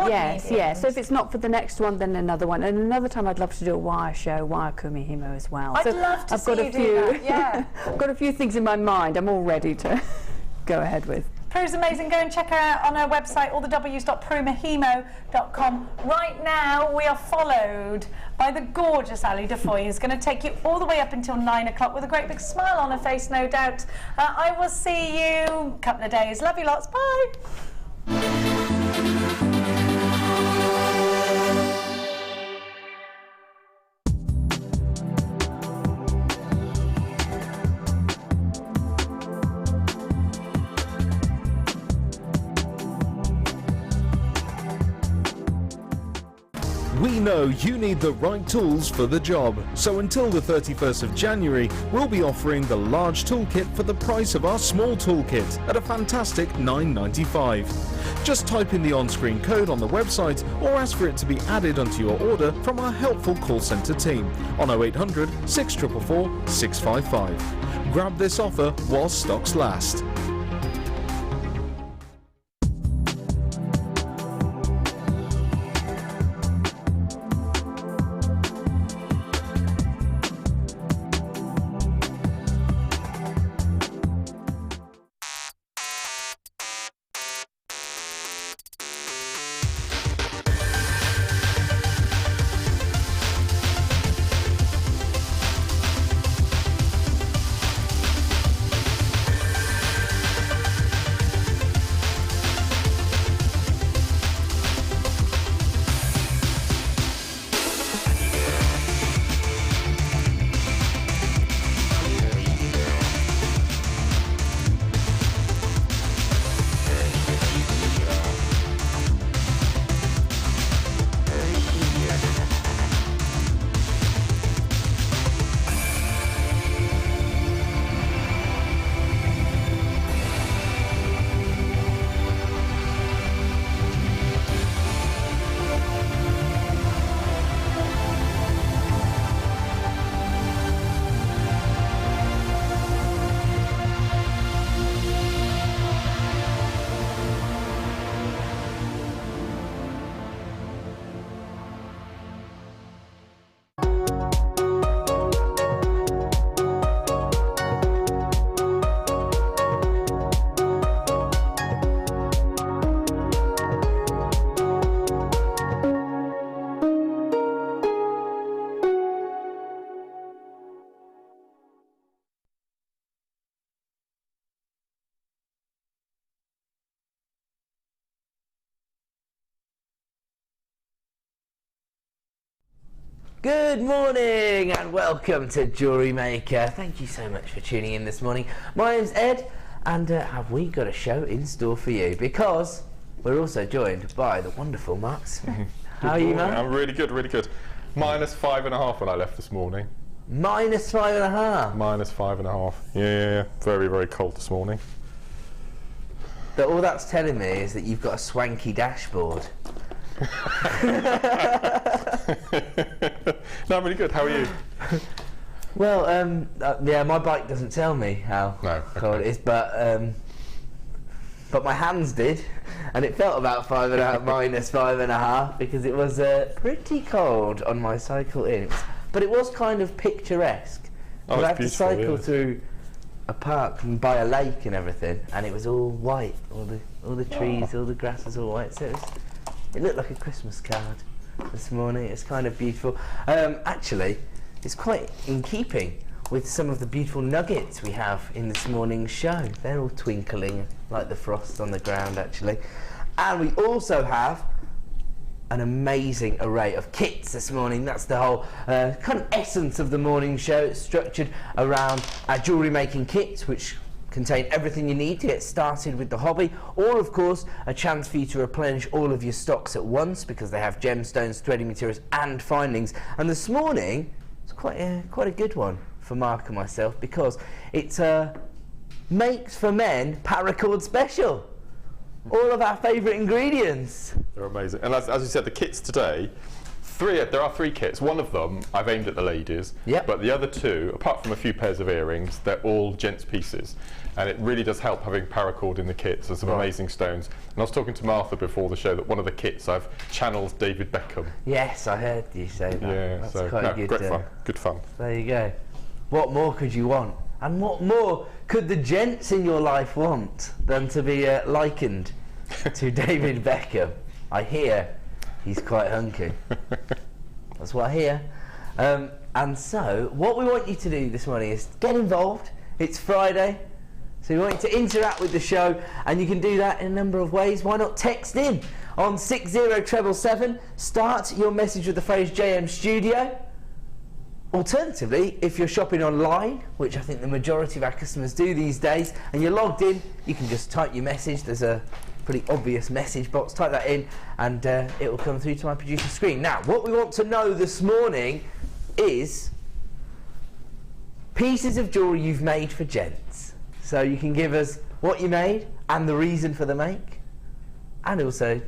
Yes, yes. So if it's not for the next one, then another one. And another time I'd love to do a wire show, wire kumihimo as well. I'd love to see you do that, yeah. I've got a few things in my mind I'm all ready to go ahead with. Pru's amazing. Go and check her out on her website, allthews.prumahimo.com. Right now, we are followed by the gorgeous Ali Defoy, who's going to take you all the way up until 9 o'clock with a great big smile on her face, no doubt. I will see you in a couple of days. Love you lots. Bye. We know you need the right tools for the job, so until the 31st of January, we'll be offering the large toolkit for the price of our small toolkit at a fantastic $9.95. Just type in the on-screen code on the website or ask for it to be added onto your order from our helpful call centre team on 0800 644 655. Grab this offer while stocks last. Good morning and welcome to JewelleryMaker. Thank you so much for tuning in this morning. My name's Ed and have we got a show in store for you, because we're also joined by the wonderful Max. How are you, man? I'm really good, really good. -5.5 when I left this morning. -5.5? -5.5. Yeah. Very, very cold this morning. All that's telling me is that you've got a swanky dashboard. No, I'm really good. How are you? Well, yeah, my bike doesn't tell me how cold it is, but my hands did, and it felt about -5.5, because it was pretty cold on my cycle in. But it was kind of picturesque. Oh, I had to cycle through a park and by a lake and everything, and it was all white. All the trees, all the grass was all white. So it looked like a Christmas card this morning. It's kind of beautiful. Actually, it's quite in keeping with some of the beautiful nuggets we have in this morning's show. They're all twinkling like the frost on the ground, actually. And we also have an amazing array of kits this morning. That's the whole kind of essence of the morning show. It's structured around our jewellery making kits, which contain everything you need to get started with the hobby, or of course a chance for you to replenish all of your stocks at once, because they have gemstones, threading materials and findings. And this morning it's quite a good one for Mark and myself, because it's a Makes for Men Paracord special. All of our favourite ingredients. They're amazing. And as you said, the kits today, There are 3 kits. One of them I've aimed at the ladies, Yep. but the other 2, apart from a few pairs of earrings, they're all gents pieces. And it really does help having paracord in the kits. There's some amazing stones. And I was talking to Martha before the show that one of the kits I've channeled David Beckham. Yes, I heard you say that. Yeah, That's so quite good. great fun. Good fun. There you go. What more could you want? And what more could the gents in your life want than to be likened to David Beckham? I hear he's quite hunky. That's what I hear. And so, what we want you to do this morning is get involved. It's Friday, so we want you to interact with the show, and you can do that in a number of ways. Why not text in on 60777, start your message with the phrase JM Studio. Alternatively, if you're shopping online, which I think the majority of our customers do these days, and you're logged in, you can just type your message. There's a pretty obvious message box. Type that in and it will come through to my producer screen. Now, what we want to know this morning is pieces of jewellery you've made for gents. So you can give us what you made and the reason for the make. And also,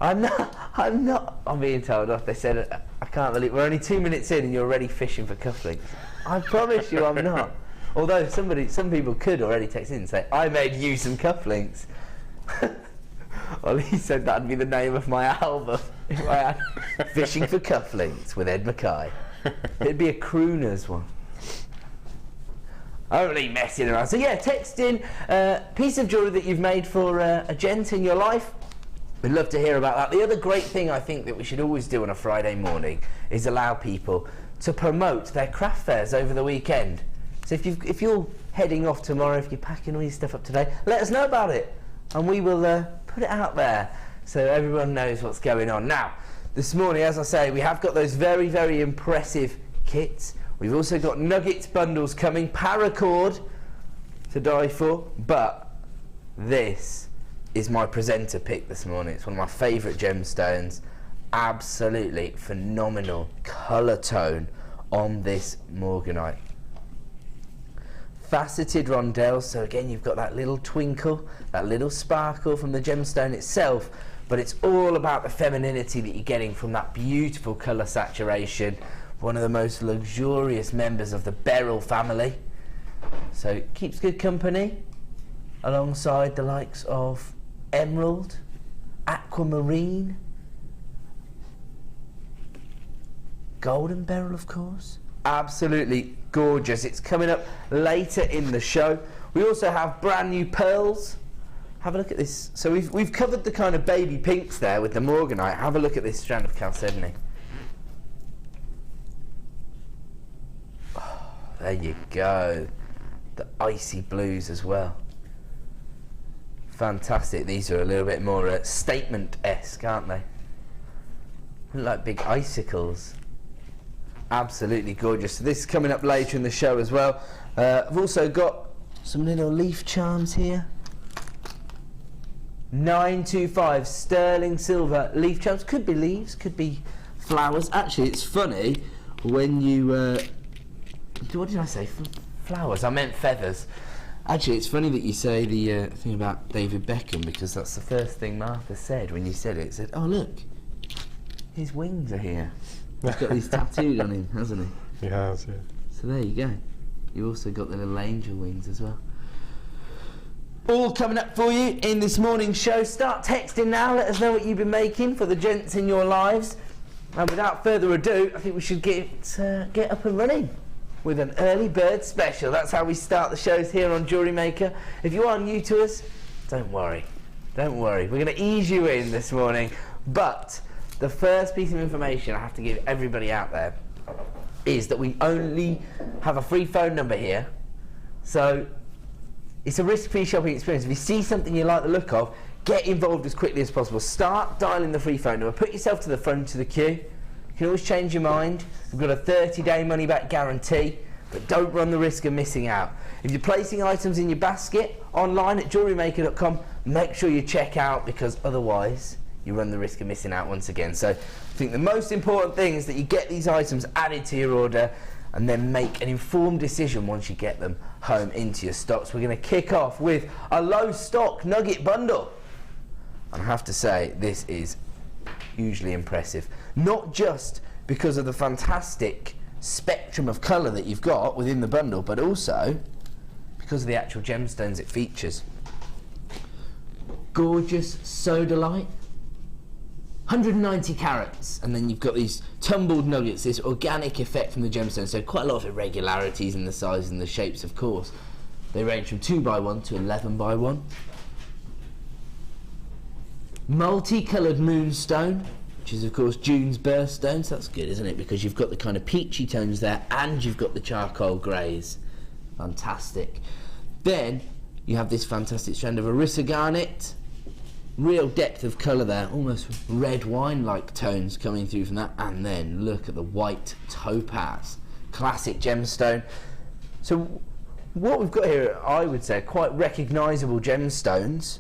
I'm being told off. They said, I can't believe we're only 2 minutes in and you're already fishing for cufflinks. I promise you I'm not. Although some people could already text in and say, I made you some cufflinks. Well, he said that'd be the name of my album if I had Fishing for Cufflinks with Ed Mackay. It'd be a crooner's one. Only messing around. So yeah, text in a piece of jewellery that you've made for a gent in your life. We'd love to hear about that. The other great thing I think that we should always do on a Friday morning is allow people to promote their craft fairs over the weekend. So if you're heading off tomorrow, if you're packing all your stuff up today, let us know about it, and we will put it out there so everyone knows what's going on. Now, this morning, as I say, we have got those very, very impressive kits. We've also got Nugget bundles coming, Paracord to die for, but this is my presenter pick this morning. It's one of my favourite gemstones. Absolutely phenomenal colour tone on this Morganite. Faceted rondelles, so again you've got that little twinkle, that little sparkle from the gemstone itself, but it's all about the femininity that you're getting from that beautiful colour saturation. One of the most luxurious members of the beryl family, so it keeps good company alongside the likes of emerald, aquamarine, golden beryl, of course. Absolutely gorgeous. It's coming up later in the show. We also have brand new pearls. Have a look at this. So we've covered the kind of baby pinks there with the Morganite. Have a look at this strand of chalcedony. Oh, there you go. The icy blues as well. Fantastic. These are a little bit more statement-esque, aren't they? Look like big icicles. Absolutely gorgeous. So this is coming up later in the show as well. I've also got some little leaf charms here. 925 sterling silver leaf charms. Could be leaves, could be flowers. Actually, it's funny when you... what did I say? Flowers. I meant feathers. Actually, it's funny that you say the thing about David Beckham, because that's the first thing Martha said when you said it. It said, oh look, his wings are here. He's got these tattooed on him, hasn't he? He has, yeah. So there you go. You've also got the little angel wings as well. All coming up for you in this morning's show. Start texting now. Let us know what you've been making for the gents in your lives. And without further ado, I think we should get up and running with an early bird special. That's how we start the shows here on JewelleryMaker. If you are new to us, don't worry. Don't worry. We're going to ease you in this morning. But the first piece of information I have to give everybody out there is that we only have a free phone number here. So it's a risk-free shopping experience. If you see something you like the look of, get involved as quickly as possible. Start dialing the free phone number. Put yourself to the front of the queue. You can always change your mind. We've got a 30-day money-back guarantee, but don't run the risk of missing out. If you're placing items in your basket online at JewelleryMaker.com, make sure you check out, because otherwise you run the risk of missing out once again. So I think the most important thing is that you get these items added to your order and then make an informed decision once you get them home into your stocks. We're going to kick off with a low stock Nugget bundle. And I have to say, this is hugely impressive. Not just because of the fantastic spectrum of colour that you've got within the bundle, but also because of the actual gemstones it features. Gorgeous sodalite, 190 carats, and then you've got these tumbled nuggets, this organic effect from the gemstone, so quite a lot of irregularities in the size and the shapes, of course. They range from 2x1 to 11x1. Multicoloured moonstone, which is of course June's birthstone, so that's good, isn't it? Because you've got the kind of peachy tones there, and you've got the charcoal greys. Fantastic. Then you have this fantastic strand of Orissa garnet. Real depth of colour there, almost red wine-like tones coming through from that. And then look at the white topaz, classic gemstone. So what we've got here, I would say, quite recognisable gemstones.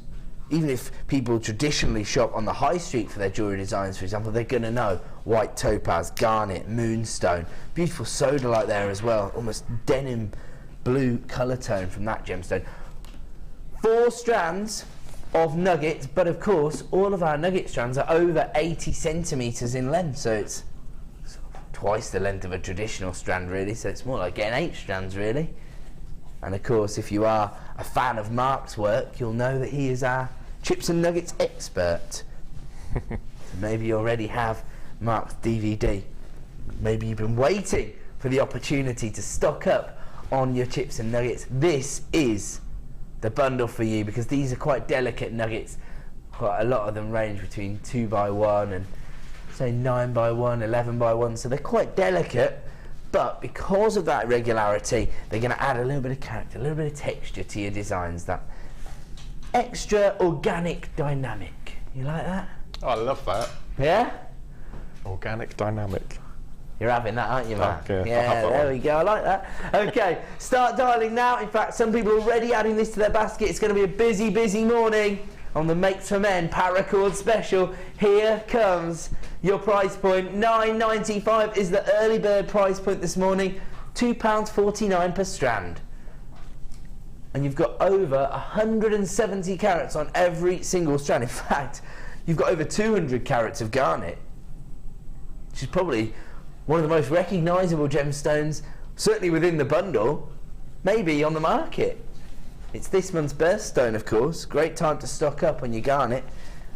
Even if people traditionally shop on the high street for their jewellery designs, for example, they're going to know white topaz, garnet, moonstone. Beautiful sodalite there as well, almost denim blue colour tone from that gemstone. 4 strands of nuggets, but of course all of our nugget strands are over 80 centimetres in length, so it's sort of twice the length of a traditional strand really, so it's more like getting 8 strands really. And of course, if you are a fan of Mark's work, you'll know that he is our chips and nuggets expert. So maybe you already have Mark's DVD. Maybe you've been waiting for the opportunity to stock up on your chips and nuggets. This is the bundle for you, because these are quite delicate nuggets. Quite a lot of them range between 2x1 and say 9x1, 11x1, so they're quite delicate. But because of that regularity, they're going to add a little bit of character, a little bit of texture to your designs. That extra organic dynamic. You like that? Oh, I love that. Yeah? Organic dynamic. You're having that, aren't you, Mark? Okay, yeah, there we go. I like that. Okay, start dialing now. In fact, some people are already adding this to their basket. It's going to be a busy, busy morning on the Makes for Men Paracord special. Here comes your price point. £9.95 is the early bird price point this morning. £2.49 per strand. And you've got over 170 carats on every single strand. In fact, you've got over 200 carats of garnet, which is probably one of the most recognisable gemstones, certainly within the bundle, maybe on the market. It's this month's birthstone, of course. Great time to stock up on your garnet.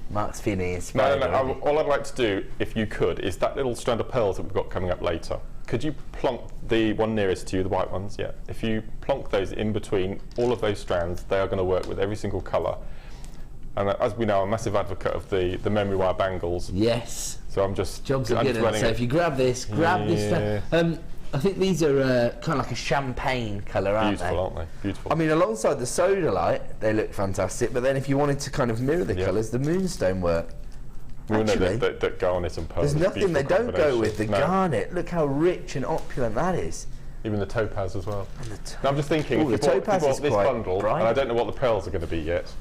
Mark's feeling inspired. No, all I'd like to do, if you could, is that little strand of pearls that we've got coming up later. Could you plonk the one nearest to you, the white ones? Yeah. If you plonk those in between all of those strands, they are going to work with every single colour. And as we know, I'm a massive advocate of the memory wire bangles. Yes. So I'm just... Jobs are good. So if you grab this strand. I think these are kind of like a champagne colour, aren't they? Beautiful, aren't they? Beautiful. I mean, alongside the sodalite, they look fantastic, but then if you wanted to kind of mirror the colours, the moonstone work. We all know that garnet and pearls. There's nothing they don't go with. The garnet, look how rich and opulent that is. Even the topaz as well. Now I'm just thinking, if you topaz bought this bundle, bright. and I don't know what the pearls are going to be yet,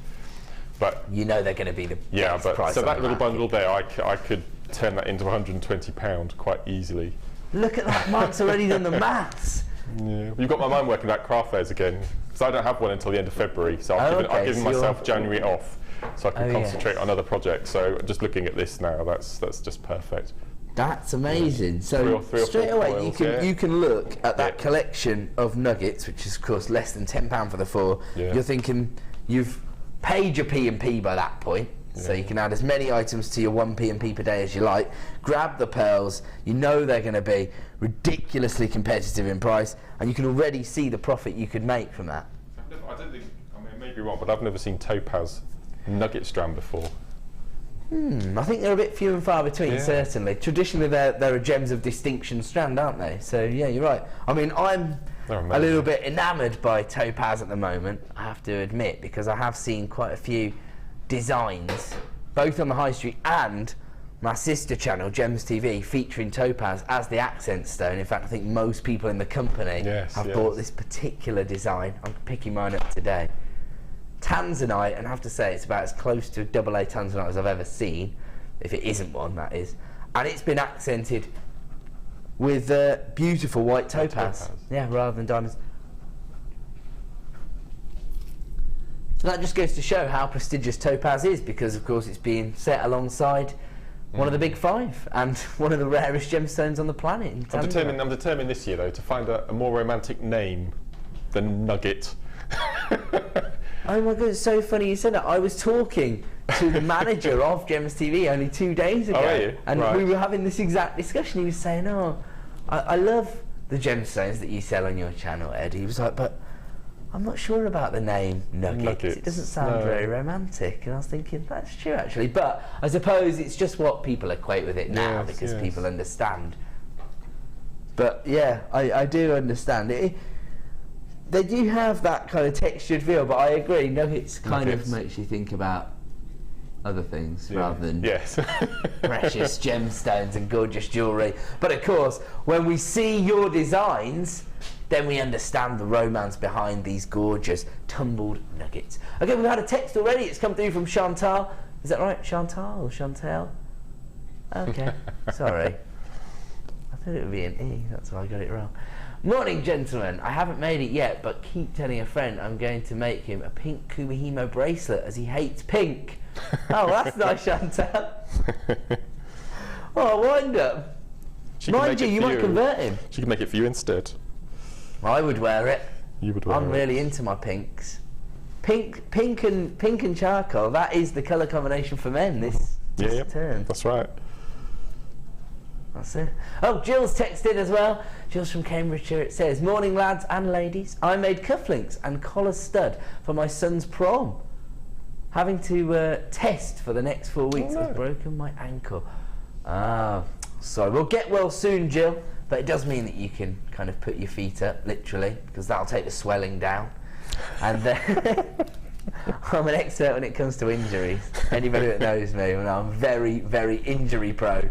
but you know they're going to be the best price. So that little bundle there, I could turn that into £120 quite easily. Look at that, Mark's already done the maths. Yeah. You've got my mind working about craft fairs again, because I don't have one until the end of February, so I've given myself January off, so I can concentrate on other projects. So just looking at this now, that's just perfect. That's amazing. So straight away you can look at that collection of nuggets, which is of course less than £10 for the 4. Yeah. You're thinking you've paid your P&P by that point. So you can add as many items to your 1 P&P per day as you like. Grab the pearls. You know they're going to be ridiculously competitive in price, and you can already see the profit you could make from that. I don't think, I mean, I may be wrong, but I've never seen topaz nugget strand before. I think they're a bit few and far between, certainly. Traditionally, they're a gems of distinction strand, aren't they? So yeah, you're right. I mean, I'm a little bit enamoured by topaz at the moment, I have to admit, because I have seen quite a few designs, both on the high street and my sister channel, Gems TV, featuring topaz as the accent stone. In fact, I think most people in the company have bought this particular design. I'm picking mine up today. Tanzanite, and I have to say it's about as close to AA Tanzanite as I've ever seen, if it isn't one, that is. And it's been accented with beautiful white topaz. Yeah, rather than diamonds. So that just goes to show how prestigious topaz is, because of course it's being set alongside one of the big 5 and one of the rarest gemstones on the planet. I'm determined this year, though, to find a more romantic name than Nugget. Oh my god, it's so funny you said that. I was talking to the manager of Gems TV only 2 days ago. Oh, are you? And right. we were having this exact discussion. He was saying, oh, I love the gemstones that you sell on your channel, Ed. He was like, but I'm not sure about the name Nugget. It doesn't sound very romantic. And I was thinking, that's true actually. But I suppose it's just what people equate with it now, because people understand. But yeah, I do understand it. They do have that kind of textured feel, but I agree, Nuggets kind of makes you think about other things rather than precious gemstones and gorgeous jewellery. But of course, when we see your designs, then we understand the romance behind these gorgeous tumbled nuggets. Okay, we've had a text already. It's come through from Chantal. Is that right? Chantal or Chantel? Okay, sorry. I thought it would be an E, that's why I got it wrong. Morning, gentlemen. I haven't made it yet, but keep telling a friend I'm going to make him a pink Kumo bracelet as he hates pink. Oh, that's nice, Chantal. Oh, wind up. Mind you, you might convert him. She can make it for you instead. I would wear it. You would wear it. I'm really into my pinks. Pink and charcoal. That is the colour combination for men this term. That's right. That's it. Oh, Jill's texted as well. Jill's from Cambridgeshire. It says, morning lads and ladies. I made cufflinks and collar stud for my son's prom. Having to test for the next 4 weeks. I've broken my ankle. Ah, sorry. We'll get well soon, Jill. But it does mean that you can kind of put your feet up, literally, because that'll take the swelling down. And I'm an expert when it comes to injuries. Anybody that knows me, I'm very, very injury pro.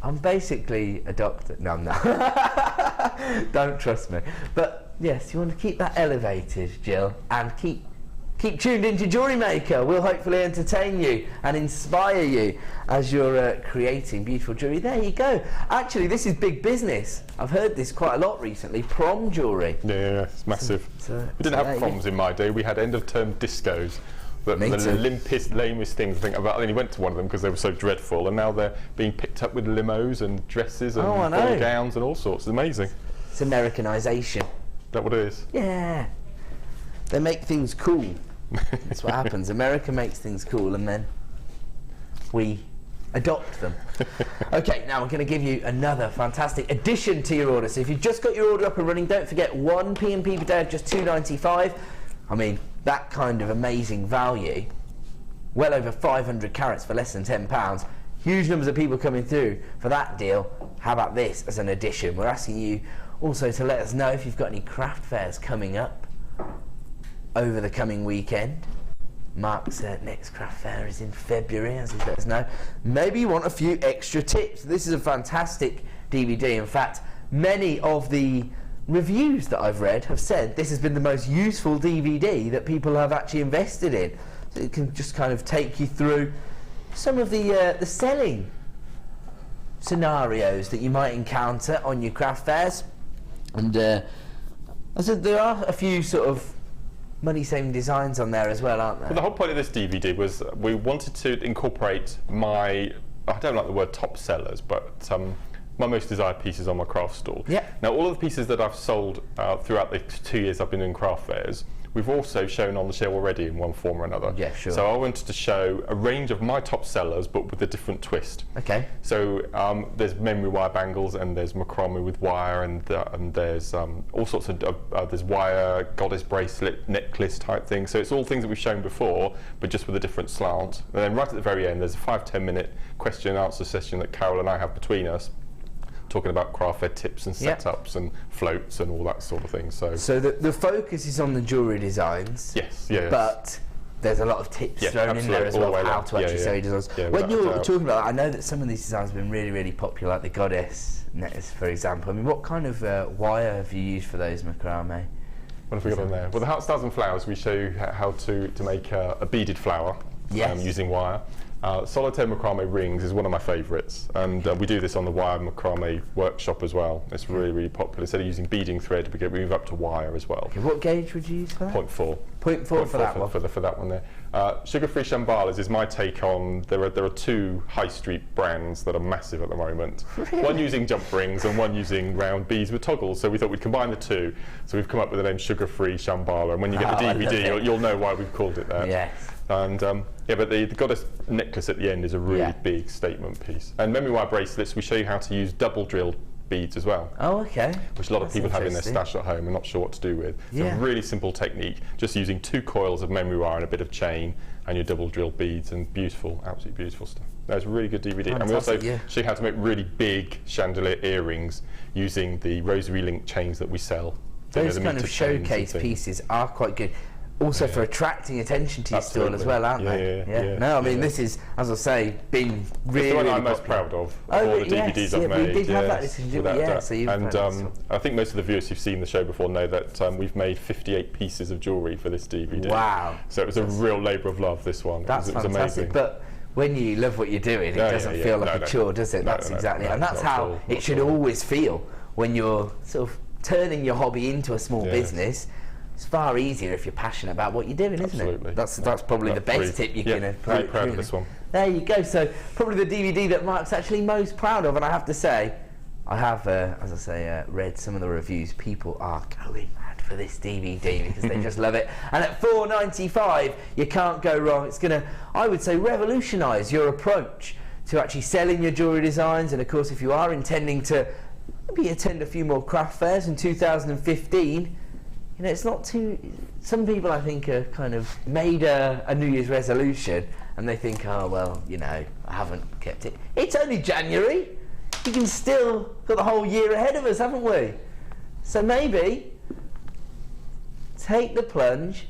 I'm basically a doctor. No, I'm not. Don't trust me. But yes, you want to keep that elevated, Jill, and keep tuned into JewelleryMaker. We'll hopefully entertain you and inspire you as you're creating beautiful jewellery. There you go. Actually, this is big business. I've heard this quite a lot recently. Prom jewellery. Yeah, it's massive. We didn't have proms in my day. We had end-of-term discos. The limpest, lamest things. I only went to one of them because they were so dreadful, and now they're being picked up with limos and dresses and ball gowns and all sorts. It's amazing. It's Americanization. Is that what it is? Yeah. They make things cool. That's what happens. America makes things cool, and then we adopt them. Okay, now we're going to give you another fantastic addition to your order. So if you've just got your order up and running, don't forget 1 P&P per day of just $2.95. I mean, that kind of amazing value. Well over 500 carats for less than £10. Huge numbers of people coming through for that deal. How about this as an addition? We're asking you also to let us know if you've got any craft fairs coming up over the coming weekend. Mark's next craft fair is in February, as he let us know. Maybe you want a few extra tips. This is a fantastic DVD. In fact, many of the reviews that I've read have said this has been the most useful DVD that people have actually invested in. So it can just kind of take you through some of the selling scenarios that you might encounter on your craft fairs. And I said there are a few sort of money-saving designs on there as well, aren't there? Well, the whole point of this DVD was we wanted to incorporate my, I don't like the word top sellers, but my most desired pieces on my craft stall. Yeah. Now, all of the pieces that I've sold throughout the 2 years I've been doing craft fairs, we've also shown on the show already in one form or another. Yeah, sure. So I wanted to show a range of my top sellers, but with a different twist. Okay. So there's memory wire bangles, and there's macrame with wire, and there's all sorts of there's wire goddess bracelet, necklace type things. So it's all things that we've shown before, but just with a different slant. And then right at the very end, there's a 5-10 minute question and answer session that Carol and I have between us, talking about craft fair tips and setups and floats and all that sort of thing. So the focus is on the jewellery designs. Yes. But there's a lot of tips thrown in there as well, how to actually sell your designs. When you're talking about that, I know that some of these designs have been really, really popular, like the goddess necklace, for example. I mean, what kind of wire have you used for those macrame? What have we got on there? Well, the Heart, Stars and Flowers, we show you how to make a beaded flower using wire. Solitaire macrame rings is one of my favourites, and we do this on the wire macrame workshop as well. It's really, really popular. Instead of using beading thread, we move up to wire as well. Okay, what gauge would you use for that? 0.4. 0.4 for that one. For that one there. Sugar-free Shambhalas is my take on. There are two high street brands that are massive at the moment. Really? One using jump rings and one using round beads with toggles. So we thought we'd combine the two. So we've come up with the name Sugar-free Shambhala. And when you get the DVD, you'll know why we've called it that. Yes. And yeah, but the goddess necklace at the end is a really big statement piece. And memory wire bracelets, we show you how to use double drilled beads as well. Oh, okay. Which a lot of people have in their stash at home and not sure what to do with. It's a really simple technique, just using 2 coils of memory wire and a bit of chain and your double drilled beads, and beautiful, absolutely beautiful stuff. That's a really good DVD. Fantastic, and we also show you how to make really big chandelier earrings using the rosary link chains that we sell. Those kind of showcase pieces are quite good. Also for attracting attention to your stall as well, aren't they? Yeah. No, I mean this is, as I say, been really, it's the one really I'm most popular. proud of all the DVDs I've made. We did have that decision, so you've and I think most of the viewers who've seen the show before know that we've made 58 pieces of jewellery for this DVD. Wow. So it was a real labour of love, this one. That's it was fantastic. Amazing. But when you love what you're doing, it doesn't feel like a chore, does it? That's exactly, and that's how it should always feel when you're sort of turning your hobby into a small business. It's far easier if you're passionate about what you're doing, isn't it? That's probably the best tip you can very proud of this one. There you go. So probably the DVD that Mark's actually most proud of, and I have to say, I have, as I say, read some of the reviews. People are going mad for this DVD because they just love it. And at $4.95, you can't go wrong. It's going to, I would say, revolutionise your approach to actually selling your jewellery designs. And of course, if you are intending to maybe attend a few more craft fairs in 2015, you know, it's not too. Some people, I think, are kind of made a New Year's resolution, and they think, oh well, you know, I haven't kept it. It's only January. We can still got the whole year ahead of us, haven't we? So maybe take the plunge,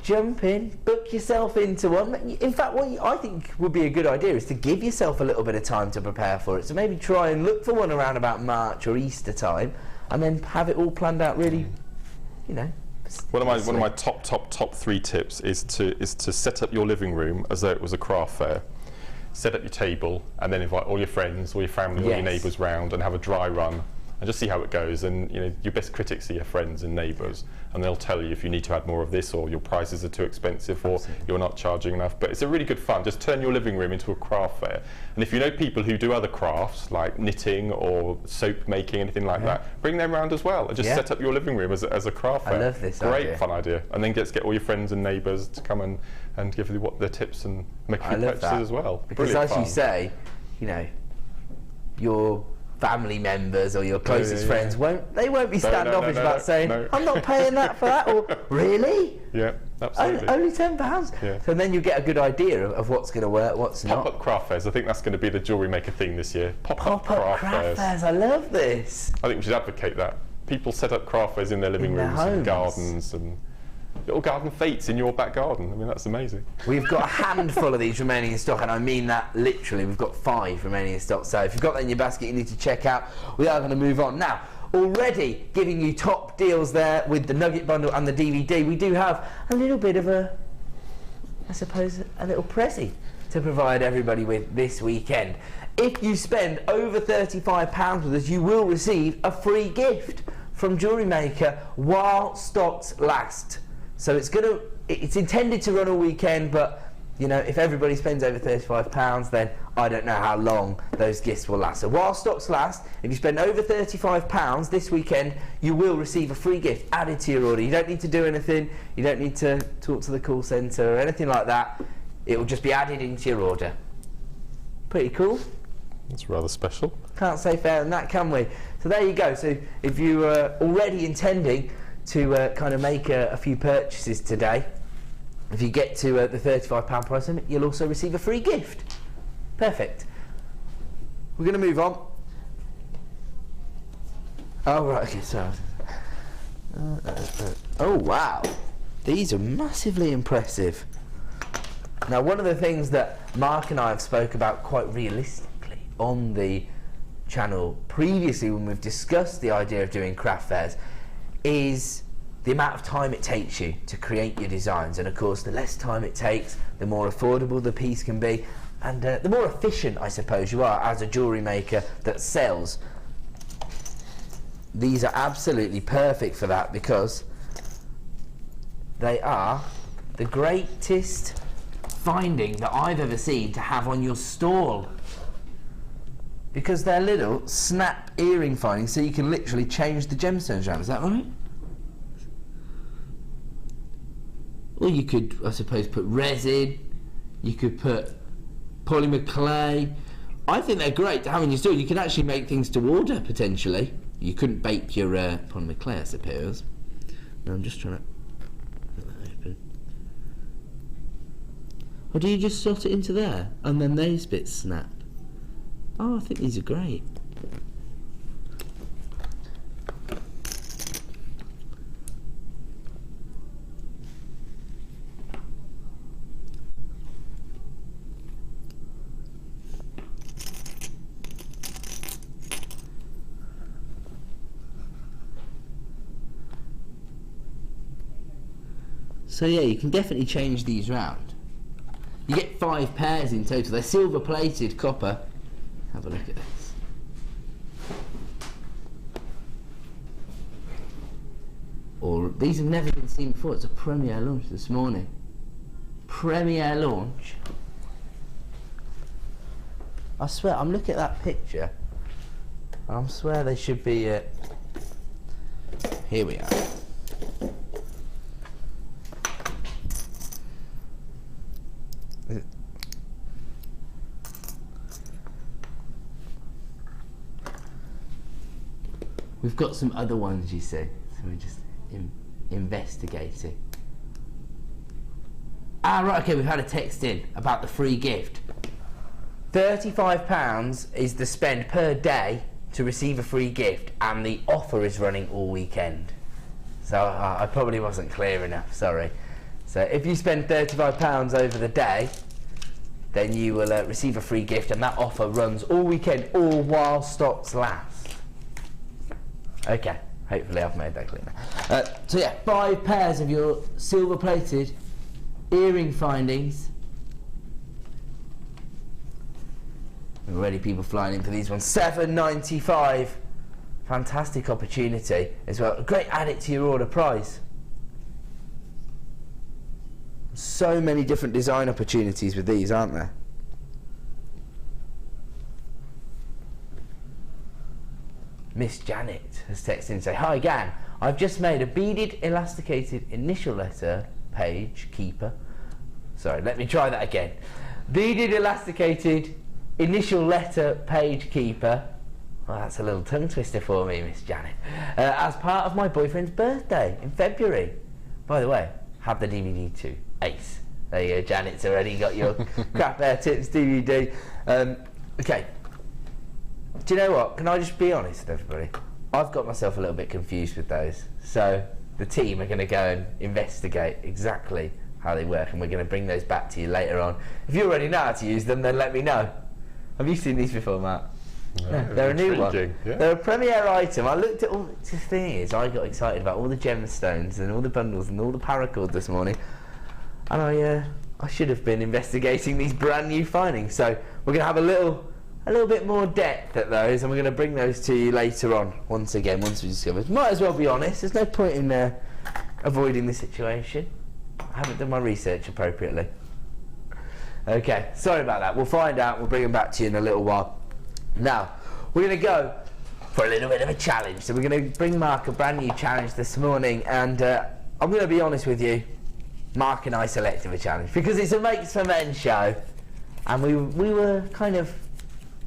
jump in, book yourself into one. In fact, what I think would be a good idea is to give yourself a little bit of time to prepare for it. So maybe try and look for one around about March or Easter time, and then have it all planned out really. You know, one of my top 3 tips is to set up your living room as though it was a craft fair. Set up your table and then invite all your friends, all your family, all your neighbours round and have a dry run and just see how it goes. And you know, your best critics are your friends and neighbours, and they'll tell you if you need to add more of this, or your prices are too expensive, or you're not charging enough. But it's a really good fun. Just turn your living room into a craft fair. And if you know people who do other crafts like knitting or soap making, anything like that, bring them around as well and just set up your living room as a craft fair. I love this Great fun idea. And then get all your friends and neighbours to come and give you their tips and make a few purchases as well. Because as you say, you know, your family members or your closest friends won't be standoffish about saying, I'm not paying that for that, or really? Yeah, absolutely. Only £10? Yeah. So then you get a good idea of what's going to work, what's not. Pop-up craft fairs, I think that's going to be the JewelleryMaker theme this year. Pop-up craft fairs. I love this. I think we should advocate that. People set up craft fairs in their living rooms and gardens, and little garden fetes in your back garden. I mean, that's amazing. We've got a handful of these remaining in stock, and I mean that literally. We've got 5 remaining in stock, so if you've got that in your basket, you need to check out. We are going to move on. Now, already giving you top deals there with the Nugget bundle and the DVD, we do have a little bit of a little prezi to provide everybody with this weekend. If you spend over £35 with us, you will receive a free gift from JewelleryMaker while stocks last. So it's intended to run all weekend, but you know, if everybody spends over £35, then I don't know how long those gifts will last. So while stocks last, if you spend over £35 this weekend, you will receive a free gift added to your order. You don't need to do anything. You don't need to talk to the call centre or anything like that. It will just be added into your order. Pretty cool. That's rather special. Can't say fairer than that, can we? So there you go. So if you are already intending to kind of make a few purchases today, if you get to the £35 price limit, you'll also receive a free gift. Perfect. We're going to move on. Oh, right, okay, so... oh, wow. These are massively impressive. Now, one of the things that Mark and I have spoke about quite realistically on the channel previously when we've discussed the idea of doing craft fairs is the amount of time it takes you to create your designs, and of course the less time it takes, the more affordable the piece can be, and the more efficient, I suppose, you are as a jewellery maker that sells. These are absolutely perfect for that, because they are the greatest finding that I've ever seen to have on your stall, because they're little snap earring findings, so you can literally change the gemstones around. Is that right? Or you could, I suppose, put resin, you could put polymer clay. I think they're great to have in your store. You can actually make things to order, potentially. You couldn't bake your polymer clay, I suppose. No, I'm just trying to put that open. Or do you just slot it into there, and then those bits snap? Oh, I think these are great. So yeah, you can definitely change these round. You get 5 pairs in total. They're silver plated copper. Have a look at this. Or these have never been seen before. It's a premiere launch this morning. Premiere launch. I swear, I'm looking at that picture, and I swear they should be. Here we are. We've got some other ones, you see, so we're just investigating. Ah, right, okay, we've had a text in about the free gift. £35 is the spend per day to receive a free gift, and the offer is running all weekend. So I probably wasn't clear enough, sorry. So if you spend £35 over the day, then you will receive a free gift, and that offer runs all weekend, all while stocks last. Okay, hopefully I've made that clear now. So yeah, 5 pairs of your silver plated earring findings. Already people flying in for these ones. £7.95. Fantastic opportunity as well. Great, add it to your order price. So many different design opportunities with these, aren't there? Miss Janet has texted in and say, "Hi Gan, I've just made a beaded elasticated initial letter page keeper." Sorry, let me try that again. Beaded elasticated initial letter page keeper. Well, that's a little tongue twister for me, Miss Janet. As part of my boyfriend's birthday in February. By the way, have the DVD too. Ace. There you go, Janet's already got your Crap Air Tips DVD. Okay. Do you know what? Can I just be honest with everybody? I've got myself a little bit confused with those. So the team are going to go and investigate exactly how they work, and we're going to bring those back to you later on. If you already know how to use them, then let me know. Have you seen these before, Matt? No, they're a new one. Yeah. They're a premiere item. I looked at all. The thing is, I got excited about all the gemstones and all the bundles and all the paracord this morning, and I should have been investigating these brand new findings. So we're going to have a little bit more depth at those, and we're going to bring those to you later on. Once we discover. Might as well be honest. There's no point in avoiding the situation. I haven't done my research appropriately. Okay, sorry about that. We'll find out. We'll bring them back to you in a little while. Now, we're going to go for a little bit of a challenge. So we're going to bring Mark a brand new challenge this morning, and I'm going to be honest with you. Mark and I selected a challenge because it's a Makes for Men show, and we were kind of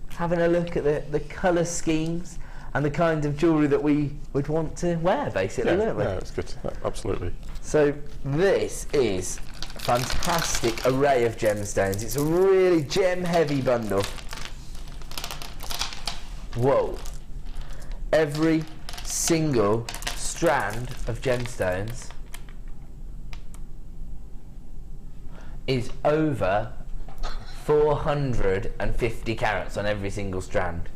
having a look at the colour schemes and the kind of jewellery that we would want to wear, basically, weren't we? Yeah, it's good. Absolutely. So this is a fantastic array of gemstones. It's a really gem-heavy bundle. Whoa. Every single strand of gemstones is over 450 carats on every single strand.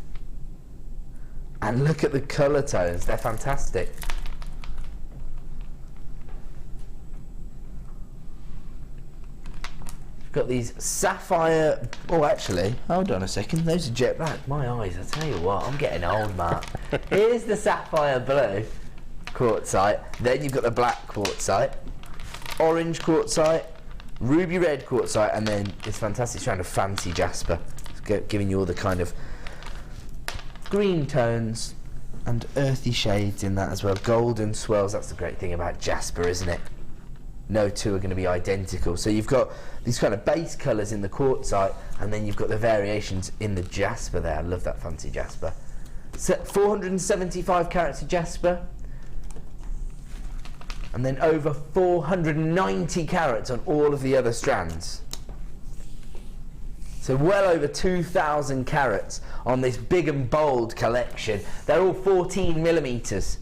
And look at the colour tones, they're fantastic. Got these sapphire. Oh, actually, hold on a second. Those are jet black. My eyes, I tell you what, I'm getting old, Mark. Here's the sapphire blue quartzite. Then you've got the black quartzite, orange quartzite, ruby red quartzite, and then this fantastic strand of fancy jasper, giving you all the kind of green tones and earthy shades in that as well. Golden swirls. That's the great thing about jasper, isn't it? No two are going to be identical. So you've got these kind of base colours in the quartzite, and then you've got the variations in the jasper there. I love that fancy jasper. So 475 carats of jasper, and then over 490 carats on all of the other strands. So well over 2,000 carats on this big and bold collection. They're all 14 millimetres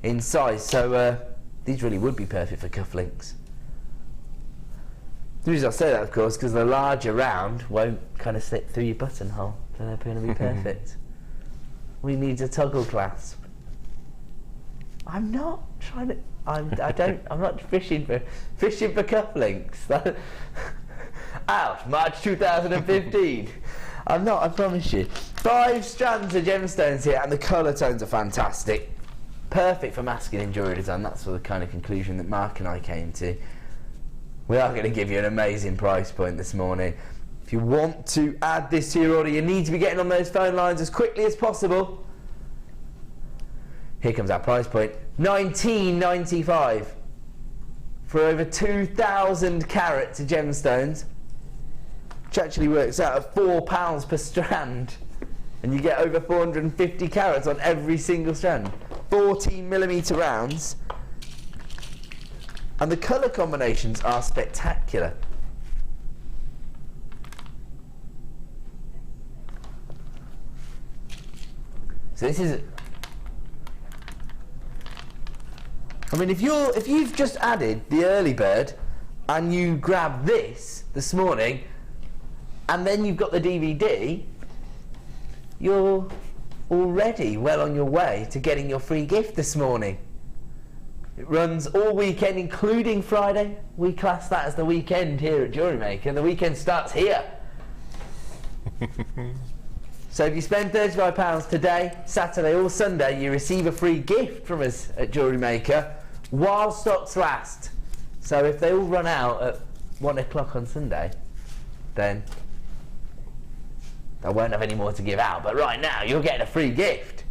in size, so these really would be perfect for cufflinks. The reason I say that, of course, because the larger round won't kind of slip through your buttonhole, so they're going to be perfect. We need a toggle clasp. I'm not trying to. I'm not fishing for cufflinks. Out March 2015. I'm not. I promise you. 5 strands of gemstones here, and the colour tones are fantastic. Perfect for masculine jewellery design. That's the kind of conclusion that Mark and I came to. We are going to give you an amazing price point this morning. If you want to add this to your order, you need to be getting on those phone lines as quickly as possible. Here comes our price point. $19.95 for over 2,000 carats of gemstones, which actually works out at £4 per strand, and you get over 450 carats on every single strand. 14 millimetre rounds. And the colour combinations are spectacular. So this is, I mean, if you've just added the early bird and you grab this morning, and then you've got the DVD, you're already well on your way to getting your free gift this morning. It runs all weekend, including Friday. We class that as the weekend here at JewelleryMaker. The weekend starts here. So if you spend £35 today, Saturday or Sunday, you receive a free gift from us at JewelleryMaker while stocks last. So if they all run out at 1 o'clock on Sunday, then I won't have any more to give out. But right now, you're getting a free gift.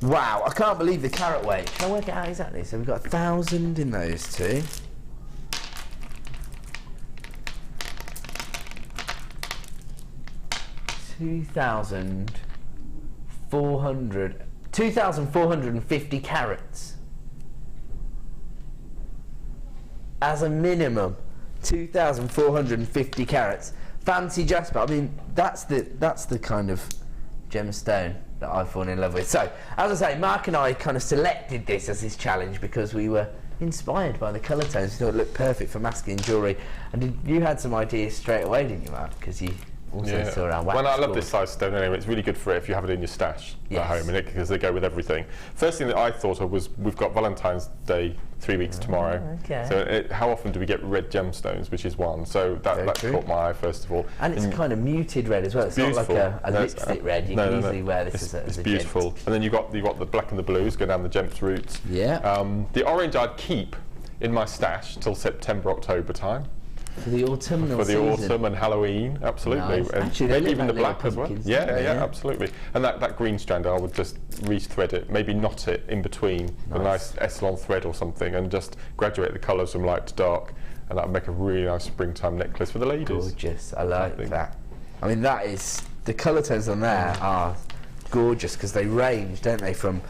Wow, I can't believe the carat weight. Can I work it out exactly? So we've got 1,000 in those two. $2,450 carats. As a minimum, 2,450 carats. Fancy jasper. I mean, that's the kind of gemstone that I've fallen in love with. So, as I say, Mark and I kind of selected this as his challenge because we were inspired by the colour tones. We thought it looked perfect for masculine jewellery. And you had some ideas straight away, didn't you, Mark? Because you also saw our wax. Well, I love this size stone anyway. It's really good for it if you have it in your stash at home, because they go with everything. First thing that I thought of was we've got Valentine's Day 3 weeks tomorrow. Okay. So how often do we get red gemstones, which is one? So that caught my eye first of all. And it's kind of muted red as well. It's not like a lipstick red. You can easily wear this as a beautiful. gent. And then you've got the black and the blues go down the gems roots. Yeah. The orange I'd keep in my stash till September, October time. For the autumnal For the autumn and Halloween, absolutely. Nice. And actually, maybe they even the like black as well. Yeah, absolutely. And that green strand, I would just re-thread it, maybe knot it in between a nice Essilon thread or something, and just graduate the colours from light to dark, and that would make a really nice springtime necklace for the ladies. Gorgeous, I like that. I mean, that is, the colour tones on there are gorgeous because they range, don't they, from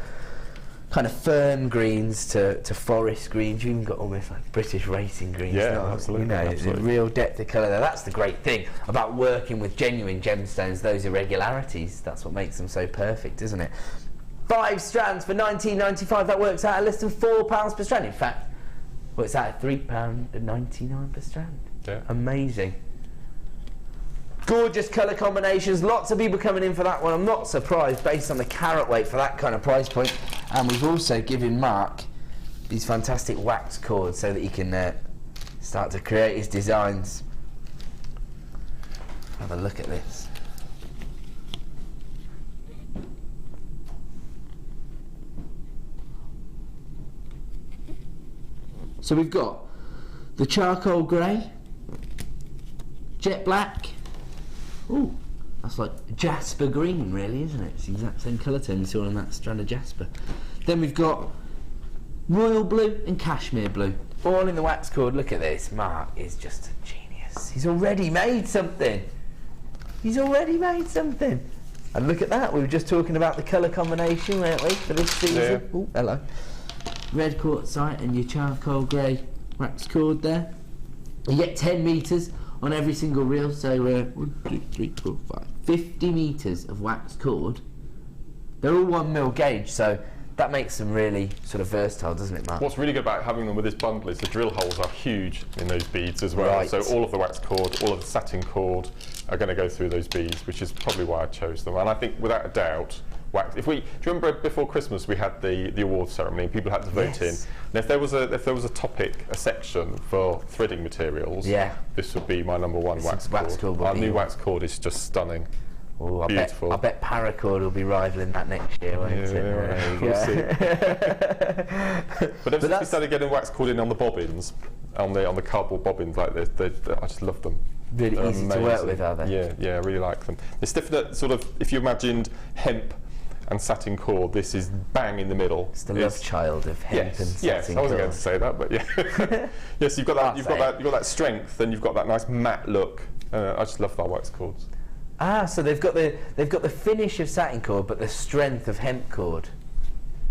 kind of fern greens to forest greens. You've even got almost like British racing greens. Yeah, absolutely. You know, absolutely. The real depth of colour there. That's the great thing about working with genuine gemstones, those irregularities. That's what makes them so perfect, isn't it? 5 strands for £19.95. That works out at less than £4 per strand. In fact, works out at £3.99 per strand. Yeah. Amazing. Gorgeous colour combinations, lots of people coming in for that one. I'm not surprised based on the carat weight for that kind of price point. And we've also given Mark these fantastic wax cords so that he can start to create his designs. Have a look at this. So we've got the charcoal grey, jet black. Ooh, that's like jasper green, really, isn't it? It's the exact same colour tone you saw on that strand of jasper. Then we've got royal blue and cashmere blue, all in the wax cord. Look at this. Mark is just a genius. He's already made something. He's already made something. And look at that. We were just talking about the colour combination, weren't we, for this season? Yeah. Ooh, hello. Red quartzite and your charcoal grey wax cord there. You get 10 metres on every single reel, so 1, 2, 3, 4, 5, 50 metres of wax cord. They're all 1 mil gauge, so that makes them really sort of versatile, doesn't it, Mark? What's really good about having them with this bundle is the drill holes are huge in those beads as well. Right. So all of the wax cord, all of the satin cord are going to go through those beads, which is probably why I chose them. And I think, without a doubt, wax. Do you remember before Christmas we had the awards ceremony? People had to vote in. And if there was a topic, a section for threading materials, this would be my number one wax cord. Our new wax cord is just stunning. Oh, beautiful. I bet Paracord will be rivaling that next year, won't it? We'll see. But ever since we started getting wax cord in on the bobbins, on the cardboard bobbins like this, I just love them. Really They're easy amazing. to work with, are they? Yeah, I really like them. It's different, sort of, if you imagined hemp and satin cord, this is bang in the middle. It's the love child of hemp and satin. Yes, I wasn't going to say that, but yeah. Yes, you've got that strength, and you've got that nice matte look. I just love our wax cords. Ah, so they've got the finish of satin cord, but the strength of hemp cord.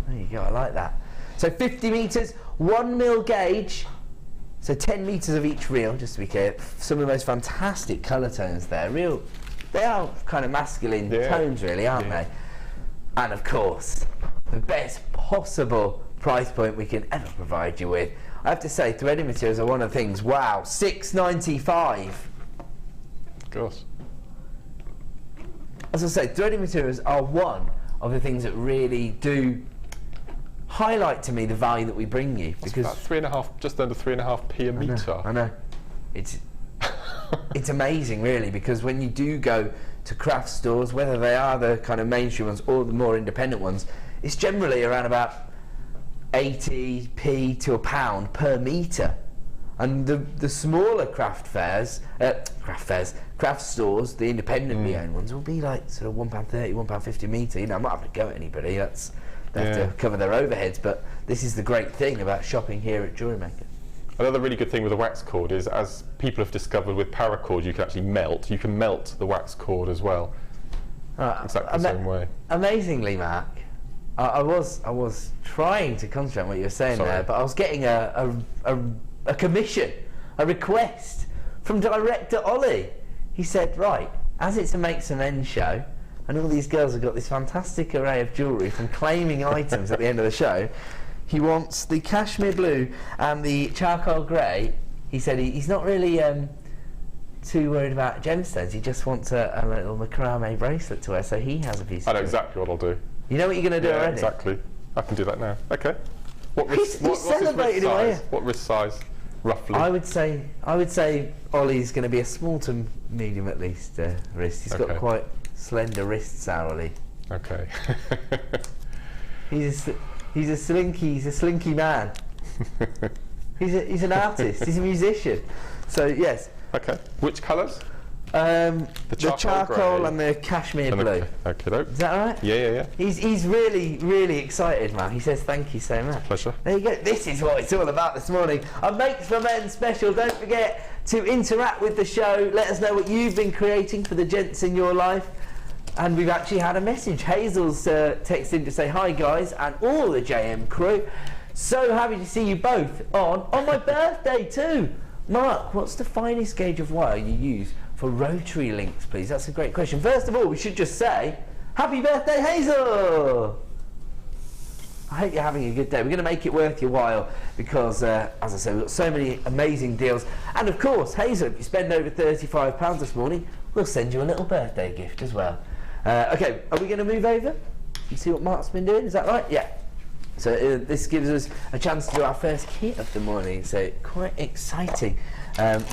There you go. I like that. So 50 metres, 1 mil gauge. So 10 metres of each reel, just to be clear. Some of the most fantastic colour tones there. They are kind of masculine tones, really, aren't they? And of course, the best possible price point we can ever provide you with. I have to say, threading materials are one of the things. Wow, $6.95. Gosh. As I say, threading materials are one of the things that really do highlight to me the value that we bring you. Because it's about just under 3.5p a metre. I know. It's amazing, really, because when you do go to craft stores, whether they are the kind of mainstream ones or the more independent ones, it's generally around about 80p to £1 per metre. And the smaller craft stores, the independently owned ones, will be like sort of £1.30, £1.50 a metre. You know, I'm not having to go at anybody. They have to cover their overheads. But this is the great thing about shopping here at JewelleryMaker. Another really good thing with the wax cord is, as people have discovered with Paracord, you can actually melt. You can melt the wax cord as well. Exactly the same way. Amazingly, Mark, I was trying to concentrate on what you were saying there, but I was getting a commission, a request from director Ollie. He said, right, as it's a Makes and Ends show, and all these girls have got this fantastic array of jewellery from claiming items at the end of the show, he wants the cashmere blue and the charcoal grey. He said he's not really too worried about gemstones. He just wants a little macrame bracelet to wear, so he has a piece. I know exactly what I'll do. You know what you're going to do already? Exactly. I can do that now. Okay. He's celebrating away. What wrist size, roughly? I would say Ollie's going to be a small to medium at least wrist. He's got quite slender wrists, Ollie. Okay. He's a slinky man. he's an artist. He's a musician. So yes. Okay. Which colours? The charcoal and the cashmere blue. Okay. Is that all right? Yeah. He's really excited, man. He says thank you so much. Pleasure. There you go. This is what it's all about this morning. A Makes for Men special. Don't forget to interact with the show. Let us know what you've been creating for the gents in your life. And we've actually had a message. Hazel's texted to say hi guys and all the JM crew. So happy to see you both on my birthday too. Mark, what's the finest gauge of wire you use for rotary links, please? That's a great question. First of all, we should just say happy birthday, Hazel. I hope you're having a good day. We're going to make it worth your while because, as I say, we've got so many amazing deals. And of course, Hazel, if you spend over £35 this morning, we'll send you a little birthday gift as well. Okay, are we going to move over and see what Mark's been doing? Is that right? Yeah. So this gives us a chance to do our first kit of the morning, so quite exciting.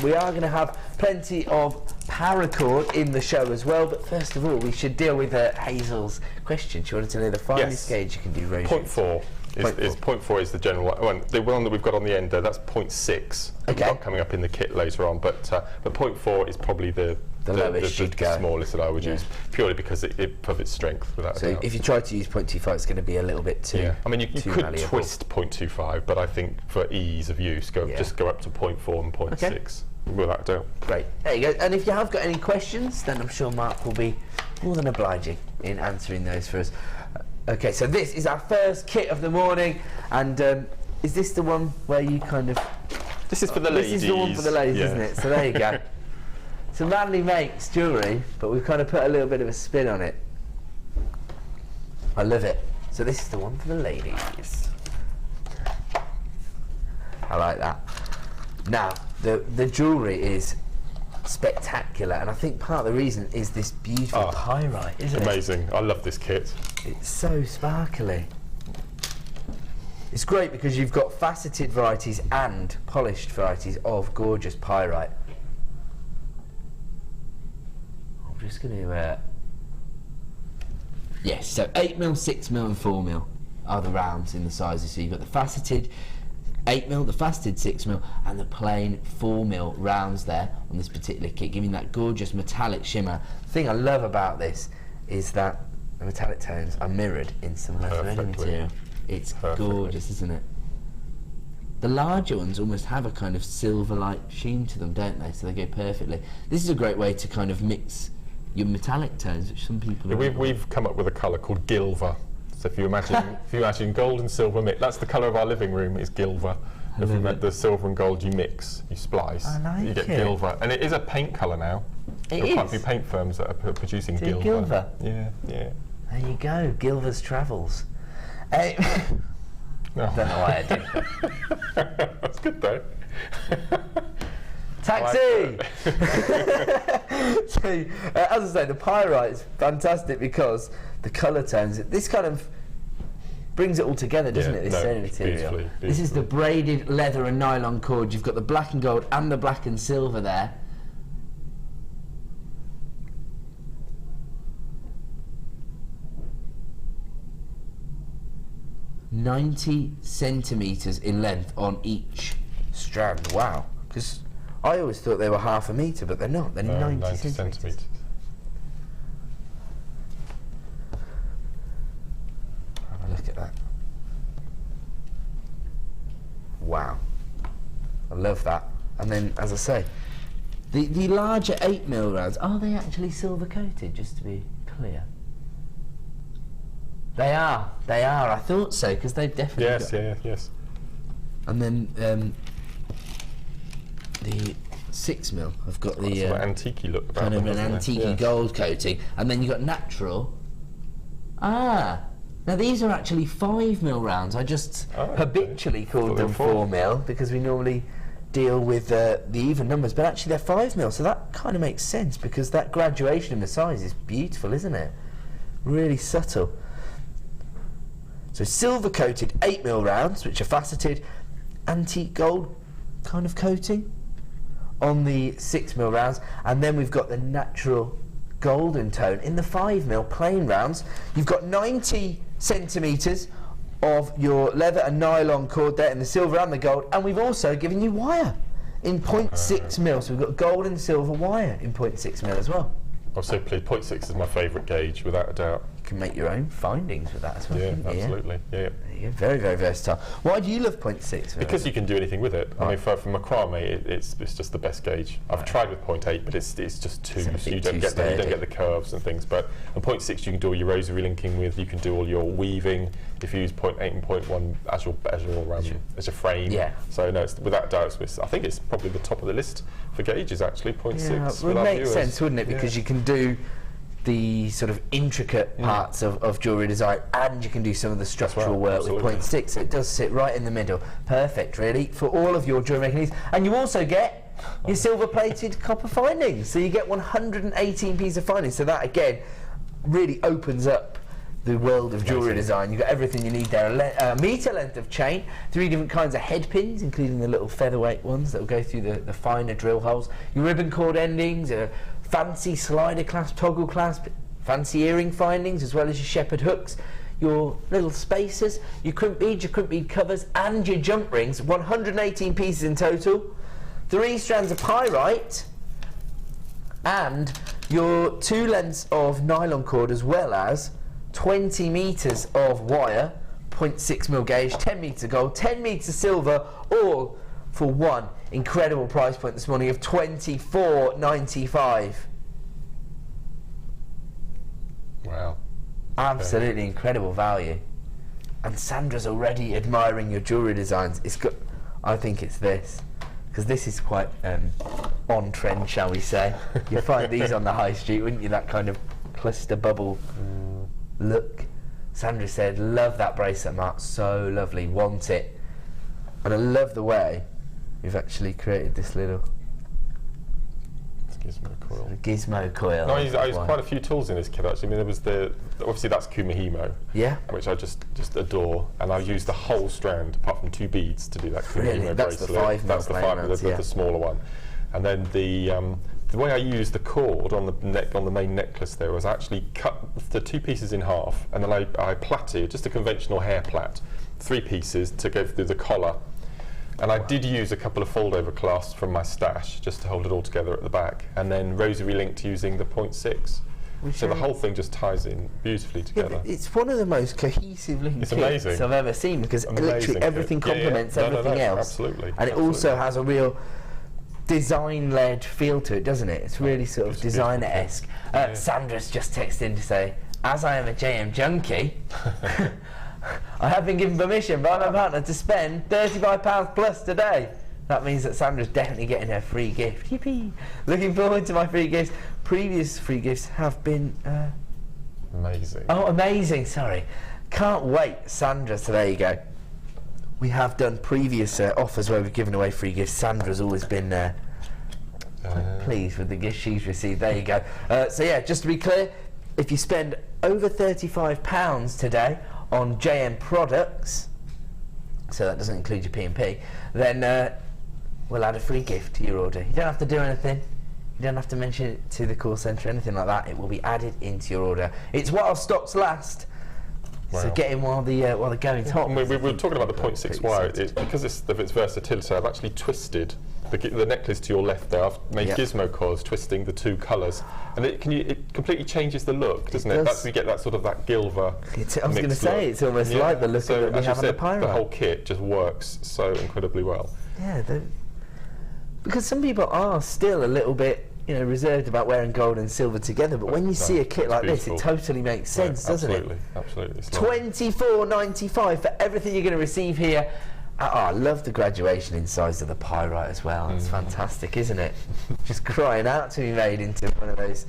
We are going to have plenty of paracord in the show as well, but first of all we should deal with Hazel's question. She wanted to know the finest gauge you can do rosary. 0.4 is 0.4 is the general one. The one that we've got on the end there, that's 0.6. Okay. We've got coming up in the kit later on, but 0.4 is probably the smallest that I would use, purely because of its strength. Without a doubt. If you try to use 0.25, it's going to be a little bit too. Yeah, I mean you could malleable. twist 0.25, but I think for ease of use, just go up to 0.4 and 0.6 without a doubt. Great, there you go. And if you have got any questions, then I'm sure Mark will be more than obliging in answering those for us. Okay, so this is our first kit of the morning, and is this the one where you kind of... This is for the ladies. This is the one for the ladies, isn't it? So there you go. So Manly makes jewellery, but we've kind of put a little bit of a spin on it. I love it. So this is the one for the ladies. I like that. Now, the jewellery is spectacular, and I think part of the reason is this beautiful pyrite, isn't it? Amazing. I love this kit. It's so sparkly. It's great because you've got faceted varieties and polished varieties of gorgeous pyrite. I'm just going to... Yes, so 8mm, 6mm and 4mm are the rounds in the sizes. So you've got the faceted 8mm, the faceted 6mm and the plain 4mm rounds there on this particular kit, giving that gorgeous metallic shimmer. The thing I love about this is that the metallic tones are mirrored in some of the threading material. It's gorgeous, isn't it? The larger ones almost have a kind of silver-like sheen to them, don't they? So they go perfectly. This is a great way to kind of mix your metallic tones, which some people... We've come up with a colour called Gilver. So if you imagine gold and silver mix, that's the colour of our living room, is Gilver. If you make the silver and gold, you mix, you splice, you get Gilver. And it is a paint colour now. There are quite a few paint firms that are producing Gilver. Gilver? Yeah, yeah. There you go, Gilver's Travels. I don't know why I did. That's good though. Taxi! So, as I say, the pyrite is fantastic because the colour tones, this kind of brings it all together, doesn't it, this stone material? Beautifully. This is the braided leather and nylon cord. You've got the black and gold and the black and silver there. "90 centimetres in length on each strand." Wow. Because I always thought they were half a metre, but they're not. They're 90 centimetres. Have a look at that. Wow. I love that. And then, as I say, the larger 8mm rounds, are they actually silver coated, just to be clear? They are. I thought so, because they've definitely Yes. And then the 6mm have got the antique look about kind of them, an antique gold coating, and then you've got natural. Now these are actually 5mm rounds. I just habitually called them 4mm because we normally deal with the even numbers, but actually they're 5mm, so that kind of makes sense because that graduation in the size is beautiful, isn't it? Really subtle. So silver coated 8mm rounds, which are faceted, antique gold kind of coating on the 6mm rounds, and then we've got the natural golden tone in the 5mm plain rounds. You've got 90 centimetres of your leather and nylon cord there in the silver and the gold, and we've also given you wire in 0.6mm, so we've got gold and silver wire in 0.6mm as well. I'm so pleased. 0.6 is my favourite gauge, without a doubt. You can make your own findings with that as well. Yeah, absolutely. Yeah. You're very, very versatile. Why do you love 0.6? Because you can do anything with it. I mean, for macrame, it's just the best gauge. I've tried with 0.8, but it's just too. So you don't get the curves and things. But on 0.6, you can do all your rosary linking with. You can do all your weaving. If you use 0.8 and 0.1 as your frame. Yeah. So no, without a doubt, I think it's probably the top of the list for gauges actually. 0.6. Yeah, it would make sense, wouldn't it? Because you can do the sort of intricate parts of jewellery design, and you can do some of the structural work with 0.6, so it does sit right in the middle. Perfect, really, for all of your jewellery making needs. And you also get your silver-plated copper findings, so you get 118 pieces of findings, so that, again, really opens up the world of jewellery design. You've got everything you need there. A metre length of chain, 3 different kinds of head pins, including the little featherweight ones that will go through the finer drill holes. Your ribbon cord endings, a fancy slider clasp, toggle clasp, fancy earring findings, as well as your shepherd hooks, your little spacers, your crimp beads, your crimp bead covers, and your jump rings. 118 pieces in total. 3 strands of pyrite, and your 2 lengths of nylon cord, as well as 20 metres of wire, 0.6mm gauge, 10 metre gold, 10 metre silver, all for one incredible price point this morning of $24.95. Wow. Absolutely incredible value. And Sandra's already admiring your jewellery designs. I think it's this, because this is quite on trend, shall we say. You'd find these on the high street, wouldn't you? That kind of cluster bubble look. Sandra said, love that bracelet, Mark, so lovely, want it. And I love the way we've actually created this little Gizmo coil. Gizmo coil. No, I used quite a few tools in this kit actually. I mean, there was obviously that's Kumo, yeah, which I just adore, and I used the whole strand apart from 2 beads to do that Kumo really? That's bracelet. That's the 5 the smaller one. And then the way I used the cord on the main necklace there was I actually cut the 2 pieces in half, and then I plaited just a conventional hair plait, 3 pieces to go through the collar. And I did use a couple of fold-over clasps from my stash just to hold it all together at the back, and then rosary linked using the 0.6. So the whole thing just ties in beautifully together. Yeah, it's one of the most cohesive looking kits amazing. I've ever seen, because literally everything complements everything else. Absolutely. And it also has a real design-led feel to it, doesn't it? It's really sort of designer-esque. Sandra's just texted in to say, as I am a JM junkie, I have been given permission by my partner to spend £35 plus today. That means that Sandra's definitely getting her free gift. Yippee! Looking forward to my free gifts. Previous free gifts have been amazing. Oh, amazing! Sorry, can't wait, Sandra. So there you go. We have done previous offers where we've given away free gifts. Sandra's always been quite pleased with the gifts she's received. There you go. So yeah, just to be clear, if you spend over £35 today on JM products, so that doesn't include your P&P, then we'll add a free gift to your order. You don't have to do anything. You don't have to mention it to the call centre or anything like that. It will be added into your order. It's while stocks last. Wow. So get in while the going's hot. We were talking about the 0.6 wire. Because of its versatility, I've actually twisted the necklace to your left there. I've made gizmo coils twisting the 2 colours, and it completely changes the look, doesn't it? That's, you get that sort of that gilver. I was going to say it's almost like the look that we have on the Pyrite. The whole kit just works so incredibly well. Yeah, because some people are still a little bit, reserved about wearing gold and silver together, but when you see a kit like this, it totally makes sense, doesn't it? Absolutely. $24.95 for everything you're going to receive here. I love the graduation in size of the Pyrite as well. It's fantastic, isn't it? Just crying out to be made into one of those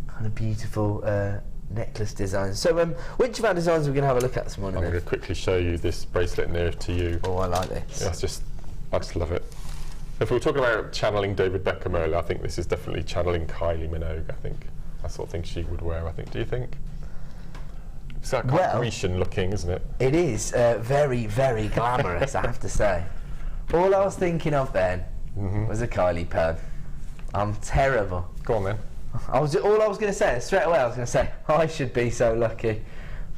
kind of beautiful necklace designs. So which of our designs are we going to have a look at this morning? I'm going to quickly show you this bracelet nearer to you. Oh, I like this. Yeah, I just love it. If we were talking about channeling David Beckham earlier, I think this is definitely channeling Kylie Minogue. I think that's the sort of thing she would wear. I think. Do you think? It's that kind of Grecian looking, isn't it? It is very, very glamorous, I have to say. All I was thinking of then was a Kylie pearl. I'm terrible. Go on then. All I was going to say straight away. I was going to say I should be so lucky,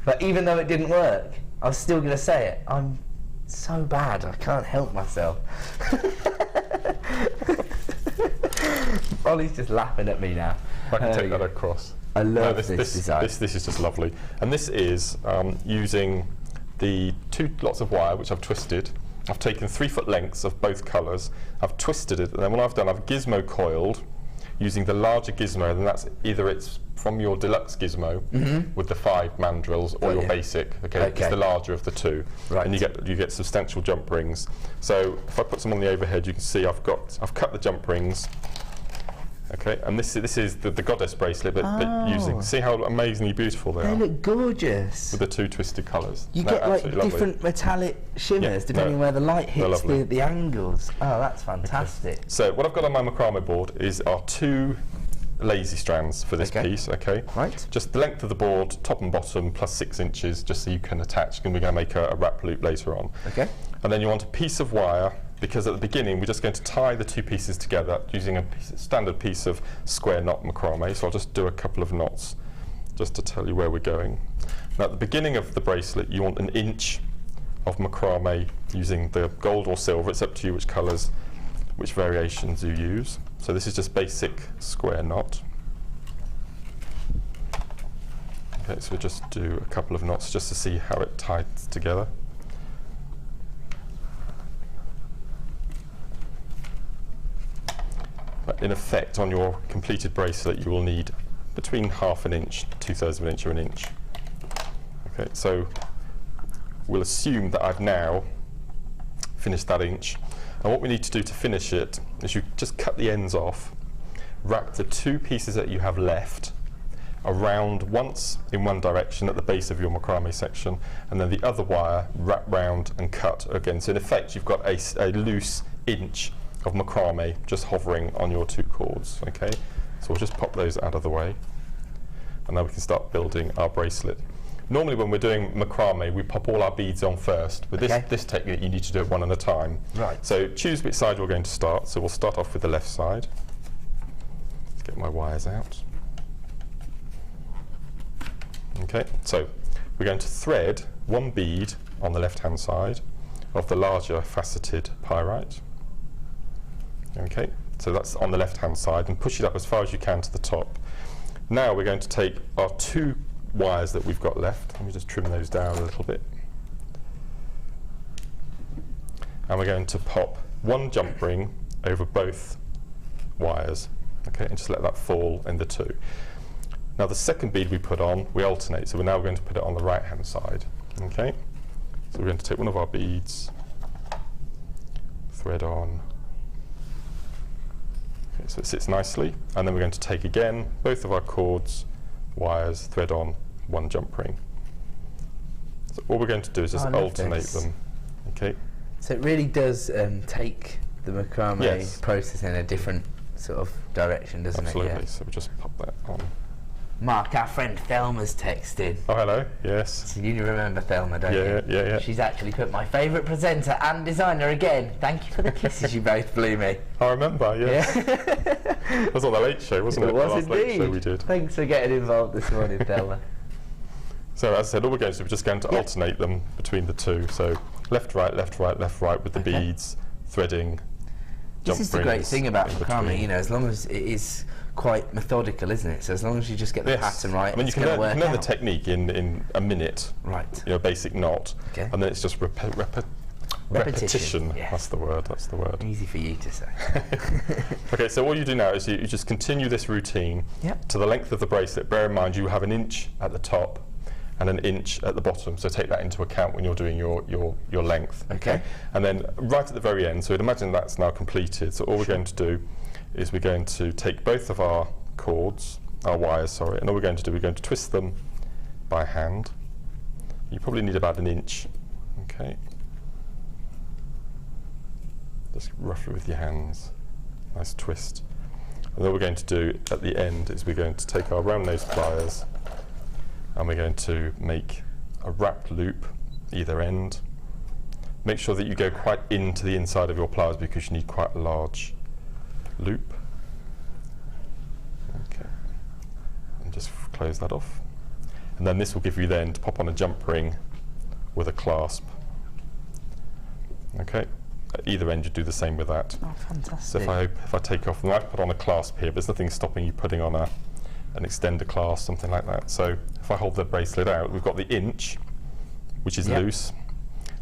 but even though it didn't work, I was still going to say it. I'm so bad. I can't help myself. Ollie's just laughing at me now. I can take that across. I love this design. This is just lovely. And this is using the 2 lots of wire, which I've twisted. I've taken 3-foot lengths of both colours. I've twisted it, and then what I've done, I've gizmo coiled using the larger gizmo, and that's either it's from your deluxe gizmo with the 5 mandrels, or your basic. Okay, it's the larger of the 2, and you get substantial jump rings. So if I put some on the overhead, you can see I've cut the jump rings. Okay, and this is the goddess bracelet, but using, see how amazingly beautiful they are. They look gorgeous. With the 2 twisted colours. You get like different metallic shimmers depending where the light hits the angles. Oh, that's fantastic. Okay. So what I've got on my macrame board are 2 lazy strands for this piece, okay? Right. Just the length of the board, top and bottom, plus 6 inches, just so you can attach, and we're going to make a wrap loop later on. Okay. And then you want a piece of wire, because at the beginning we're just going to tie the 2 pieces together using a standard piece of square knot macrame. So I'll just do a couple of knots just to tell you where we're going. Now at the beginning of the bracelet you want 1 inch of macrame using the gold or silver. It's up to you which colours, which variations you use. So this is just basic square knot. Okay, so we'll just do a couple of knots just to see how it ties together. But in effect, on your completed bracelet, you will need between 1/2 inch, 2/3 of an inch, or 1 inch. Okay, so we'll assume that I've now finished that inch. And what we need to do to finish it is you just cut the ends off, wrap the 2 pieces that you have left around once in one direction at the base of your macrame section, and then the other wire wrap round and cut again. So in effect, you've got a loose inch of macrame just hovering on your 2 cords. Okay, so we'll just pop those out of the way, and now we can start building our bracelet. Normally when we're doing macrame, we pop all our beads on first. With this technique, you need to do it one at a time. Right. So choose which side you're going to start. So we'll start off with the left side. Let's get my wires out. Okay, so we're going to thread 1 bead on the left-hand side of the larger faceted pyrite. Okay, so that's on the left-hand side, and push it up as far as you can to the top. Now we're going to take our 2 wires that we've got left. Let me just trim those down a little bit. And we're going to pop 1 jump ring over both wires, okay, and just let that fall in the 2. Now the second bead we put on, we alternate, so we're now going to put it on the right-hand side, okay? So we're going to take one of our beads, thread on, okay, so it sits nicely, and then we're going to take again both of our cords, wires, thread on, 1 jump ring. So all we're going to do is just alternate them, okay? So it really does take the macrame process in a different sort of direction, doesn't it? Absolutely, so we'll just pop that on. Mark, our friend Thelma's texted. Oh, hello, yes. So you remember Thelma, don't you? Yeah. She's actually put my favourite presenter and designer again. Thank you for the kisses you both blew me. I remember, yes. That was on the Late Show, wasn't it? It was the last indeed. Late Show we did. Thanks for getting involved this morning, Thelma. So as I said, all we're going to do is just going to alternate them between the 2. So left, right, left, right, left, right with the beads, threading, jump This is the great thing about macrame, you know, as long as it is quite methodical, isn't it? So as long as you just get the pattern right, I mean, you can learn the technique in a minute. Right. You know, basic knot. Okay. And then it's just repetition. Yeah. That's the word. That's the word. Easy for you to say. Okay, so what you do now is you just continue this routine to the length of the bracelet. Bear in mind you have 1 inch at the top and 1 inch at the bottom, so take that into account when you're doing your length. Okay. And then right at the very end, so imagine that's now completed. So all we're going to do is we're going to take both of our cords, our wires, sorry, and all we're going to do, we're going to twist them by hand. You probably need about 1 inch. Okay. Just roughly with your hands. Nice twist. And then what we're going to do at the end is we're going to take our round nose pliers and we're going to make a wrapped loop either end. Make sure that you go quite into the inside of your pliers because you need quite a large loop. Okay. And just close that off. And then this will give you then to pop on a jump ring with a clasp. Okay. At either end you do the same with that. Oh, fantastic. So if I take off, and I put on a clasp here, but there's nothing stopping you putting on an extender clasp, something like that. So if I hold the bracelet out, we've got the inch, which is loose,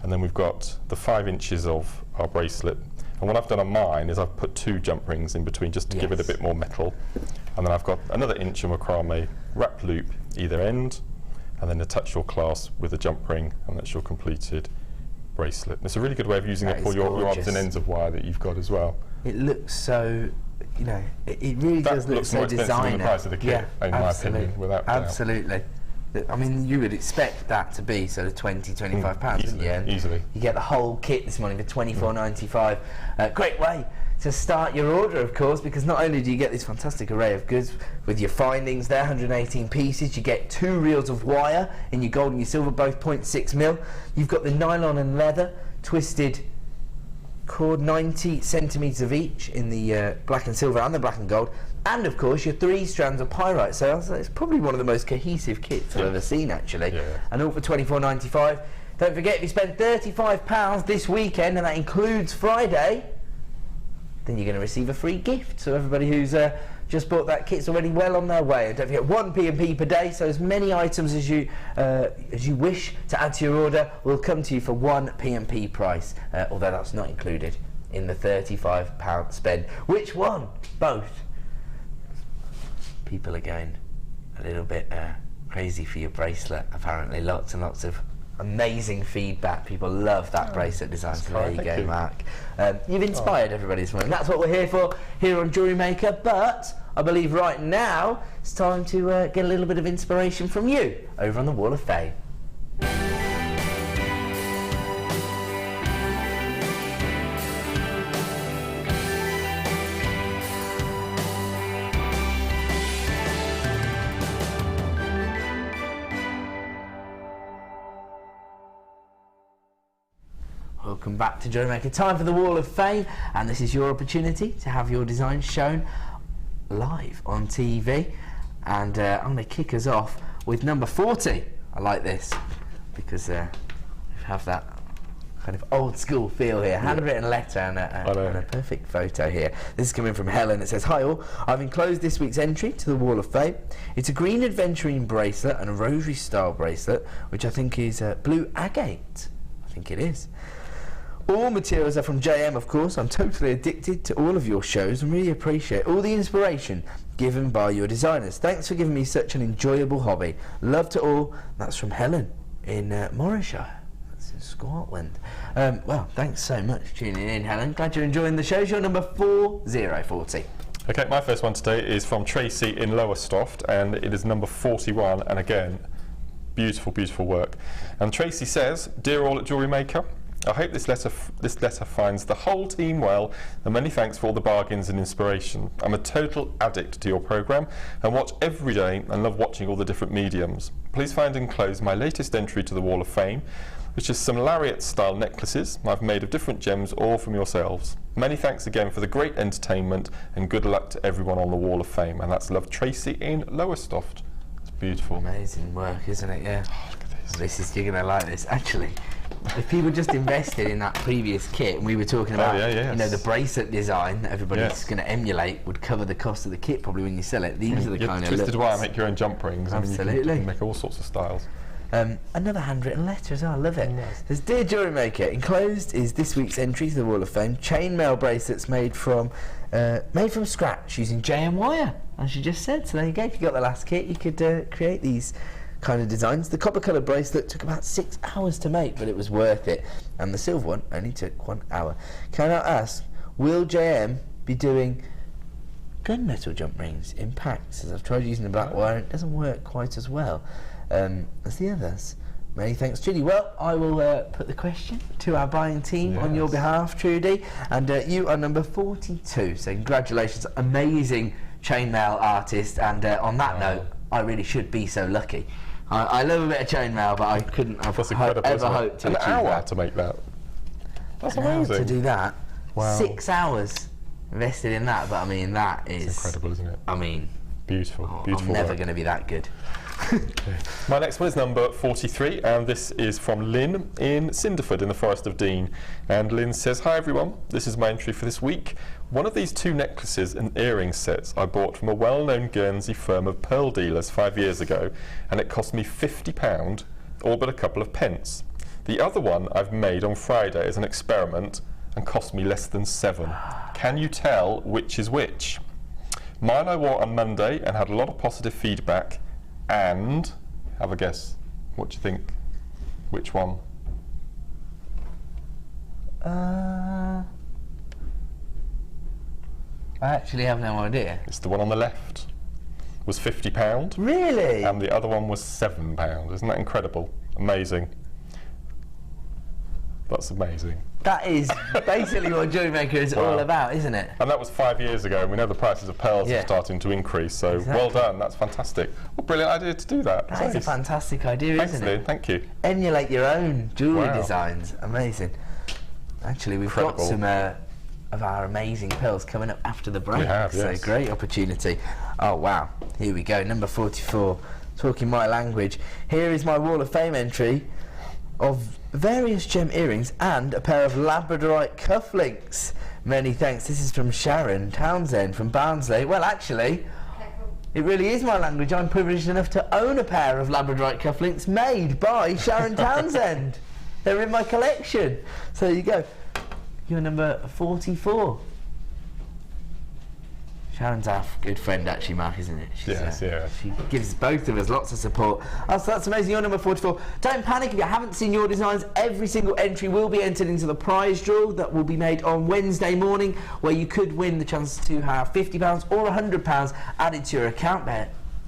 and then we've got the 5 inches of our bracelet. And what I've done on mine is I've put 2 jump rings in between just to give it a bit more metal. And then I've got another inch of macrame wrap loop either end, and then attach your clasp with a jump ring, and that's your completed bracelet. It's a really good way of using up all your odds and ends of wire that you've got as well. It looks so, you know, it really does look so designer. Than the price of the kit, in my opinion, without doubt. Absolutely. I mean, you would expect that to be sort of £20–25, wouldn't you? Easily. You get the whole kit this morning for £24.95. Great way to start your order, of course, because not only do you get this fantastic array of goods with your findings there, 118 pieces, you get 2 reels of wire in your gold and your silver, both 0.6mm. You've got the nylon and leather twisted cord, 90 centimetres of each in the black and silver and the black and gold, and of course your 3 strands of pyrite. So it's probably one of the most cohesive kits I've ever seen, actually. And all for £24.95. Don't forget, if you spend £35 this weekend, and that includes Friday, then you're going to receive a free gift. So everybody who's just bought that kit's already well on their way. And don't forget, 1 P&P per day, so as many items as you wish to add to your order will come to you for 1 P&P price, although that's not included in the £35 spend. Which one? Both. People are going a little bit crazy for your bracelet, apparently. Lots and lots of amazing feedback. People love that bracelet design, so there you go, Mark. You've inspired everybody this morning. That's what we're here for, here on Jewellery Maker, but I believe right now it's time to get a little bit of inspiration from you over on the Wall of Fame. Welcome back to Jewellery Maker. Time for the Wall of Fame, and this is your opportunity to have your design shown live on TV. And I'm going to kick us off with number 40. I like this because we have that kind of old school feel here. Handwritten letter and a perfect photo here. This is coming from Helen. It says, "Hi all, I've enclosed this week's entry to the Wall of Fame. It's a green adventuring bracelet and a rosary style bracelet, which I think is blue agate. I think it is. All materials are from JM, of course. I'm totally addicted to all of your shows and really appreciate all the inspiration given by your designers. Thanks for giving me such an enjoyable hobby. Love to all." That's from Helen in Morayshire. That's in Scotland. Well, thanks so much for tuning in, Helen. Glad you're enjoying the show. You're number 4040. Okay, my first one today is from Tracy in Lowestoft, and it is number 41, and again, beautiful, beautiful work. And Tracy says, "Dear all at Jewellery Maker, I hope this letter finds the whole team well, and many thanks for all the bargains and inspiration. I'm a total addict to your programme and watch every day and love watching all the different mediums. Please find enclosed my latest entry to the Wall of Fame, which is some lariat style necklaces I've made of different gems, all from yourselves. Many thanks again for the great entertainment, and good luck to everyone on the Wall of Fame." And that's love, Tracy in Lowestoft. It's beautiful. Amazing work, isn't it? Yeah. Oh, look at this. You're going to like this. Actually, if people just invested in that previous kit, and we were talking about, you know, the bracelet design that everybody's going to emulate would cover the cost of the kit probably when you sell it. These are the kind of twisted wire, make your own jump rings. Absolutely. I mean, you can make all sorts of styles. Another handwritten letter as well, I love it. It says, "Dear Jewellery Maker, enclosed is this week's entry to the Wall of Fame. Chainmail bracelets made from scratch using JM wire, as you just said. So there you go. If you got the last kit, you could create these kind of designs. The copper coloured bracelet took about 6 hours to make, but it was worth it. And the silver one only took 1 hour. Can I ask, will JM be doing gunmetal jump rings in packs? As I've tried using the black wire, it doesn't work quite as well as the others. Many thanks, Trudy." Well, I will put the question to our buying team on your behalf, Trudy, and you are number 42. So congratulations, amazing chainmail artist. And on that note, I really should be so lucky. I love a bit of chainmail, but I couldn't have ever hoped to achieve that. An hour to make that. That's amazing. To do that. Wow. 6 hours invested in that, but I mean, that is... It's incredible, isn't it? I mean... Beautiful, beautiful I'm never work. going to be that good. My next one is number 43, and this is from Lynn in Cinderford in the Forest of Dean. And Lynn says, "Hi everyone, this is my entry for this week. One of these 2 necklaces and earring sets I bought from a well-known Guernsey firm of pearl dealers 5 years ago, and it cost me £50, all but a couple of pence. The other one I've made on Friday as an experiment and cost me less than 7. Can you tell which is which? Mine I wore on Monday and had a lot of positive feedback, and have a guess. What do you think? Which one?" I actually have no idea. It's the one on the left. It was £50. Really? And the other one was £7. Isn't that incredible? Amazing. That's amazing. That is basically what JewelleryMaker is all about, isn't it? And that was 5 years ago, and we know the prices of pearls are starting to increase, so well done, that's fantastic. What a brilliant idea to do that. That is a fantastic idea, isn't it? Thank you. Emulate your own jewellery designs. Amazing. Actually, we've got some of our amazing pearls coming up after the break. We have, yes. So great opportunity. Oh wow, here we go, number 44, talking my language. Here is my Wall of Fame entry of various gem earrings and a pair of labradorite cufflinks. Many thanks. This is from Sharon Townsend from Barnsley. Well, actually, it really is my language. I'm privileged enough to own a pair of labradorite cufflinks made by Sharon Townsend. They're in my collection. So there you go. You're number 44. Sharon's our good friend, actually, Mark, isn't it? Yes, yeah. She gives both of us lots of support. Oh, so that's amazing. You're number 44. Don't panic if you haven't seen your designs. Every single entry will be entered into the prize draw that will be made on Wednesday morning, where you could win the chance to have £50 or £100 added to your account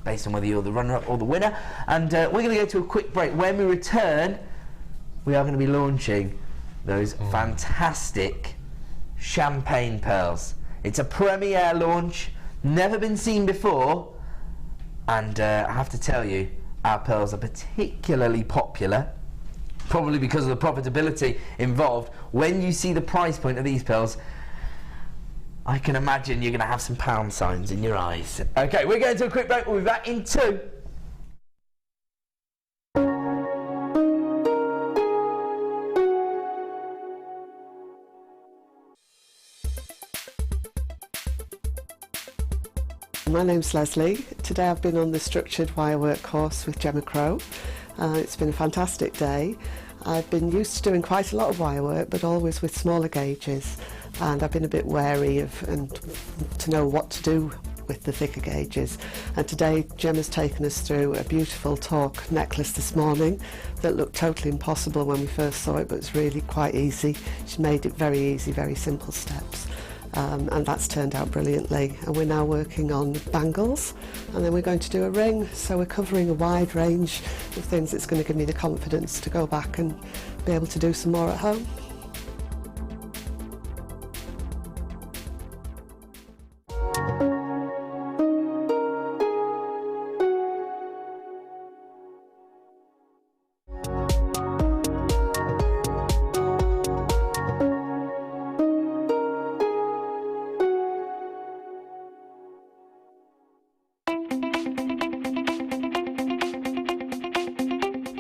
based on whether you're the runner-up or the winner. And we're going to go to a quick break. When we return, we are going to be launching those fantastic champagne pearls. It's a premiere launch, never been seen before, and I have to tell you, our pearls are particularly popular, probably because of the profitability involved. When you see the price point of these pearls, I can imagine you're going to have some pound signs in your eyes. Okay, we're going to a quick break. We'll be back in 2. My name's Leslie. Today I've been on the structured wirework course with Gemma Crow. It's been a fantastic day. I've been used to doing quite a lot of wirework, but always with smaller gauges, and I've been a bit wary of to know what to do with the thicker gauges. And today Gemma's taken us through a beautiful torque necklace this morning that looked totally impossible when we first saw it, but it's really quite easy. She made it very easy, very simple steps. And that's turned out brilliantly, and we're now working on bangles, and then we're going to do a ring, so we're covering a wide range of things that's going to give me the confidence to go back and be able to do some more at home.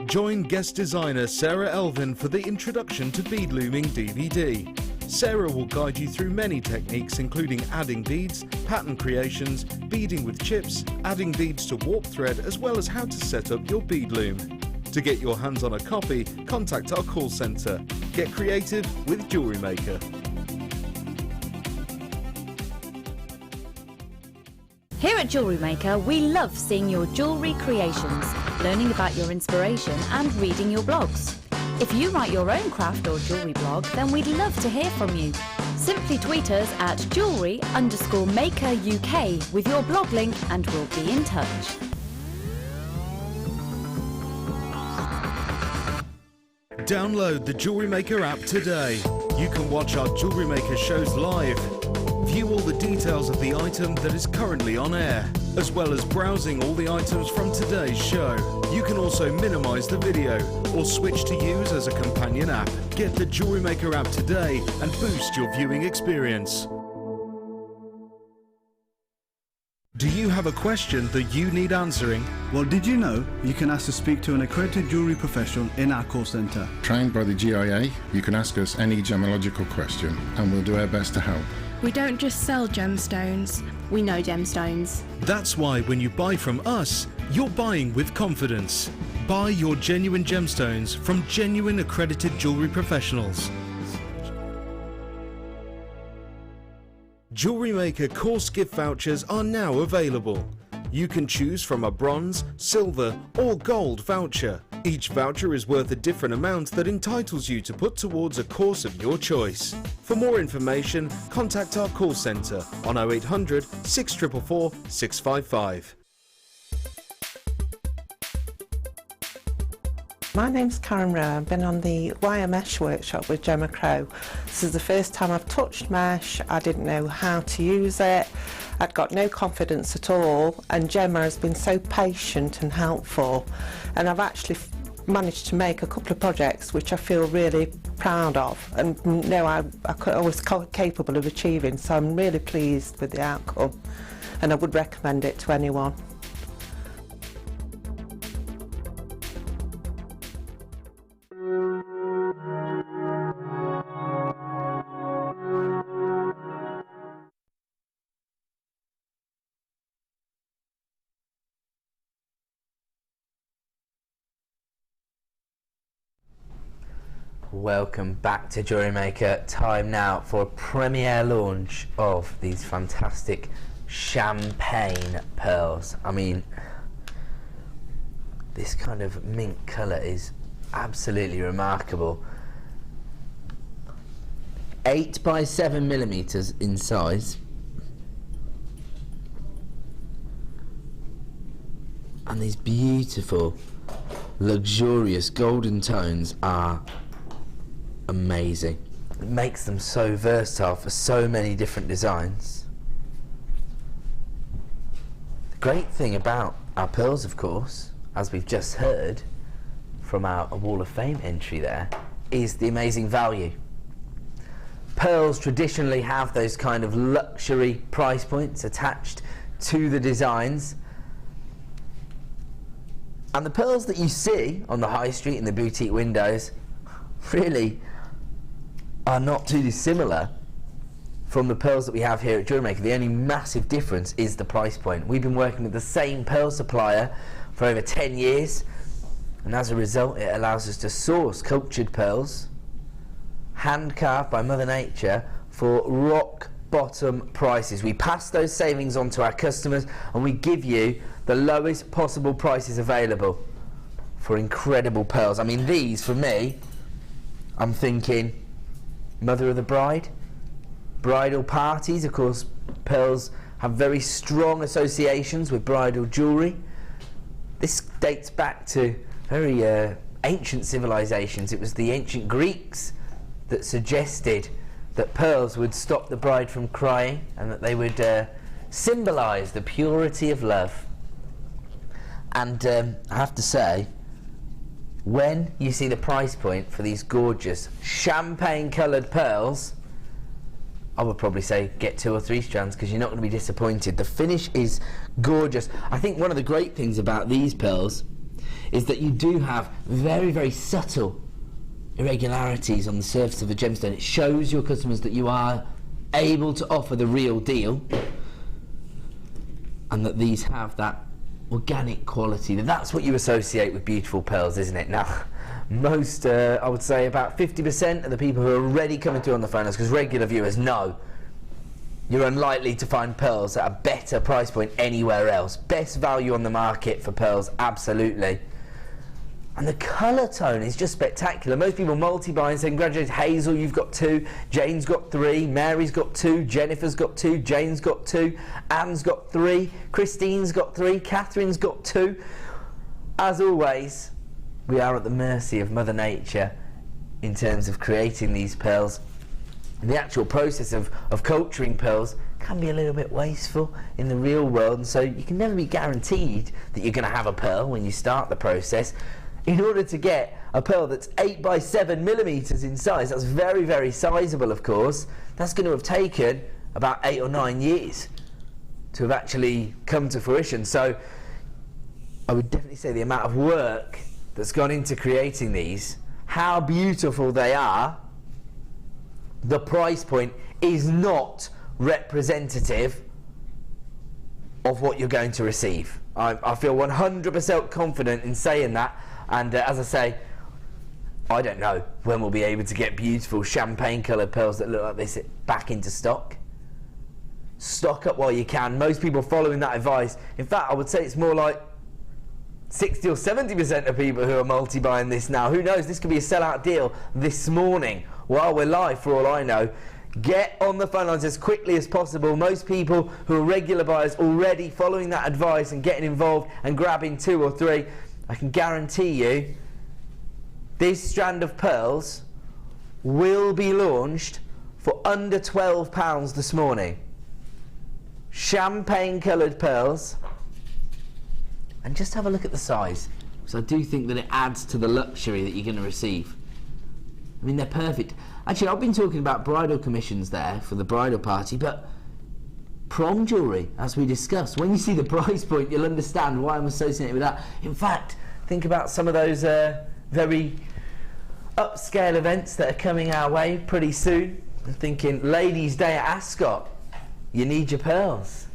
Join guest designer Sarah Elvin for the Introduction to Bead Looming DVD. Sarah will guide you through many techniques, including adding beads, pattern creations, beading with chips, adding beads to warp thread, as well as how to set up your bead loom. To get your hands on a copy, contact our call centre. Get creative with JewelleryMaker. Here at JewelleryMaker, we love seeing your jewellery creations, learning about your inspiration and reading your blogs. If you write your own craft or jewellery blog, then we'd love to hear from you. Simply tweet us at jewellery_maker UK with your blog link and we'll be in touch. Download the JewelleryMaker app today. You can watch our JewelleryMaker shows live, view all the details of the item that is currently on air, as well as browsing all the items from today's show. You can also minimize the video or switch to use as a companion app. Get the JewelleryMaker app today and boost your viewing experience. Do you have a question that you need answering? Well, did you know you can ask to speak to an accredited jewellery professional in our call centre? Trained by the GIA, you can ask us any gemological question and we'll do our best to help. We don't just sell gemstones, we know gemstones. That's why when you buy from us, you're buying with confidence. Buy your genuine gemstones from genuine accredited jewellery professionals. JewelleryMaker course gift vouchers are now available. You can choose from a bronze, silver or gold voucher. Each voucher is worth a different amount that entitles you to put towards a course of your choice. For more information, contact our call centre on 0800 644 655. My name's Karen Rowe. I've been on the wire mesh workshop with Gemma Crow. This is the first time I've touched mesh. I didn't know how to use it. I'd got no confidence at all, and Gemma has been so patient and helpful, and I've actually managed to make a couple of projects which I feel really proud of and know I was capable of achieving, so I'm really pleased with the outcome and I would recommend it to anyone. Welcome back to JewelleryMaker. Time now for a premiere launch of these fantastic champagne pearls. I mean, this kind of mint colour is absolutely remarkable. 8 by 7 millimeters in size, and these beautiful, luxurious golden tones are amazing. It makes them so versatile for so many different designs. The great thing about our pearls, of course, as we've just heard from our Wall of Fame entry there, is the amazing value. Pearls traditionally have those kind of luxury price points attached to the designs, and the pearls that you see on the high street in the boutique windows really are not too dissimilar from the pearls that we have here at JewelleryMaker. The only massive difference is the price point. We've been working with the same pearl supplier for over 10 years, and as a result it allows us to source cultured pearls hand carved by Mother Nature for rock bottom prices. We pass those savings on to our customers and we give you the lowest possible prices available for incredible pearls. I mean, these for me, I'm thinking mother of the bride, bridal parties. Of course, pearls have very strong associations with bridal jewellery. This dates back to very ancient civilizations. It was the ancient Greeks that suggested that pearls would stop the bride from crying and that they would symbolise the purity of love. And I have to say, when you see the price point for these gorgeous champagne coloured pearls, I would probably say get 2 or 3 strands, because you're not going to be disappointed. The finish is gorgeous. I think one of the great things about these pearls is that you do have very, very subtle irregularities on the surface of the gemstone. It shows your customers that you are able to offer the real deal, and that these have that organic quality. That's what you associate with beautiful pearls, isn't it? Now, most, I would say about 50% of the people who are already coming through on the phone, because regular viewers know you're unlikely to find pearls at a better price point anywhere else. Best value on the market for pearls, absolutely. And the colour tone is just spectacular. Most people multi-buy and say, congratulations, Hazel, you've got 2, Jane's got 3, Mary's got 2, Jennifer's got 2, Jane's got 2, Anne's got 3, Christine's got 3, Catherine's got 2. As always, we are at the mercy of Mother Nature in terms of creating these pearls. And the actual process of culturing pearls can be a little bit wasteful in the real world, and so you can never be guaranteed that you're going to have a pearl when you start the process. In order to get a pearl that's 8 by 7 millimeters in size, that's very, very sizable, of course, that's going to have taken about 8 or 9 years to have actually come to fruition. So I would definitely say the amount of work that's gone into creating these, how beautiful they are, the price point is not representative of what you're going to receive. I feel 100% confident in saying that. And as I say, I don't know when we'll be able to get beautiful champagne coloured pearls that look like this back into stock. Stock up while you can. Most people are following that advice. In fact, I would say it's more like 60 or 70% of people who are multi-buying this now. Who knows, this could be a sellout deal this morning while we're live, for all I know. Get on the phone lines as quickly as possible. Most people who are regular buyers already following that advice and getting involved and grabbing 2 or 3. I can guarantee you this strand of pearls will be launched for under £12 this morning. Champagne coloured pearls. And just have a look at the size, because I do think that it adds to the luxury that you're going to receive. I mean, they're perfect. Actually, I've been talking about bridal commissions there for the bridal party, but prom jewellery, as we discussed, when you see the price point, you'll understand why I'm associating it with that. In fact, think about some of those very upscale events that are coming our way pretty soon. I'm thinking Ladies' Day at Ascot. You need your pearls.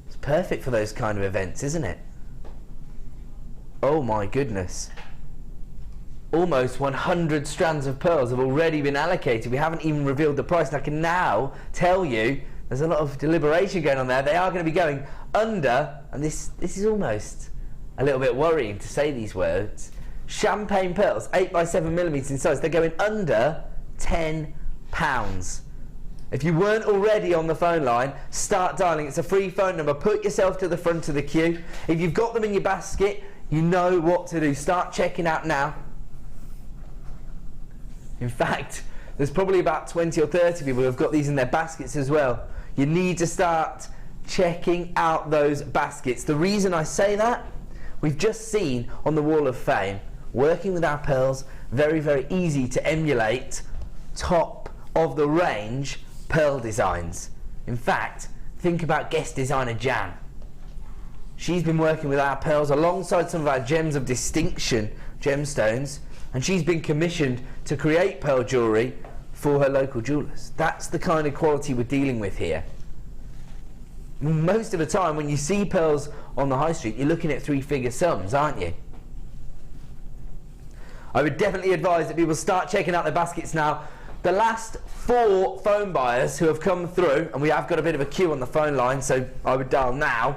It's perfect for those kind of events, isn't it? Oh my goodness. Almost 100 strands of pearls have already been allocated. We haven't even revealed the price, and I can now tell you there's a lot of deliberation going on there. They are going to be going under, and this is almost a little bit worrying to say these words. Champagne pearls, 8 by 7 millimetres in size, they're going under £10. If you weren't already on the phone line, start dialing. It's a free phone number. Put yourself to the front of the queue. If you've got them in your basket, you know what to do. Start checking out now. In fact, there's probably about 20 or 30 people who have got these in their baskets as well. You need to start checking out those baskets. The reason I say that, we've just seen on the Wall of Fame, working with our pearls, very, very easy to emulate top of the range pearl designs. In fact, think about guest designer Jan. She's been working with our pearls alongside some of our gems of distinction, gemstones, and she's been commissioned to create pearl jewellery for her local jewellers. That's the kind of quality we're dealing with here. Most of the time when you see pearls on the high street, you're looking at 3-figure sums, aren't you? I would definitely advise that people start checking out their baskets now. The last 4 phone buyers who have come through, and we have got a bit of a queue on the phone line, so I would dial now,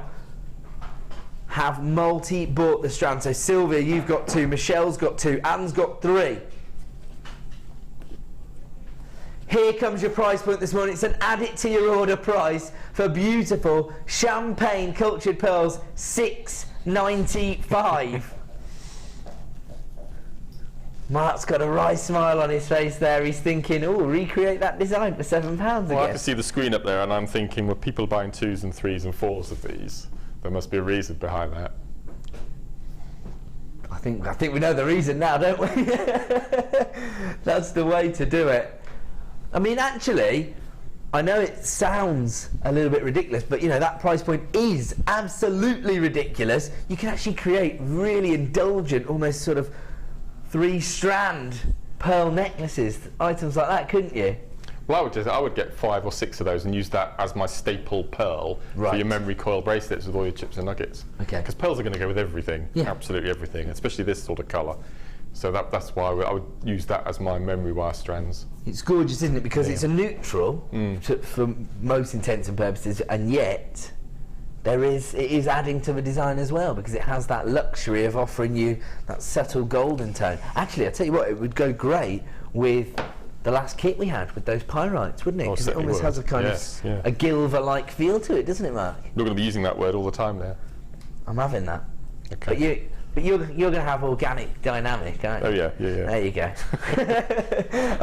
have multi-bought the strand. So Sylvia, you've got 2, Michelle's got 2, Anne's got 3. Here comes your price point this morning. It's an add it to your order price for beautiful champagne cultured pearls, $6.95. Mark's got a wry smile on his face there. He's thinking, oh, recreate that design for £7 again. Well, I can see the screen up there, and I'm thinking, well, people buying 2s and 3s and 4s of these. There must be a reason behind that. I think we know the reason now, don't we? That's the way to do it. I mean, actually, I know it sounds a little bit ridiculous, but you know, that price point is absolutely ridiculous. You can actually create really indulgent, almost sort of 3-strand pearl necklaces, items like that, couldn't you? Well, I would get 5 or 6 of those and use that as my staple pearl for your memory coil bracelets with all your chips and nuggets. Okay. Because pearls are going to go with everything, absolutely everything, especially this sort of colour. So that's why I would use that as my memory wire strands. It's gorgeous, isn't it? Because it's a neutral for most intents and purposes, and yet it is adding to the design as well, because it has that luxury of offering you that subtle golden tone. Actually, I'll tell you what, it would go great with the last kit we had with those pyrites, wouldn't it? Because it almost has a kind of a gilver-like feel to it, doesn't it, Mark? You're going to be using that word all the time there. I'm having that. Okay. But you're going to have organic dynamic, aren't you? Oh, yeah. There you go.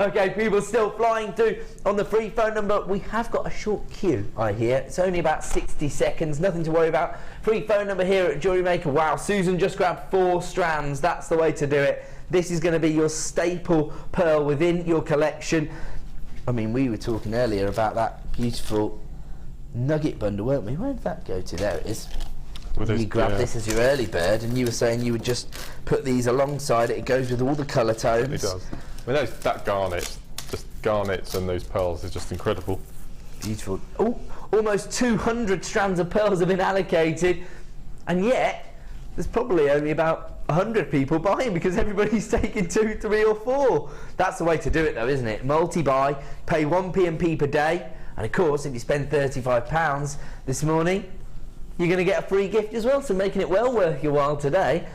Okay, people still flying through on the free phone number. We have got a short queue, I hear. It's only about 60 seconds, nothing to worry about. Free phone number here at JewelleryMaker. Wow, Susan just grabbed 4 strands. That's the way to do it. This is going to be your staple pearl within your collection. I mean, we were talking earlier about that beautiful Nugget bundle, weren't we? Where did that go to? There it is. You grabbed this as your early bird, and you were saying you would just put these alongside it. It goes with all the colour tones. It does. I mean, that garnets and those pearls is just incredible. Beautiful. Oh, almost 200 strands of pearls have been allocated, and yet there's probably only about 100 people buying, because everybody's taking 2, 3 or 4. That's the way to do it though, isn't it? Multi-buy, pay 1 P&P per day, and of course if you spend £35 this morning, you're going to get a free gift as well, so making it well worth your while today.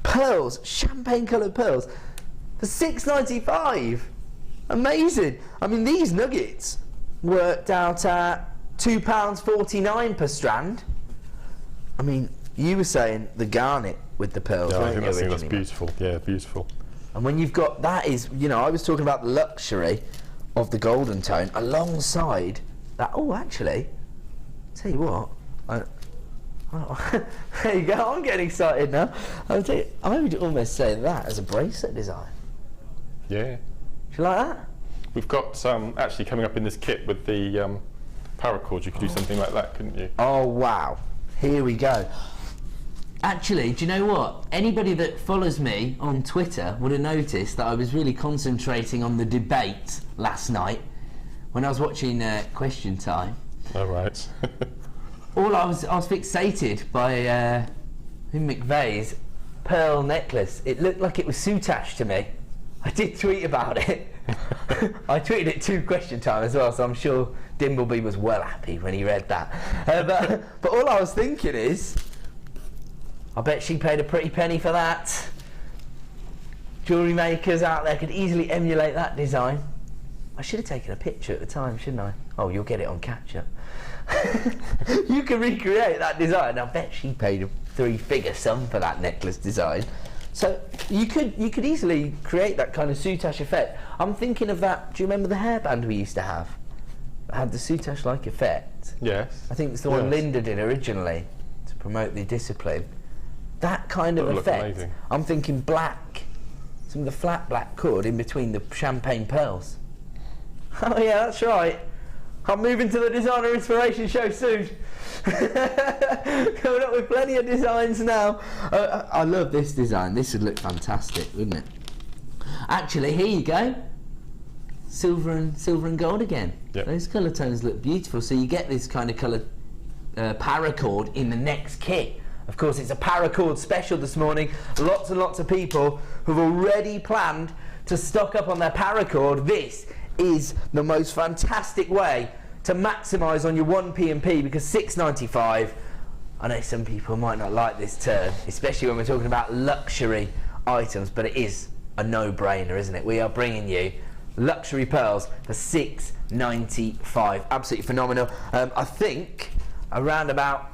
Pearls, champagne coloured pearls, for $6.95. Amazing. I mean, these nuggets worked out at £2.49 per strand. I mean, you were saying the garnet with the pearls, Yeah, I weren't think you, that's originally? beautiful. Yeah, beautiful. And when you've got that is, you know, I was talking about the luxury of the golden tone alongside that. Oh, actually, tell you what, there you go. I'm getting excited now. I would almost say that as a bracelet design. Yeah. Do you like that? We've got some actually coming up in this kit with the paracord. You could do something like that, couldn't you? Oh wow! Here we go. Actually, do you know what? Anybody that follows me on Twitter would have noticed that I was really concentrating on the debate last night when I was watching Question Time. All right. I was fixated by McVeigh's pearl necklace. It looked like it was soutache to me. I did tweet about it. I tweeted it to Question Time as well, so I'm sure Dimbleby was well happy when he read that. But all I was thinking is, I bet she paid a pretty penny for that. Jewellery makers out there could easily emulate that design. I should have taken a picture at the time, shouldn't I? Oh, you'll get it on catch-up. You can recreate that design. I bet she paid a three-figure sum for that necklace design. So you could easily create that kind of soutache effect. I'm thinking of that. Do you remember the hairband we used to have? It had the soutache-like effect. Yes. I think it's the one Linda did originally to promote the discipline. That kind of effect. Amazing. I'm thinking black, some of the flat black cord in between the champagne pearls. Oh yeah, that's right. I'm moving to the designer inspiration show soon. Coming up with plenty of designs now. I love this design. This would look fantastic, wouldn't it? Actually, here you go. Silver and gold again. Yep. Those colour tones look beautiful. So you get this kind of colour paracord in the next kit. Of course, it's a paracord special this morning. Lots and lots of people who've already planned to stock up on their paracord. This is the most fantastic way to maximise on your 1p and P, because $6.95. I know some people might not like this term, especially when we're talking about luxury items, but it is a no-brainer, isn't it? We are bringing you luxury pearls for $6.95. Absolutely phenomenal. I think around about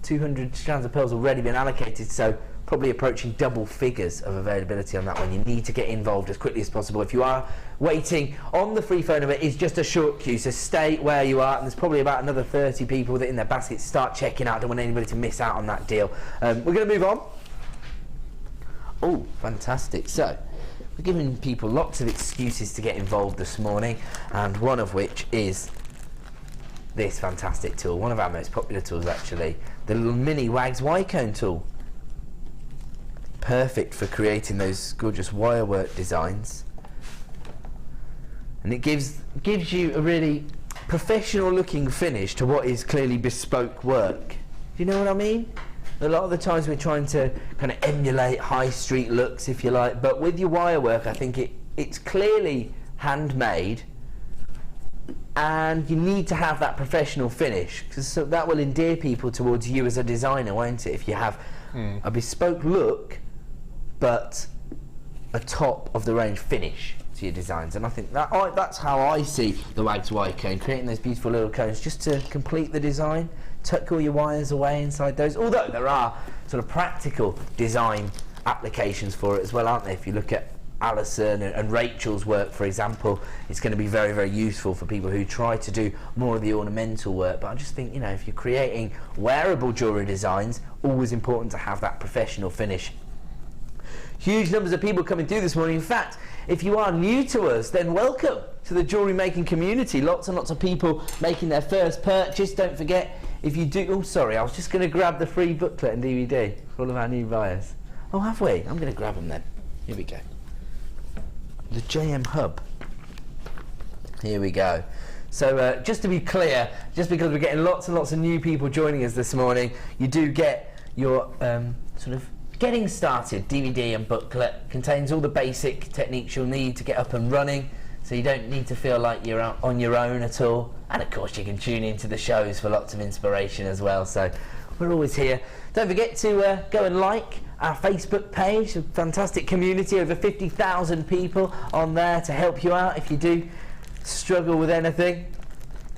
200 strands of pearls already been allocated, so probably approaching double figures of availability on that one. You need to get involved as quickly as possible. If you are waiting on the free phone number, it's just a short queue, so stay where you are, and there's probably about another 30 people that in their baskets. Start checking out. Don't want anybody to miss out on that deal. We're going to move on. Oh, fantastic. So we're giving people lots of excuses to get involved this morning, and one of which is this fantastic tool, one of our most popular tools actually, the little mini Wags Y-cone tool. Perfect for creating those gorgeous wirework designs, and it gives you a really professional looking finish to what is clearly bespoke work. Do you know what I mean? A lot of the times we're trying to kind of emulate high street looks, if you like, but with your wirework I think it's clearly handmade, and you need to have that professional finish, because that will endear people towards you as a designer, won't it? If you have a bespoke look but a top of the range finish to your designs. And I think that's how I see the Wags Y-cone, creating those beautiful little cones just to complete the design, tuck all your wires away inside those, although there are sort of practical design applications for it as well, aren't there? If you look at Alison and Rachel's work, for example, it's going to be very, very useful for people who try to do more of the ornamental work. But I just think, you know, if you're creating wearable jewellery designs, always important to have that professional finish. Huge numbers of people coming through this morning. In fact, if you are new to us, then welcome to the jewellery making community. Lots and lots of people making their first purchase. Don't forget, if you do... Oh, sorry, I was just going to grab the free booklet and DVD for all of our new buyers. Oh, have we? I'm going to grab them then. Here we go. The JM Hub. Here we go. So just to be clear, just because we're getting lots and lots of new people joining us this morning, you do get your sort of getting started DVD and booklet. Contains all the basic techniques you'll need to get up and running, so you don't need to feel like you're out on your own at all. And of course you can tune into the shows for lots of inspiration as well, so we're always here. Don't forget to go and like our Facebook page, a fantastic community, over 50,000 people on there to help you out if you do struggle with anything.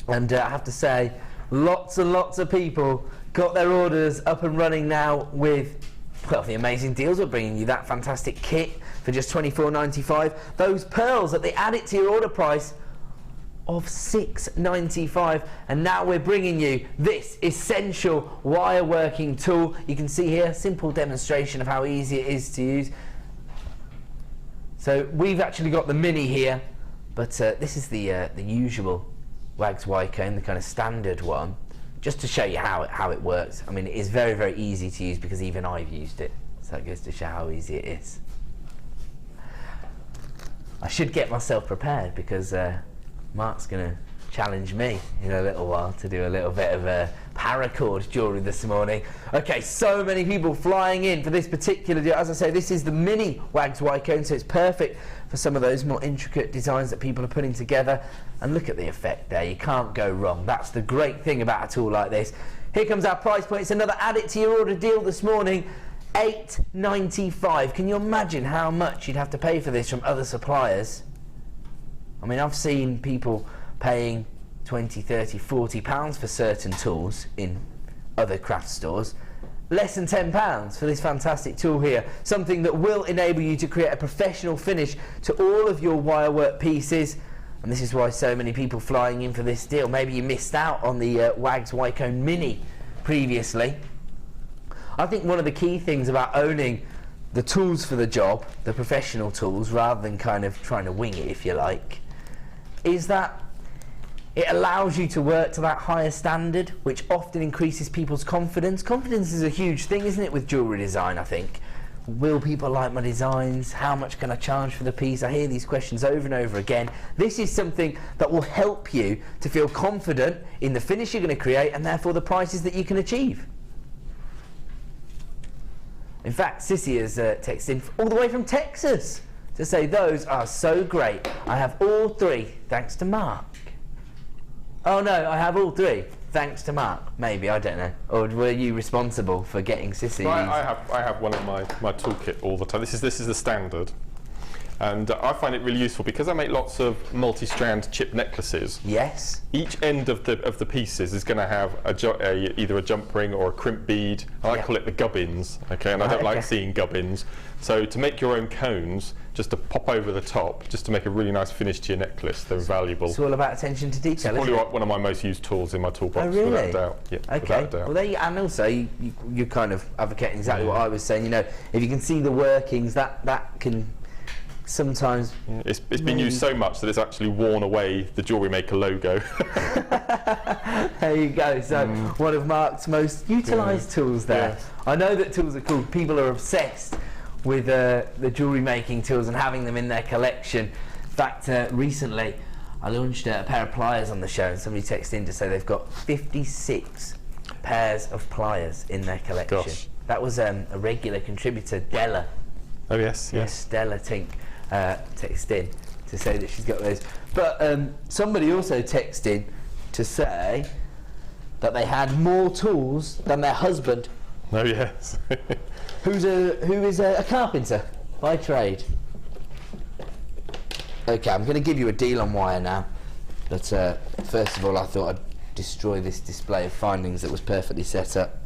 And I have to say, lots and lots of people got their orders up and running now with, well, the amazing deals. We're bringing you that fantastic kit for just $24.95. Those pearls that they add it to your order price of $6.95, and now we're bringing you this essential wire working tool. You can see here, simple demonstration of how easy it is to use. So we've actually got the mini here, but this is the usual Wags Y-cone, the kind of standard one, just to show you how it works. I mean, it is very, very easy to use because even I've used it, so it goes to show how easy it is. I should get myself prepared because Mark's going to challenge me in a little while to do a little bit of paracord jewellery this morning. Okay, so many people flying in for this particular deal. As I say, this is the mini Wags Y-cone, so it's perfect for some of those more intricate designs that people are putting together. And look at the effect there, you can't go wrong. That's the great thing about a tool like this. Here comes our price point. It's another add it to your order deal this morning, $8.95. Can you imagine how much you'd have to pay for this from other suppliers? I mean, I've seen people paying 20, 30, 40 pounds for certain tools in other craft stores. Less than £10 for this fantastic tool here. Something that will enable you to create a professional finish to all of your wirework pieces. And this is why so many people flying in for this deal. Maybe you missed out on the Wags Y-cone Mini previously. I think one of the key things about owning the tools for the job, the professional tools, rather than kind of trying to wing it, if you like, is that it allows you to work to that higher standard, which often increases people's confidence. Confidence is a huge thing, isn't it, with jewellery design, I think. Will people like my designs? How much can I charge for the piece? I hear these questions over and over again. This is something that will help you to feel confident in the finish you're going to create and therefore the prices that you can achieve. In fact, Sissy has texted in all the way from Texas to say those are so great. I have all three, thanks to Mark. Oh no, I have all three, thanks to Mark. Maybe, I don't know. Or were you responsible for getting Sissy? I have one in my toolkit all the time. This is the standard. And I find it really useful because I make lots of multi-strand chip necklaces. Yes. Each end of the pieces is going to have either a jump ring or a crimp bead. I call it the gubbins, okay, and I don't like seeing gubbins. So to make your own cones, just to pop over the top, just to make a really nice finish to your necklace, they're valuable. It's all about attention to detail. It's probably one of my most used tools in my toolbox, oh, really? without a doubt. Yeah, okay. Without a doubt. Well, there you, and also you're kind of advocating exactly what I was saying. You know, if you can see the workings, that can sometimes. Yeah, it's been used so much that it's actually worn away the JewelleryMaker logo. There you go. So one of Mark's most utilised tools there. Yes. I know that tools are cool. People are obsessed with the jewellery making tools and having them in their collection. In fact, recently I launched a pair of pliers on the show, and somebody texted in to say they've got 56 pairs of pliers in their collection. Gosh. That was a regular contributor, Della. Oh yes, yes. Stella Tink texted in to say that she's got those. But somebody also texted in to say that they had more tools than their husband. Oh yes. who is a carpenter by trade. Okay, I'm going to give you a deal on wire now. But first of all, I thought I'd destroy this display of findings that was perfectly set up,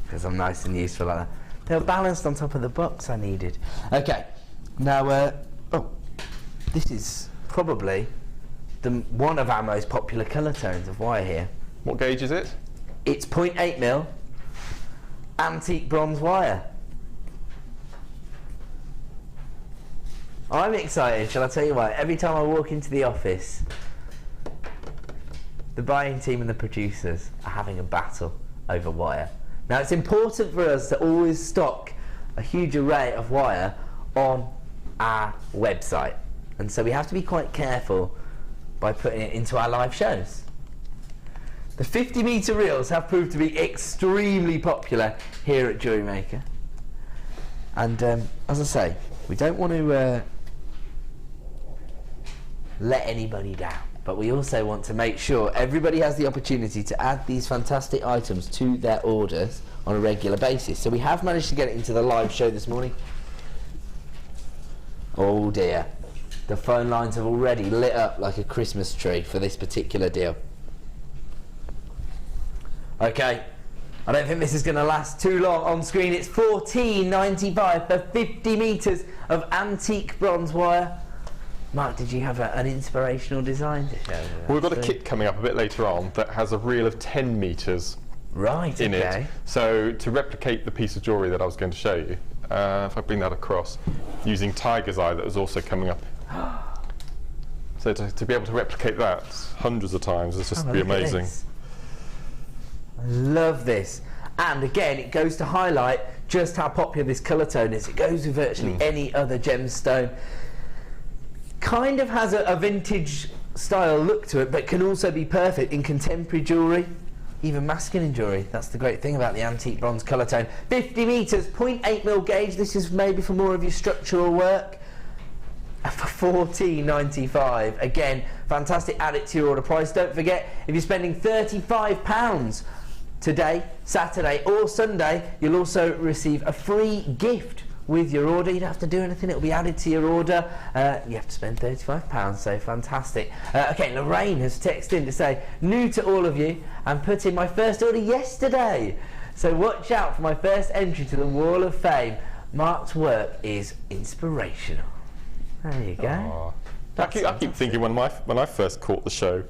because I'm nice and useful like that. They were balanced on top of the box I needed. Okay, now, this is probably one of our most popular colour tones of wire here. What gauge is it? It's 0.8mm antique bronze wire. I'm excited, shall I tell you why? Every time I walk into the office, the buying team and the producers are having a battle over wire. Now, it's important for us to always stock a huge array of wire on our website, and so we have to be quite careful by putting it into our live shows. The 50-metre reels have proved to be extremely popular here at JewelleryMaker, and as I say, we don't want to let anybody down, but we also want to make sure everybody has the opportunity to add these fantastic items to their orders on a regular basis. So we have managed to get it into the live show this morning. Oh dear, the phone lines have already lit up like a Christmas tree for this particular deal. Okay, I don't think this is going to last too long on screen. It's $14.95 for 50 metres of antique bronze wire. Mark, did you have an inspirational design to show? Well, we've got a kit coming up a bit later on that has a reel of 10 metres in it. So to replicate the piece of jewellery that I was going to show you, if I bring that across, using Tiger's Eye that was also coming up. So to be able to replicate that hundreds of times is just be amazing. I love this. And again, it goes to highlight just how popular this colour tone is. It goes with virtually any other gemstone. Kind of has a vintage style look to it, but can also be perfect in contemporary jewellery, even masculine jewellery. That's the great thing about the antique bronze colour tone. 50 metres, 0.8mm gauge. This is maybe for more of your structural work. For $14.95. Again, fantastic. Add it to your order price. Don't forget, if you're spending £35 today, Saturday or Sunday, you'll also receive a free gift with your order. You don't have to do anything, it'll be added to your order. You have to spend £35, so fantastic. Okay, Lorraine has texted in to say, new to all of you, and put in my first order yesterday. So watch out for my first entry to the Wall of Fame. Mark's work is inspirational. There you go. I keep thinking when I first caught the show,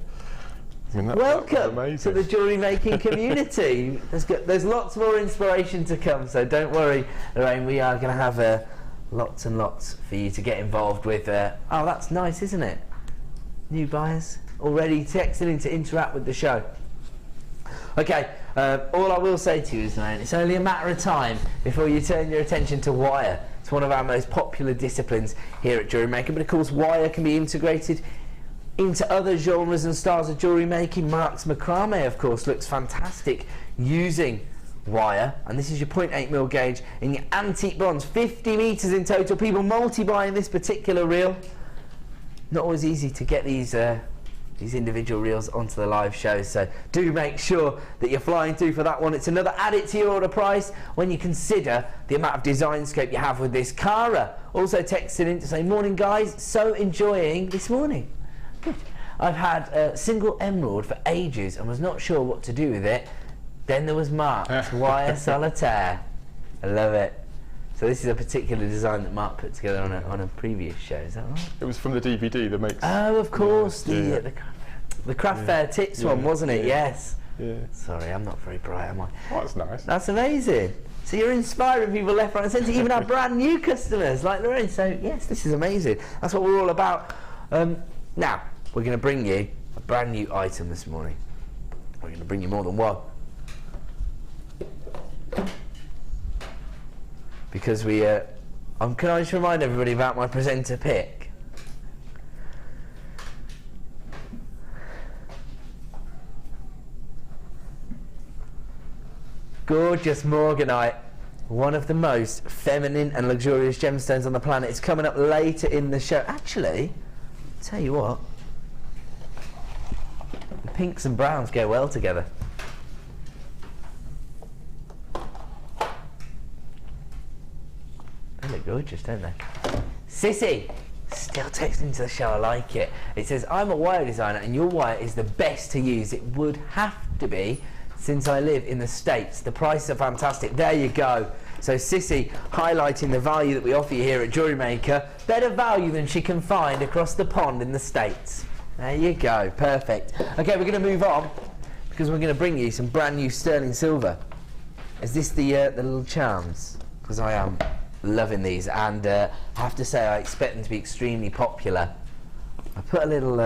I mean, welcome to the jewellery making community. There's lots more inspiration to come, so don't worry, Lorraine. We are going to have lots and lots for you to get involved with. Oh, that's nice, isn't it? New buyers already texting in to interact with the show. Okay, all I will say to you is, Lorraine, it's only a matter of time before you turn your attention to wire. It's one of our most popular disciplines here at JewelleryMaker, but of course wire can be integrated into other genres and styles of jewellery making. Mark's macrame, of course, looks fantastic using wire, and this is your 0.8mm gauge in your antique bronze, 50 metres in total. People multi-buying this particular reel. Not always easy to get these individual reels onto the live shows, so do make sure that you're flying through for that one. It's another add it to your order price when you consider the amount of design scope you have with this. Cara also texted in to say, morning guys, so enjoying this morning. Good. I've had a single emerald for ages and was not sure what to do with it. Then there was Mark's wire solitaire. I love it. So this is a particular design that Mark put together on a previous show, is that right? It was from the DVD that makes... Oh, of course, the craft fair tips one, wasn't it? Yes. Yeah. Sorry, I'm not very bright, am I? Oh, that's nice. That's amazing. So you're inspiring people left, right and centre, even our brand new customers like Lorraine. So yes, this is amazing. That's what we're all about. Now, we're going to bring you a brand new item this morning. We're going to bring you more than one. Because we, can I just remind everybody about my presenter pick? Gorgeous Morganite, one of the most feminine and luxurious gemstones on the planet. It's coming up later in the show. Actually, tell you what, the pinks and browns go well together. They look gorgeous, don't they? Sissy, still texting to the show, I like it. It says, I'm a wire designer and your wire is the best to use. It would have to be since I live in the States. The prices are fantastic. There you go. So Sissy highlighting the value that we offer you here at JewelleryMaker. Better value than she can find across the pond in the States. There you go. Perfect. Okay, we're going to move on because we're going to bring you some brand new sterling silver. Is this the little charms? Because I am loving these, and I have to say I expect them to be extremely popular. I put a little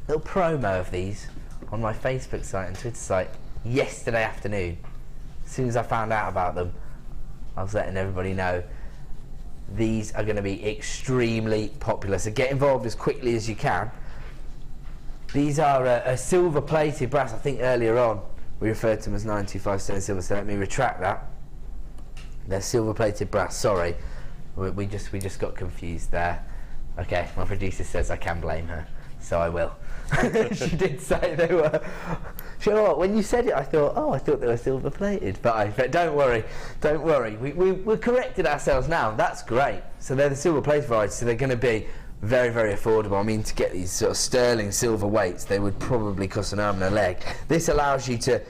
promo of these on my Facebook site and Twitter site yesterday afternoon. As soon as I found out about them, I was letting everybody know these are going to be extremely popular, so get involved as quickly as you can. These are a silver plated brass. I think earlier on we referred to them as 925 sterling silver, so let me retract that. They're silver plated brass, sorry. We just got confused there. Okay, my producer says I can blame her, so I will. She did say they were. You know what, when you said it I thought they were silver plated, but don't worry. We corrected ourselves now, that's great. So they're the silver plated variety, so they're going to be very, very affordable. I mean, to get these sort of sterling silver weights, they would probably cost an arm and a leg. This allows you to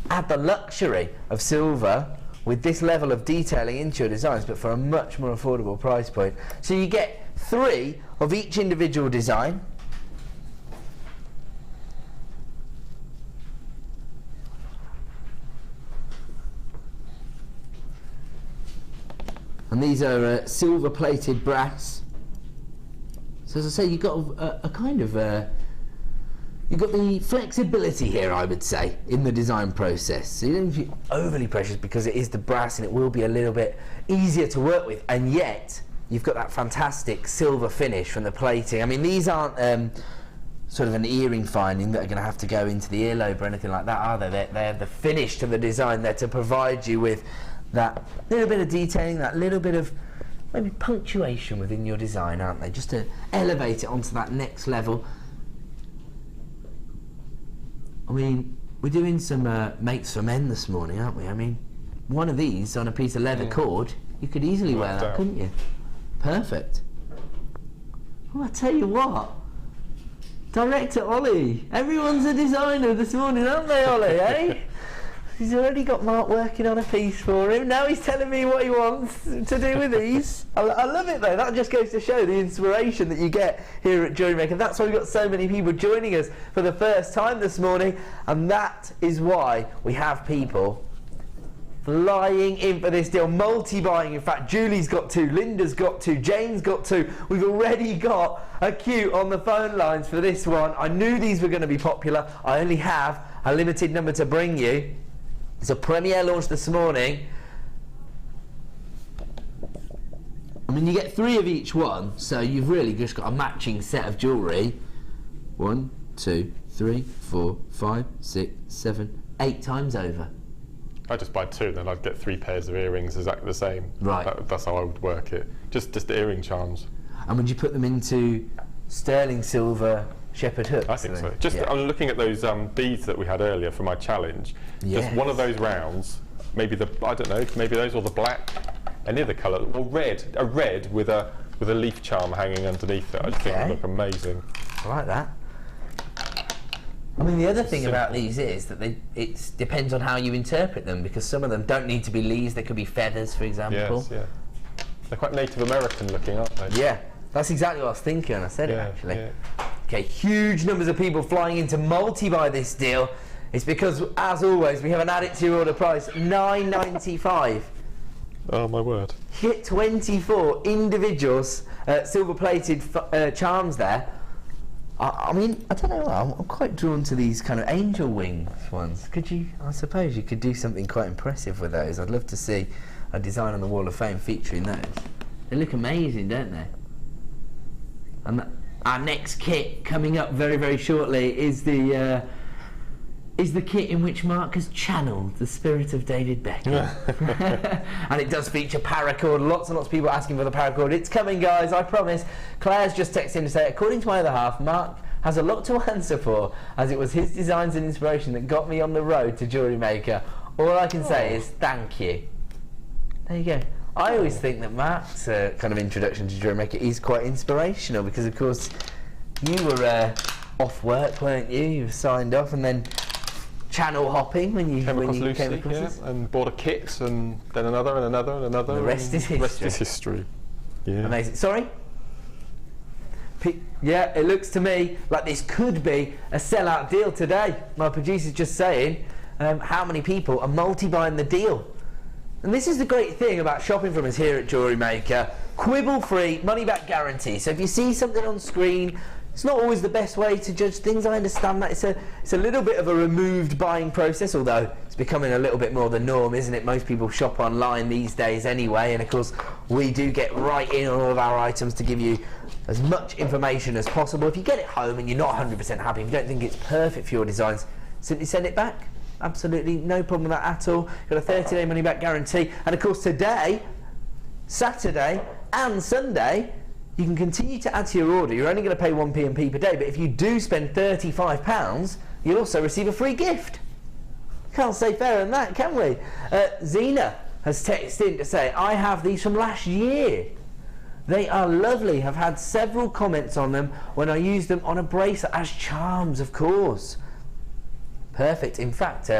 add the luxury of silver with this level of detailing into your designs, but for a much more affordable price point. So you get 3 of each individual design. And these are silver plated brass. So as I say, you've got a kind of you've got the flexibility here, I would say, in the design process. So you don't feel overly precious because it is the brass and it will be a little bit easier to work with, and yet you've got that fantastic silver finish from the plating. I mean, these aren't sort of an earring finding that are going to have to go into the earlobe or anything like that, are they? They're the finish to the design. They're to provide you with that little bit of detailing, that little bit of maybe punctuation within your design, aren't they? Just to elevate it onto that next level. I mean, we're doing some makes for men this morning, aren't we? I mean, one of these on a piece of leather cord, you could easily wear that, couldn't you? Perfect. Well, I tell you what, Director Ollie, everyone's a designer this morning, aren't they, Ollie, eh? He's already got Mark working on a piece for him. Now he's telling me what he wants to do with these. I love it though. That just goes to show the inspiration that you get here at JewelleryMaker. That's why we've got so many people joining us for the first time this morning, and that is why we have people flying in for this deal, multi-buying. In fact, Julie's got 2, Linda's got 2, Jane's got 2. We've already got a queue on the phone lines for this one. I knew these were going to be popular. I only have a limited number to bring you. It's a premiere launch this morning. I mean, you get 3 of each one, so you've really just got a matching set of jewellery. 1, 2, 3, 4, 5, 6, 7, 8 times over. I'd just buy 2, then I'd get 3 pairs of earrings exactly the same. Right. That's how I would work it. Just earring charms. And would you put them into sterling silver shepherd hooks? I think so. Just I'm looking at those beads that we had earlier for my challenge. Yes. Just one of those rounds, maybe I don't know, maybe those or the black, any other colour, or red. A red with a leaf charm hanging underneath it. I just think it would look amazing. I like that. I mean, the other thing about these is that it depends on how you interpret them, because some of them don't need to be leaves, they could be feathers, for example. Yes, yeah. They're quite Native American looking, aren't they? Yeah, that's exactly what I was thinking. I said it actually. Yeah. Okay, huge numbers of people flying in to multi-buy this deal. It's because, as always, we haven't added to your order price, $9.95. Oh my word. You get 24 individuals, silver-plated charms there. I mean, I don't know, I'm quite drawn to these kind of angel wings ones. I suppose you could do something quite impressive with those. I'd love to see a design on the Wall of Fame featuring those. They look amazing, don't they? And our next kit coming up very, very shortly is the kit in which Mark has channeled the spirit of David Beckham. And it does feature paracord. Lots and lots of people asking for the paracord. It's coming, guys, I promise. Claire's just texted in to say, according to my other half, Mark has a lot to answer for, as it was his designs and inspiration that got me on the road to JewelleryMaker. All I can say is thank you. There you go. I always think that Mark's kind of introduction to JewelleryMaker is quite inspirational, because of course you were off work, weren't you? You were signed off and then channel hopping when you came across us. And bought a kit, and then another and another and another. The rest is history. The rest is history. Yeah. Amazing. Sorry? Yeah, it looks to me like this could be a sellout deal today. My producer's just saying how many people are multi-buying the deal. And this is the great thing about shopping from us here at JewelleryMaker. Quibble-free, money-back guarantee. So if you see something on screen, it's not always the best way to judge things. I understand that. It's a little bit of a removed buying process, although it's becoming a little bit more the norm, isn't it? Most people shop online these days anyway, and of course we do get right in on all of our items to give you as much information as possible. If you get it home and you're not 100% happy, if you don't think it's perfect for your designs, simply send it back. Absolutely no problem with that at all. Got a 30-day money-back guarantee, and of course today, Saturday and Sunday, you can continue to add to your order. You're only going to pay 1p per day, but if you do spend £35, you'll also receive a free gift. Can't say fairer than that, can we? Zena has texted in to say, I have these from last year. They are lovely. I've had several comments on them when I used them on a bracelet as charms, of course. Perfect. In fact,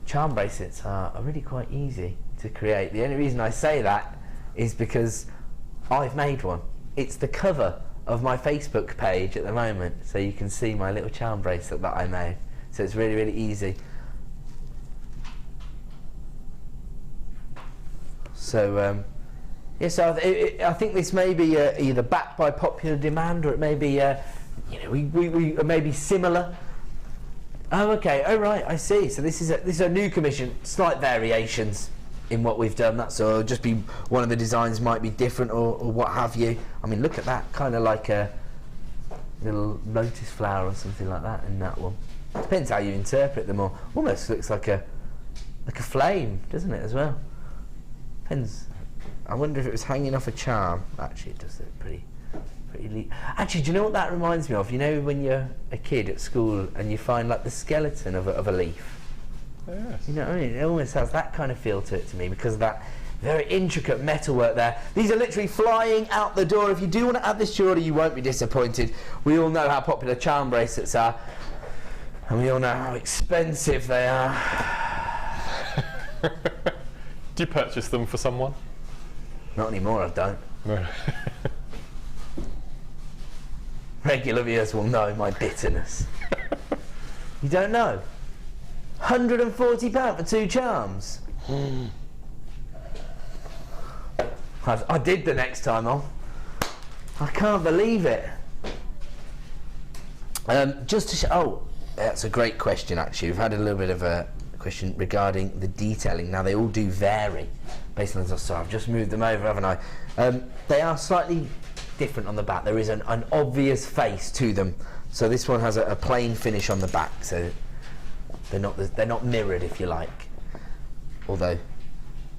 charm bracelets are really quite easy to create. The only reason I say that is because I've made one. It's the cover of my Facebook page at the moment, so you can see my little charm bracelet that I made. So it's really, really easy. So yeah, so I think this may be either backed by popular demand, or it may be, you know, we maybe similar. Oh, okay. Oh, right. I see. So this is a new commission. Slight variations in what we've done. That's all. Just be one of the designs might be different, or what have you. I mean, look at that. Kind of like a little lotus flower or something like that in that one. Depends how you interpret them all. Almost looks like a flame, doesn't it, as well? Depends. I wonder if it was hanging off a charm. Actually, it does look pretty actually, do you know what that reminds me of? You know when you're a kid at school and you find like the skeleton of a leaf? Yes. You know what I mean? It almost has that kind of feel to it to me, because of that very intricate metalwork there. These are literally flying out the door. If you do want to add this jewellery, you won't be disappointed. We all know how popular charm bracelets are, and we all know how expensive they are. Do you purchase them for someone? Not anymore, I don't. No. Regular viewers will know my bitterness. You don't know? £140 for 2 charms. I did the next time on. I can't believe it. Just to show, oh, that's a great question actually. We've had a little bit of a question regarding the detailing. Now they all do vary based on the, so I've just moved them over, haven't I? They are slightly different on the back. There is an obvious face to them. So this one has a plain finish on the back, so they're not mirrored, if you like. Although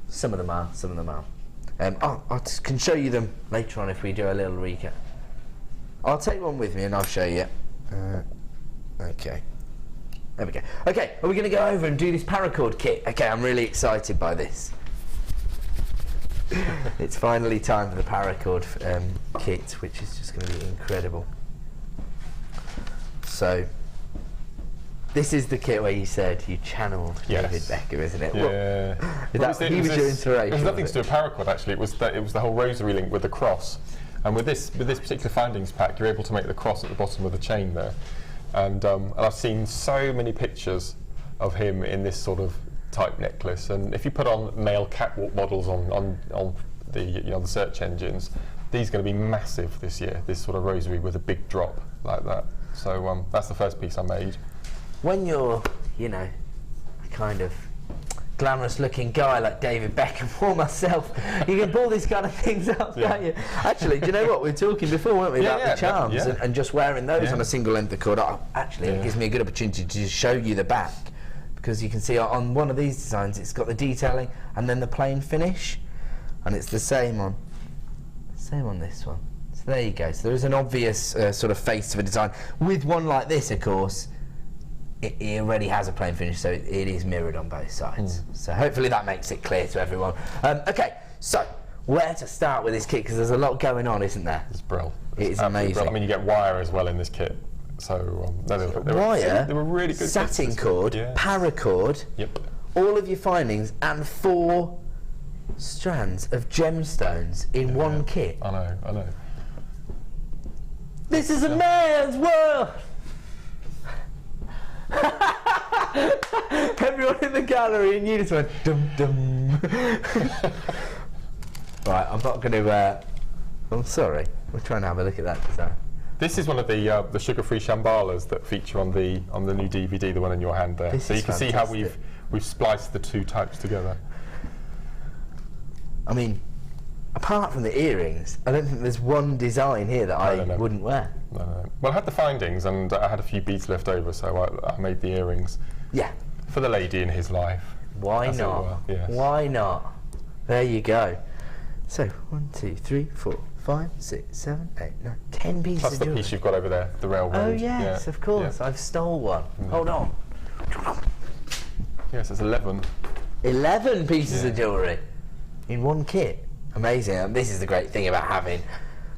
some of them are, some of them are. I can show you them later on if we do a little recap. I'll take one with me and I'll show you. Okay. There we go. Okay, are we going to go over and do this Paracord kit? Okay, I'm really excited by this. It's finally time for the Paracord kit, which is just going to be incredible. So, this is the kit where you said you channeled David Beckham, isn't it? Yeah. He was your inspiration. It was nothing to do with Paracord, actually. It was the whole rosary link with the cross. And with this particular findings pack, you're able to make the cross at the bottom of the chain there. And I've seen so many pictures of him in this sort of type necklace. And if you put on male catwalk models on the the search engines, these are going to be massive this year. This sort of rosary with a big drop like that. So that's the first piece I made. When you're, you know, a kind of glamorous-looking guy like David Beckham or myself, you can pull these kind of things up, can't you? Actually, do you know what? We were talking before, weren't we, about the charms and just wearing those on a single length of cord. Actually, it gives me a good opportunity to show you the back, because you can see on one of these designs it's got the detailing and then the plain finish, and it's the same on this one. So there you go. So there is an obvious sort of face to a design. With one like this, of course, it already has a plain finish, so it is mirrored on both sides. So hopefully that makes it clear to everyone. Okay, so where to start with this kit, because there's a lot going on, isn't there? It's brilliant. It is amazing. Brilliant. I mean, you get wire as well in this kit. So they were really good. Satin cord, paracord, all of your findings, and 4 strands of gemstones in one kit. I know. This is a man's world. Everyone in the gallery in unison went dum dum. Right, I'm not going to. I'm sorry. We're trying to have a look at that design. This is one of the sugar-free Shambalas that feature on the new DVD, the one in your hand there. So you can see how we've spliced the 2 types together. I mean, apart from the earrings, I don't think there's one design here that I wouldn't wear. No. Well, I had the findings and I had a few beads left over, so I made the earrings. Yeah. For the lady in his life. Why not? Yes. Why not? There you go. So 1, 2, 3, 4, 5, 6, 7, 8, 9, 10 pieces Plus of the jewellery. piece you've got over there, the railroad. Oh yes, of course. I've stole one. Hold on. Yes, it's 11. 11 pieces of jewellery in one kit. Amazing. And this is the great thing about having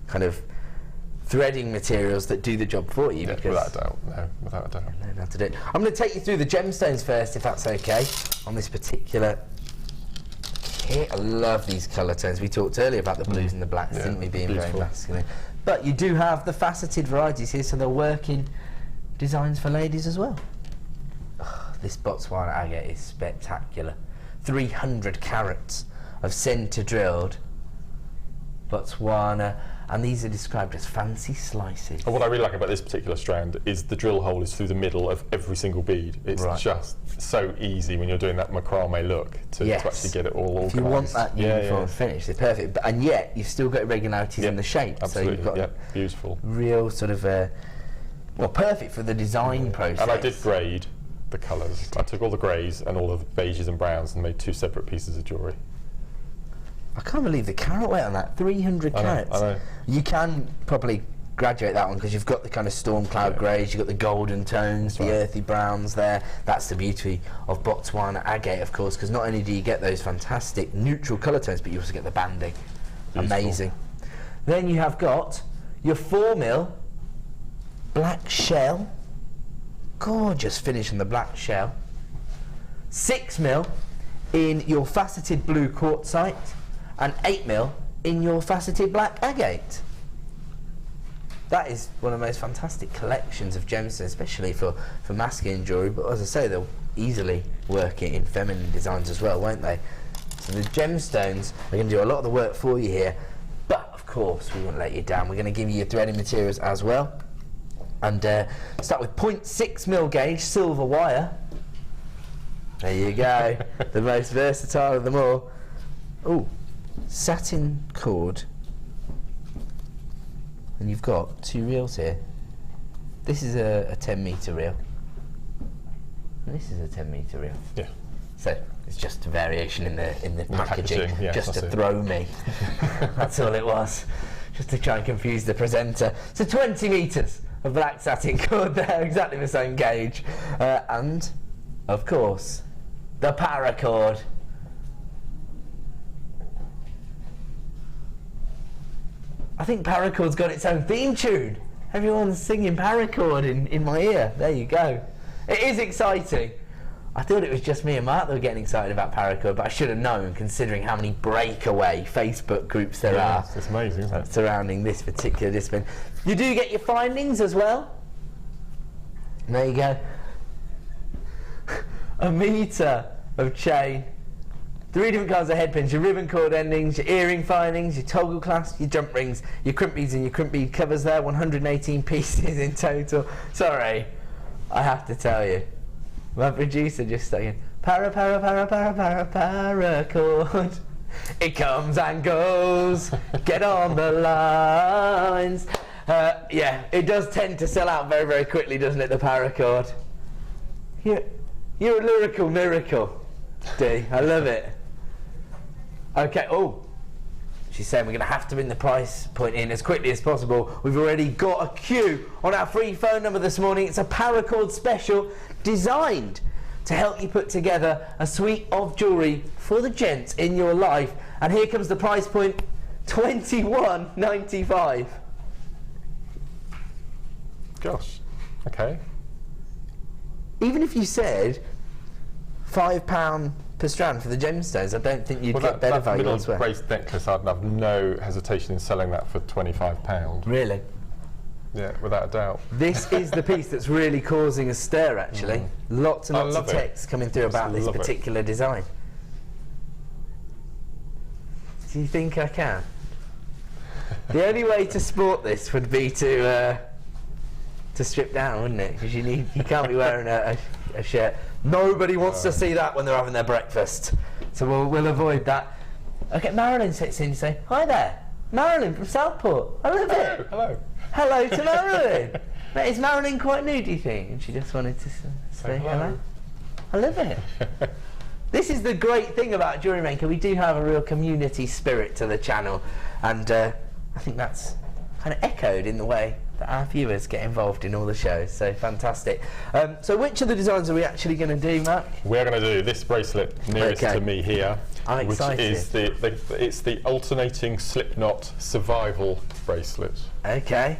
kind of threading materials that do the job for you. Yeah, because without a doubt. No, without a doubt. you know how to do it. I'm going to take you through the gemstones first, if that's okay, on this particular kit. I love these colour tones. We talked earlier about the blues and the blacks, didn't we, being beautiful. very masculine. But you do have the faceted varieties here, so they're working designs for ladies as well. Oh, this Botswana agate is spectacular. 300 carats of centre drilled Botswana, and these are described as fancy slices. And what I really like about this particular strand is the drill hole is through the middle of every single bead. It's just so easy when you're doing that macrame look to actually get it all organised. If you want that uniform finish, they're perfect. But, and yet, you've still got irregularities in the shape. Absolutely, so you've got beautiful. Real sort of, well, perfect for the design process. And I did grade the colours. I took all the greys and all of the beiges and browns and made 2 separate pieces of jewellery. I can't believe the carat weight on that, 300 carats. I know. You can probably graduate that one because you've got the kind of storm cloud greys, you've got the golden tones, the earthy browns there. That's the beauty of Botswana agate, of course, because not only do you get those fantastic neutral colour tones, but you also get the banding. Beautiful. Amazing. Then you have got your 4mm black shell. Gorgeous finish on the black shell. 6mm in your faceted blue quartzite, and 8mm in your faceted black agate. That is one of the most fantastic collections of gemstones, especially for masculine jewellery, but as I say, they'll easily work it in feminine designs as well, won't they? So the gemstones are going to do a lot of the work for you here, but of course we won't let you down. We're going to give you your threading materials as well, and start with 0.6mm gauge silver wire. There you go, the most versatile of them all. Ooh. Satin cord, and you've got 2 reels here. This is a 10-metre reel, and this is a 10-metre reel. Yeah. So it's just a variation in the packaging, yeah, just to throw me. That's all it was, just to try and confuse the presenter. So 20 metres of black satin cord there, exactly the same gauge, and of course the paracord. I think Paracord's got its own theme tune. Everyone's singing Paracord in my ear. There you go. It is exciting. I thought it was just me and Mark that were getting excited about Paracord, but I should have known, considering how many breakaway Facebook groups there are. It's amazing, isn't it? Surrounding this particular discipline. You do get your findings as well. And there you go. 1 metre of chain. 3 different kinds of head pins, your ribbon cord endings, your earring findings, your toggle clasps, your jump rings, your crimp beads and your crimp bead covers there, 118 pieces in total. Sorry, I have to tell you, my producer just saying, paracord. It comes and goes, get on the lines. Yeah, it does tend to sell out very, very quickly, doesn't it, the paracord? You're a lyrical miracle, Dee, I love it. Okay, oh, she's saying we're going to have to bring the price point in as quickly as possible. We've already got a queue on our free phone number this morning. It's a Paracord special designed to help you put together a suite of jewellery for the gents in your life. And here comes the price point, $21.95. Gosh, okay. Even if you said £5 per strand for the gemstones, I don't think you'd get better value elsewhere. That middle brace necklace, I'd have no hesitation in selling that for £25. Really? Yeah, without a doubt. This is the piece that's really causing a stir, actually. Lots and lots of texts coming through about this particular design. Do you think I can? The only way to sport this would be to strip down, wouldn't it? Because you can't be wearing a shirt. Nobody wants to see that when they're having their breakfast, so we'll avoid that. Okay, Marilyn sits in and say, "Hi there, Marilyn from Southport. I love it." Hello. Hello to Marilyn. Is Marilyn quite new, do you think? And she just wanted to say hello. I love it. This is the great thing about JewelleryMaker. We do have a real community spirit to the channel, and I think that's kind of echoed in the way that our viewers get involved in all the shows, so fantastic. So which of the designs are we actually going to do, Mark? We're going to do this bracelet nearest to me here, I'm excited. Which is it's the alternating slipknot survival bracelet. Okay.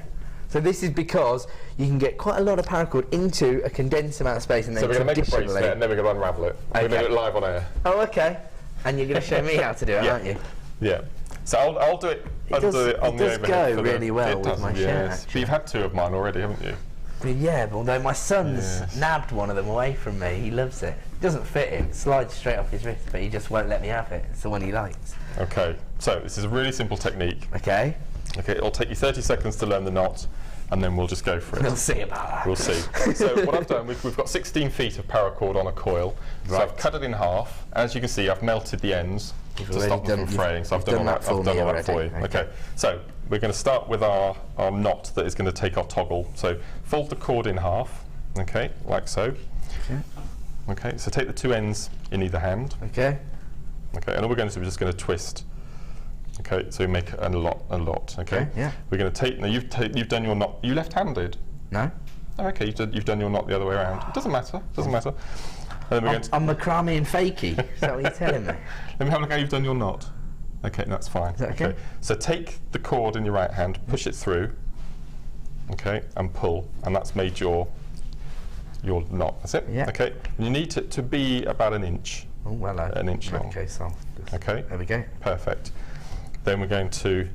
So this is because you can get quite a lot of paracord into a condensed amount of space, and then So we're going to make a bracelet and then we're going to unravel it. We're going to do it live on air. Oh, okay. And you're going to show me how to do it, aren't you? Yeah. So I'll do it. I'll do it on the overhead. It does go really well with my shirt. But you've had 2 of mine already, haven't you? Yeah, but although my son's nabbed one of them away from me, he loves it. It doesn't fit him, it slides straight off his wrist, but he just won't let me have it. It's the one he likes. Okay, so this is a really simple technique. Okay. Okay, it'll take you 30 seconds to learn the knot, and then we'll just go for it. We'll see about that. We'll see. So what I've done, we've got 16 feet of paracord on a coil. So I've cut it in half. As you can see, I've melted the ends to stop them from fraying. So I've done all that for you. Okay, so we're going to start with our knot that is going to take our toggle. So fold the cord in half, okay, like so. Okay, so take the 2 ends in either hand. Okay. Okay, and all we're going to do is just going to twist. Okay, so we make a lot. Okay. Yeah. We're going to take. Now you've done your knot. You left-handed? No. Oh, okay. You've done your knot the other way around. It doesn't matter. Doesn't matter. And then we're going to. I'm macrame and fakey. Is that what you're telling me? Let me have a look how you've done your knot. Okay, that's fine. Is that okay? So take the cord in your right hand, push it through. Okay, and pull, and that's made your knot. That's it. Yeah. Okay. And you need it to be about an inch. Oh well. An inch long. Okay, so. Okay. There we go. Perfect. Then we're going to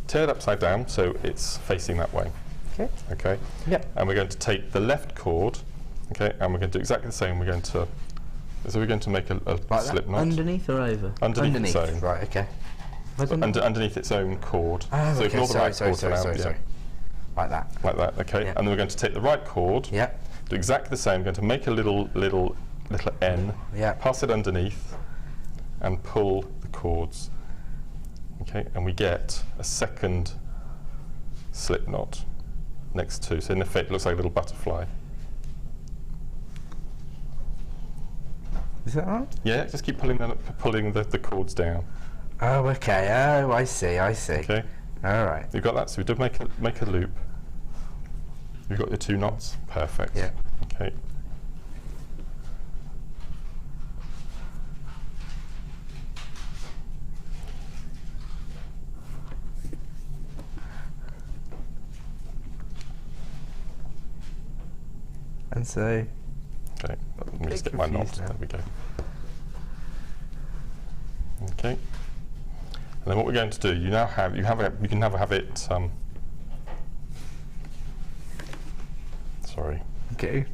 turn it upside down so it's facing that way. Okay. Okay. Yep. And we're going to take the left cord, okay, and we're going to do exactly the same. We're going to make a like slip that? knot. Underneath or over? Underneath its own. Right. Okay. So underneath its own cord. Oh, so okay. ignore the right cord around. Sorry. Like that. Like that. Okay. Yeah. And then we're going to take the right cord. Yeah. Do exactly the same. We're going to make a little N. Yeah. Pass it underneath, and pull the cords. Okay, and we get a second slip knot next to, so in effect it looks like a little butterfly. Is that right? Yeah, just keep pulling the cords down. Oh, okay. Oh, I see. Okay. All right. You've got that, so we do make a loop. You've got your 2 knots. Perfect. Yeah. Okay. And so. Okay, let me just get my knot. There we go. Okay. And then what we're going to do, you can now have it. Sorry. Okay.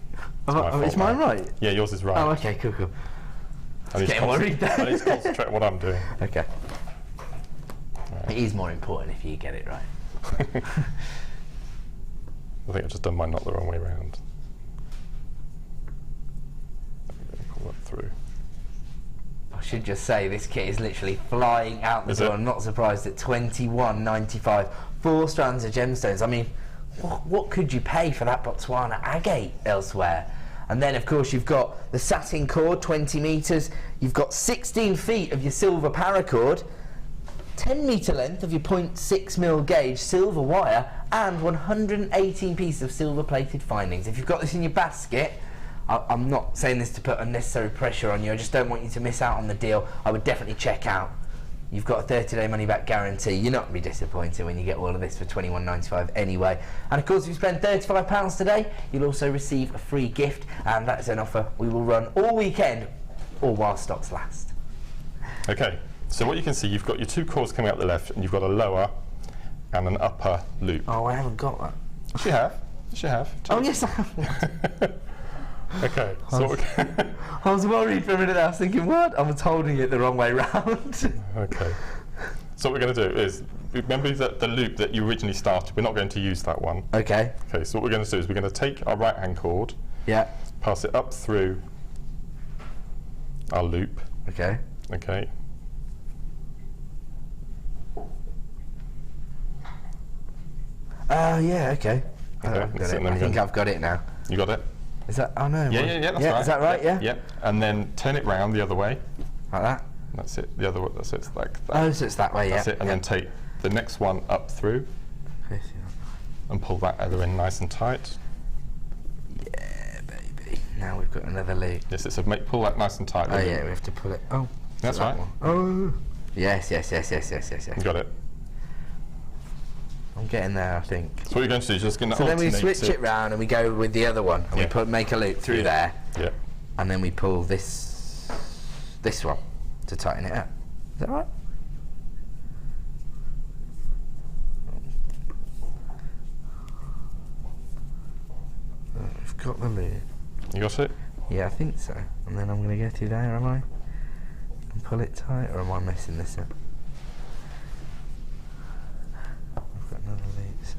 Is mine right? Yeah, yours is right. Oh, okay, cool. I need to concentrate on what I'm doing. Okay. Right. It is more important if you get it right. I think I've just done my knot the wrong way around. Pull that through. I should just say this kit is literally flying out the door. I'm not surprised at $21.95. 4 strands of gemstones. I mean, what could you pay for that Botswana agate elsewhere? And then of course you've got the satin cord, 20 metres. You've got 16 feet of your silver paracord, 10 metre length of your 0.6mm gauge silver wire, and 118 pieces of silver plated findings. If you've got this in your basket, I'm not saying this to put unnecessary pressure on you, I just don't want you to miss out on the deal. I would definitely check out. You've got a 30-day money-back guarantee. You're not going to be disappointed when you get all of this for $21.95 anyway. And of course, if you spend £35 today, you'll also receive a free gift, and that's an offer we will run all weekend, or while stocks last. Okay, so what you can see, you've got your 2 cords coming out the left, and you've got a lower and an upper loop. Oh, I haven't got that. Yes, you have. Yes, you have. Oh, yes, I have. Okay, so I was worried for a minute. I was thinking, what? I was holding it the wrong way round. Okay. So what we're going to do is, remember that the loop that you originally started, we're not going to use that one. Okay. Okay, so what we're going to do is we're going to take our right hand cord, pass it up through our loop. Okay. Okay. Yeah, okay. Okay. I think I've got it now. You got it? Is that? Oh no. Yeah, that's right. Is that right? Yeah. Yeah. And then turn it round the other way. Like that. That's it. The other way. That's it. It's like that. Oh, so it's that way. That's it. And then take the next one up through. And pull that other end nice and tight. Yeah, baby. Now we've got another loop. Yes, it's pull that nice and tight. Oh yeah, we have to pull it. Oh. That's right. Oh. Yes. You got it. I'm getting there, I think. So what you're going to do is just going to So then we alternate switch it round and we go with the other one, and we make a loop through there, and then we pull this one to tighten it up. Is that right? I've got the loop. You got it? Yeah, I think so. And then I'm going to go through there, am I? And pull it tight, or am I messing this up? I've got another loop, so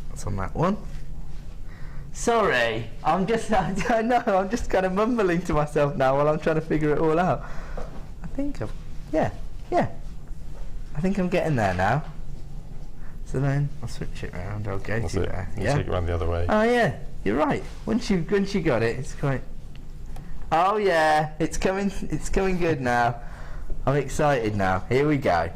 that's on that one. Sorry, I know, I'm just kind of mumbling to myself now while I'm trying to figure it all out. I think yeah. I think I'm getting there now. So then I'll switch it around, I'll go to there. You take it around the other way. Oh yeah, you're right. Once you got it, it's quite... Oh yeah, it's coming good now. I'm excited now. Here we go.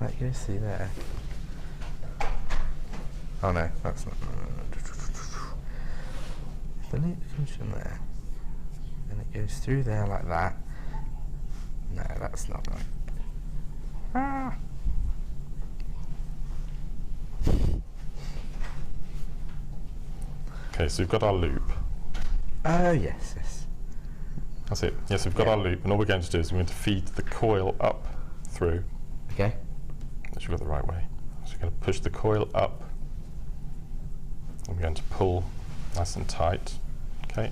That goes through there. Oh no, that's not... The loop comes from there, and it goes through there like that. No, that's not right. Ah. Okay, so we've got our loop. Oh yes. That's it. Yes, we've got our loop, and all we're going to do is we're going to feed the coil up through. Okay. Make sure we've got the right way. So we're going to push the coil up, and we're going to pull nice and tight. Okay.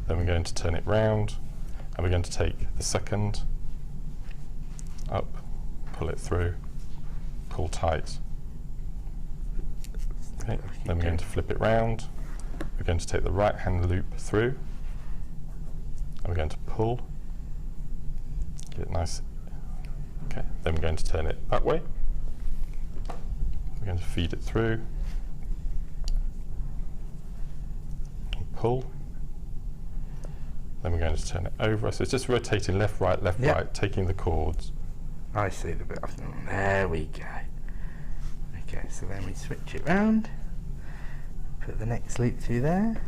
Then we're going to turn it round, and we're going to take the second up, pull it through, pull tight. Okay. Then we're going to flip it round. We're going to take the right hand loop through, and we're going to pull, get it nice. Okay, then we're going to turn it that way. We're going to feed it through, and pull. Then we're going to turn it over. So it's just rotating left, right, right, taking the chords. I see the bit. There we go. Okay, so then we switch it round. Put the next loop through there.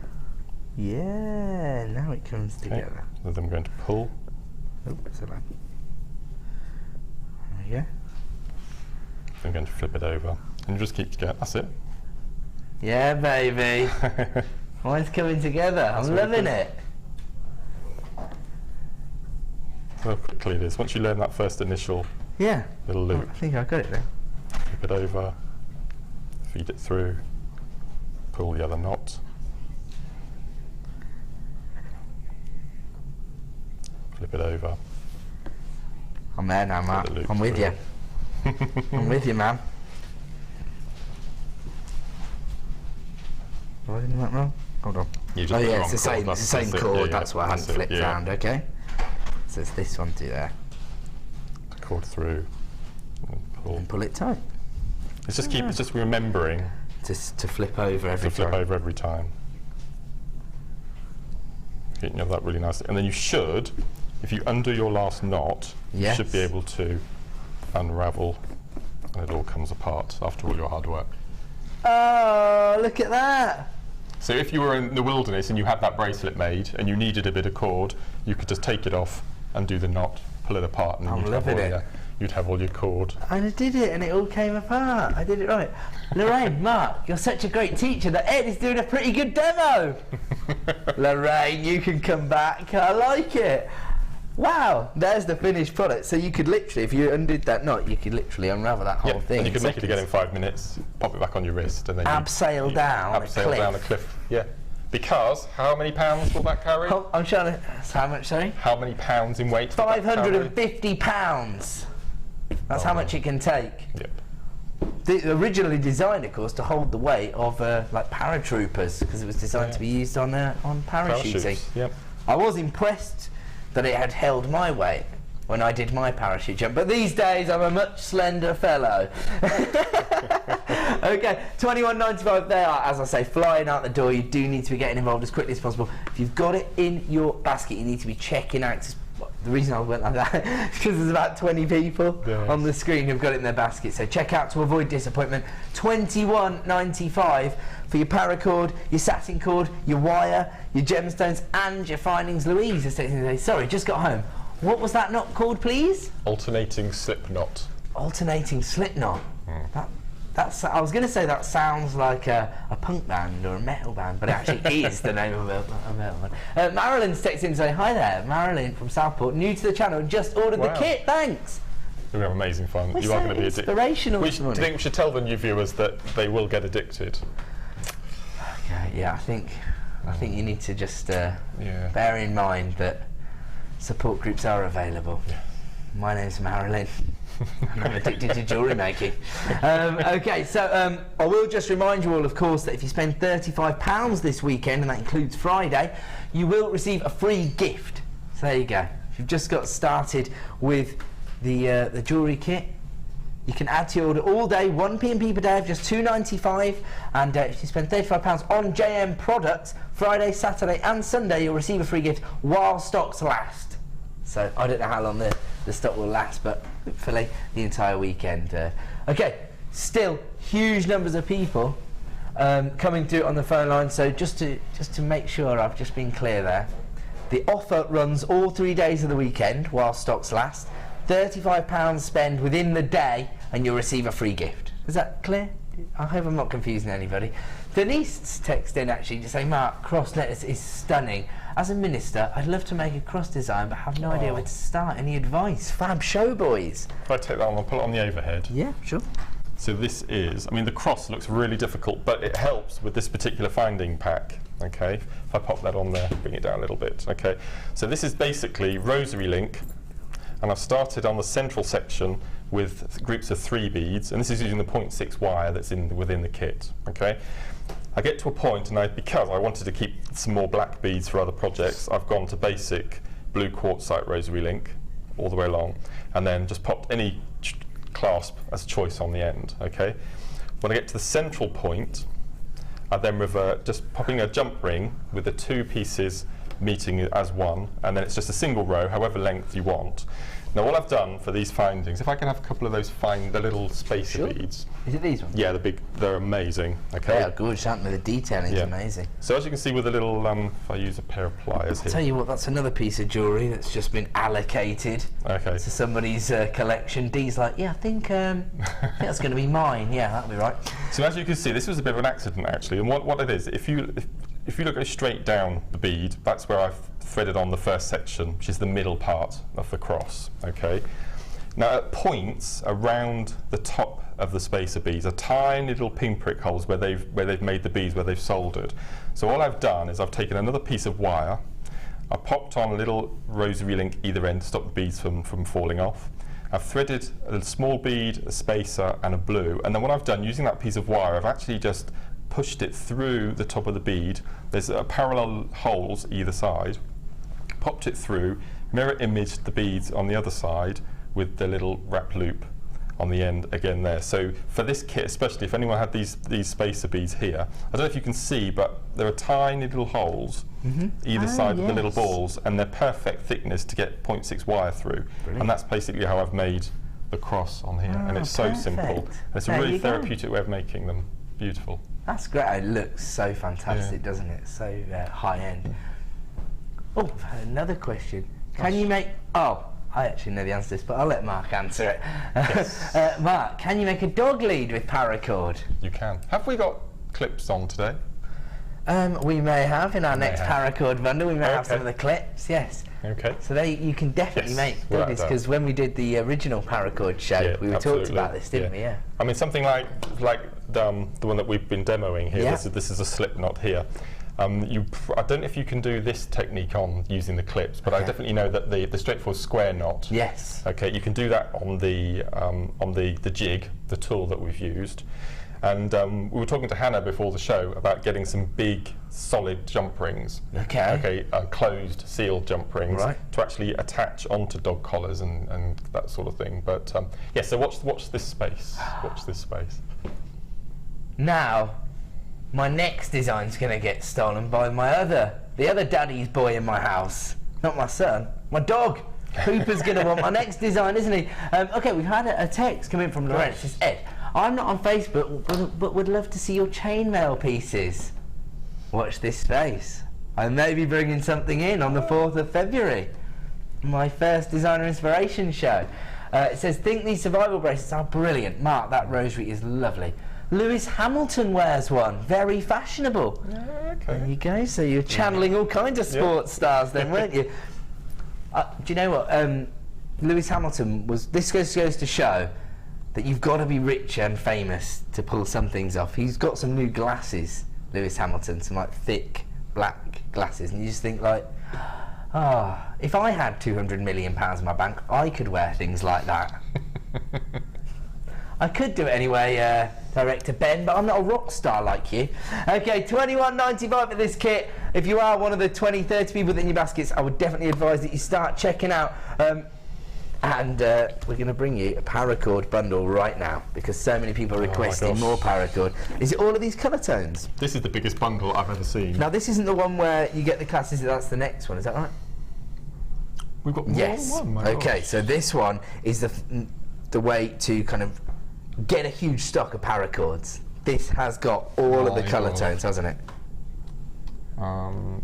Yeah, now it comes together. So then we're going to pull. Oh, so there we go. Then we're going to flip it over. And just keep going. That's it. Yeah, baby. Mine's coming together. I'm loving it. So quickly it is. Once you learn that first initial little loop. I think I got it then. Flip it over, feed it through, pull the other knot, flip it over. I'm there now, Mark. I'm with you. I'm with you, man. Have I done that wrong? Hold on. Oh yeah, it's the same chord. That's why I hadn't flipped round. Okay. So it's this one through there. Chord through. And pull it tight. It's just remembering to flip over every time. Flip over every time. You have that really nice, and then you should, if you undo your last knot, you should be able to unravel, and it all comes apart after all your hard work. Oh, look at that! So if you were in the wilderness and you had that bracelet made and you needed a bit of cord, you could just take it off, undo the knot, pull it apart, and then you'd have all your cord. And I did it, and it all came apart. I did it right. Lorraine, Mark, you're such a great teacher that Ed is doing a pretty good demo. Lorraine, you can come back. I like it. Wow, there's the finished product. So you could literally, if you undid that knot, you could literally unravel that whole thing. And you could make it again in 5 minutes, pop it back on your wrist, and then abseil down a cliff. Yeah. Because how many pounds will that carry? I'm trying to. How much? Sorry. How many pounds in weight? 550 pounds. That's how much it can take. Yep. They originally designed, of course, to hold the weight of like paratroopers, because it was designed to be used on parachuting. Yep. I was impressed that it had held my weight when I did my parachute jump, but these days I'm a much slender fellow. Okay, $21.95 they are, as I say, flying out the door. You do need to be getting involved as quickly as possible. If you've got it in your basket, you need to be checking out. The reason I went like that is because there's about 20 people on the screen who've got it in their basket. So check out to avoid disappointment. $21.95 for your paracord, your satin cord, your wire, your gemstones, and your findings. Louise is saying, sorry, just got home. What was that knot called, please? Alternating slip knot. Alternating slip knot. That's. I was going to say that sounds like a punk band or a metal band, but it actually is the name of a metal band. Marilyn's texted in to say hi there. Marilyn from Southport, new to the channel, just ordered the kit. Thanks. You're going to have amazing fun. We're you are going to be inspirational. Do you think we should tell the new viewers that they will get addicted? Okay, yeah, I think you need to just bear in mind that support groups are available. Yeah. My name's Marilyn. And I'm addicted to jewellery making. Okay, so I will just remind you all, of course, that if you spend £35 this weekend, and that includes Friday, you will receive a free gift. So there you go. If you've just got started with the jewellery kit, you can add to your order all day, 1 P&P per day of just £2.95, and if you spend £35 on JM products, Friday, Saturday and Sunday, you'll receive a free gift while stocks last. So I don't know how long the stock will last, but hopefully the entire weekend. Okay, still huge numbers of people coming through on the phone line, so just to make sure I've just been clear there, the offer runs all 3 days of the weekend while stocks last. £35 spend within the day and you'll receive a free gift. Is that clear? I hope I'm not confusing anybody. Denise texted in actually to say, Mark, cross necklace is stunning. As a minister, I'd love to make a cross design but have no idea where to start. Any advice? Fab show, boys. If I take that one, I'll put it on the overhead. Yeah, sure. So this is, I mean, the cross looks really difficult, but it helps with this particular finding pack. Okay, if I pop that on there, bring it down a little bit. Okay, so this is basically rosary link. And I've started on the central section with groups of 3 beads, and this is using the 0.6 wire that's within the kit. Okay, I get to a point, and because I wanted to keep some more black beads for other projects, I've gone to basic blue quartzite rosary link all the way along, and then just popped any clasp as a choice on the end. Okay, when I get to the central point, I then revert, just popping a jump ring with the 2 pieces meeting as one, and then it's just a single row, however length you want. Now all I've done for these findings, if I can have a couple of those the little spacer beads. Is it these ones? Yeah, they're amazing. Okay. They are good, aren't they? The detailing is amazing. So as you can see with the little, if I use a pair of pliers here. I'll tell you what, that's another piece of jewellery that's just been allocated to somebody's collection. Dee's like, yeah, I think that's going to be mine. Yeah, that'll be right. So as you can see, this was a bit of an accident actually, and what it is, if you look straight down the bead, that's where I've threaded on the first section, which is the middle part of the cross. Okay. Now at points around the top of the spacer beads are tiny little pinprick holes where they've made the beads, where they've soldered. So all I've done is I've taken another piece of wire, I popped on a little rosary link either end to stop the beads from falling off. I've threaded a small bead, a spacer and a blue, and then what I've done using that piece of wire, I've actually just pushed it through the top of the bead. There's parallel holes either side, popped it through, mirror imaged the beads on the other side with the little wrap loop on the end again there. So for this kit, especially if anyone had these spacer beads here, I don't know if you can see, but there are tiny little holes either side of the little balls, and they're perfect thickness to get 0.6 wire through. Brilliant. And that's basically how I've made the cross on here, and it's so simple. And it's a really therapeutic way of making them. Beautiful. That's great. It looks so fantastic, doesn't it? So high end. Oh, I've had another question. Can you make... Oh, I actually know the answer to this, but I'll let Mark answer it. Yes. Mark, can you make a dog lead with paracord? You can. Have we got clips on today? We may have in our next paracord bundle. We may have some of the clips, yes. Okay. So you can definitely make dog leads, because when we did the original paracord show, we talked about this, didn't we? Yeah. I mean, something like the one that we've been demoing here. Yeah. This is a slip knot here. I don't know if you can do this technique on using the clips, but I definitely know that the straightforward square knot. Yes. Okay, you can do that on the jig, the tool that we've used. And we were talking to Hannah before the show about getting some big, solid jump rings. Okay. Closed, sealed jump rings to actually attach onto dog collars and that sort of thing. But yeah, so watch this space. Watch this space. Now, my next design's going to get stolen by the other daddy's boy in my house. Not my son, my dog. Hooper's going to want my next design, isn't he? Okay, we've had a text come in from Lawrence. It's Ed. I'm not on Facebook, but would love to see your chainmail pieces. Watch this space. I may be bringing something in on the 4th of February. my first designer inspiration show. It says, think these survival bracelets are brilliant. Mark, that rosary is lovely. Lewis Hamilton wears one. Very fashionable. Okay. There you go. So you're channeling all kinds of sports stars then, weren't you? Do you know what? Lewis Hamilton was... This goes to show that you've got to be rich and famous to pull some things off. He's got some new glasses, Lewis Hamilton, some like thick black glasses, and you just think like, if I had £200 million in my bank, I could wear things like that. I could do it anyway, Director Ben, but I'm not a rock star like you. Okay, $21.95 for this kit. If you are one of the 20, 30 people in your baskets, I would definitely advise that you start checking out. And we're going to bring you a Paracord bundle right now because so many people are requesting more Paracord. Is it all of these colour tones? This is the biggest bundle I've ever seen. Now, this isn't the one where you get the classes, that's the next one, is that right? We've got more than one, my Okay, gosh. so this one is the way to kind of get a huge stock of Paracords. This has got all of the colour tones, hasn't it?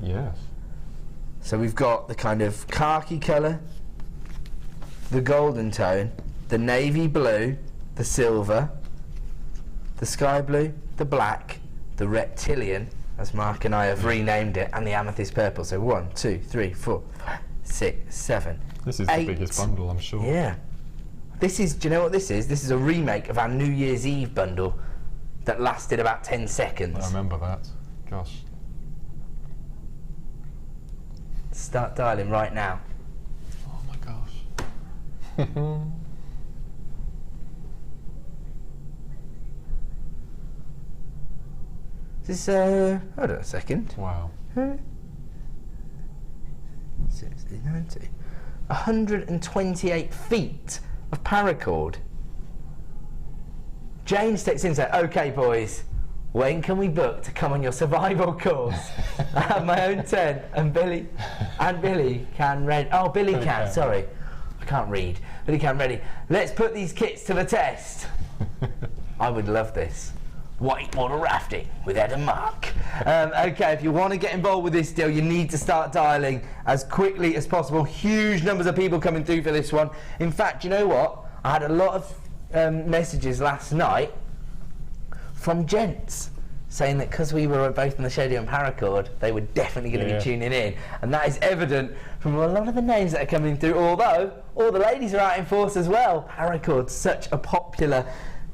Yes. So we've got the kind of khaki colour, the golden tone, the navy blue, the silver, the sky blue, the black, the reptilian, as Mark and I have renamed it, and the amethyst purple. So 1, 2, 3, 4, 5, 6, 7, This is 8. the biggest bundle, I'm sure. Yeah. This is, do you know what this is? This is a remake of our New Year's Eve bundle that lasted about 10 seconds. I remember that. Gosh. Start dialing right now. Oh my gosh. This hold on a second. Wow. 60, 90. 128 feet of paracord. James texts in and says, okay boys, when can we book to come on your survival course? I have my own tent and Billy can ready. Oh, Billy can, sorry. I can't read. Billy can ready. Let's put these kits to the test. I would love this. Whitewater rafting with Ed and Mark. Okay, if you want to get involved with this deal, you need to start dialing as quickly as possible. Huge numbers of people coming through for this one. In fact, you know what? I had a lot of messages last night from gents saying that because we were both in the show doing Paracord, they were definitely going to be tuning in. And that is evident from a lot of the names that are coming through, although all the ladies are out in force as well. Paracord's such a popular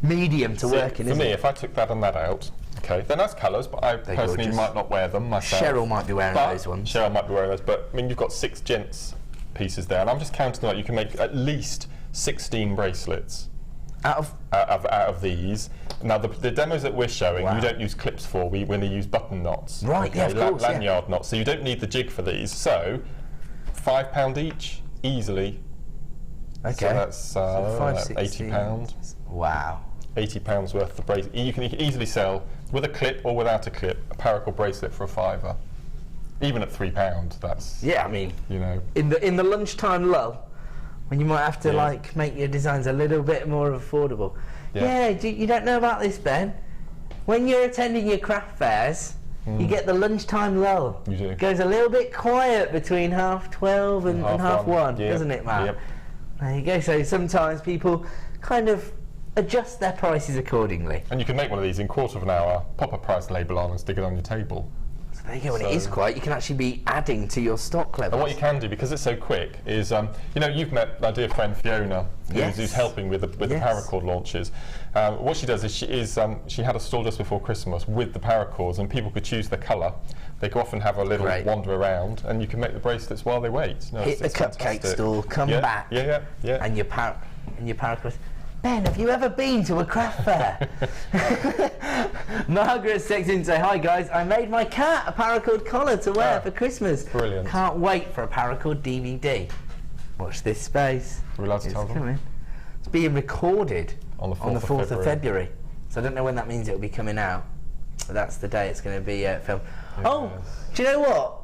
medium to work in, for isn't me, it? if I took that and that out, okay, they're nice colours, but I personally gorgeous. might not wear them myself. Cheryl might be wearing those ones. Cheryl might be wearing those, but I mean, you've got 6 gents pieces there, and I'm just counting that you can make at least 16 bracelets out of these. Now, the demos that we're showing, you don't use clips for. We only use button knots. Right, yeah, of course, lanyard knots. So you don't need the jig for these. So, £5 each, easily. Okay. So that's £80. Wow. £80 worth of bracelet. You can easily sell, with a clip or without a clip, a Paracord bracelet for £5. Even at £3, that's... Yeah, I mean, you know... In the lunchtime lull, when you might have to like make your designs a little bit more affordable. Yeah, you don't know about this, Ben? When you're attending your craft fairs, you get the lunchtime lull. You do. It goes a little bit quiet between 12:30 and half one, doesn't it, Matt? Yep. There you go. So sometimes people kind of adjust their prices accordingly. And you can make one of these in a quarter of an hour, pop a price label on and stick it on your table. So there you go, when it is quiet, you can actually be adding to your stock levels. And what you can do, because it's so quick, is, you know, you've met my dear friend Fiona, who's helping with the Paracord launches. What she does is she had a stall just before Christmas with the Paracords, and people could choose the colour. They could often have a little wander around, and you can make the bracelets while they wait. No, hit the cupcake stall, come back, and your Paracord. Ben, have you ever been to a craft fair? Margaret texts in and say, hi guys, I made my cat a Paracord collar to wear for Christmas. Brilliant. Can't wait for a Paracord DVD. Watch this space. Are we allowed to tell them? It's being recorded on the 4th of February. So I don't know when that means it'll be coming out, but that's the day it's going to be filmed. Oh, do you know what?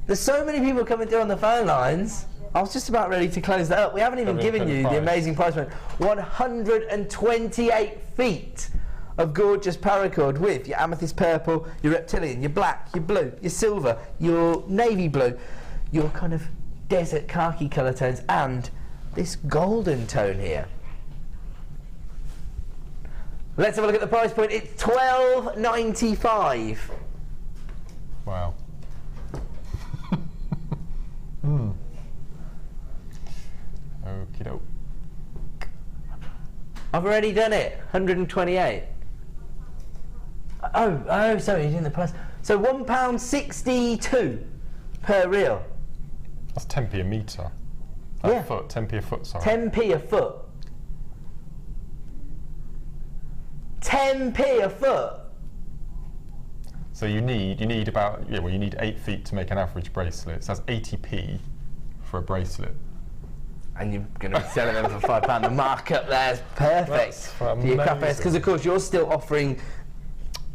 There's so many people coming through on the phone lines. I was just about ready to close that up. We haven't even given you the amazing price point. 128 feet of gorgeous Paracord with your amethyst purple, your reptilian, your black, your blue, your silver, your navy blue, your kind of desert khaki colour tones and this golden tone here. Let's have a look at the price point. It's $12.95. Wow. Okie doke. I've already done it. 128. Oh, sorry, you're doing the price. So £1.62 per reel. That's 10p a metre. Yeah. Foot, 10p a foot, sorry. 10p a foot. 10p a foot. So you need about, you need 8 feet to make an average bracelet. So that's 80p for a bracelet. And you're going to be selling them for £5. The markup there is perfect for your craft bearers, because of course you're still offering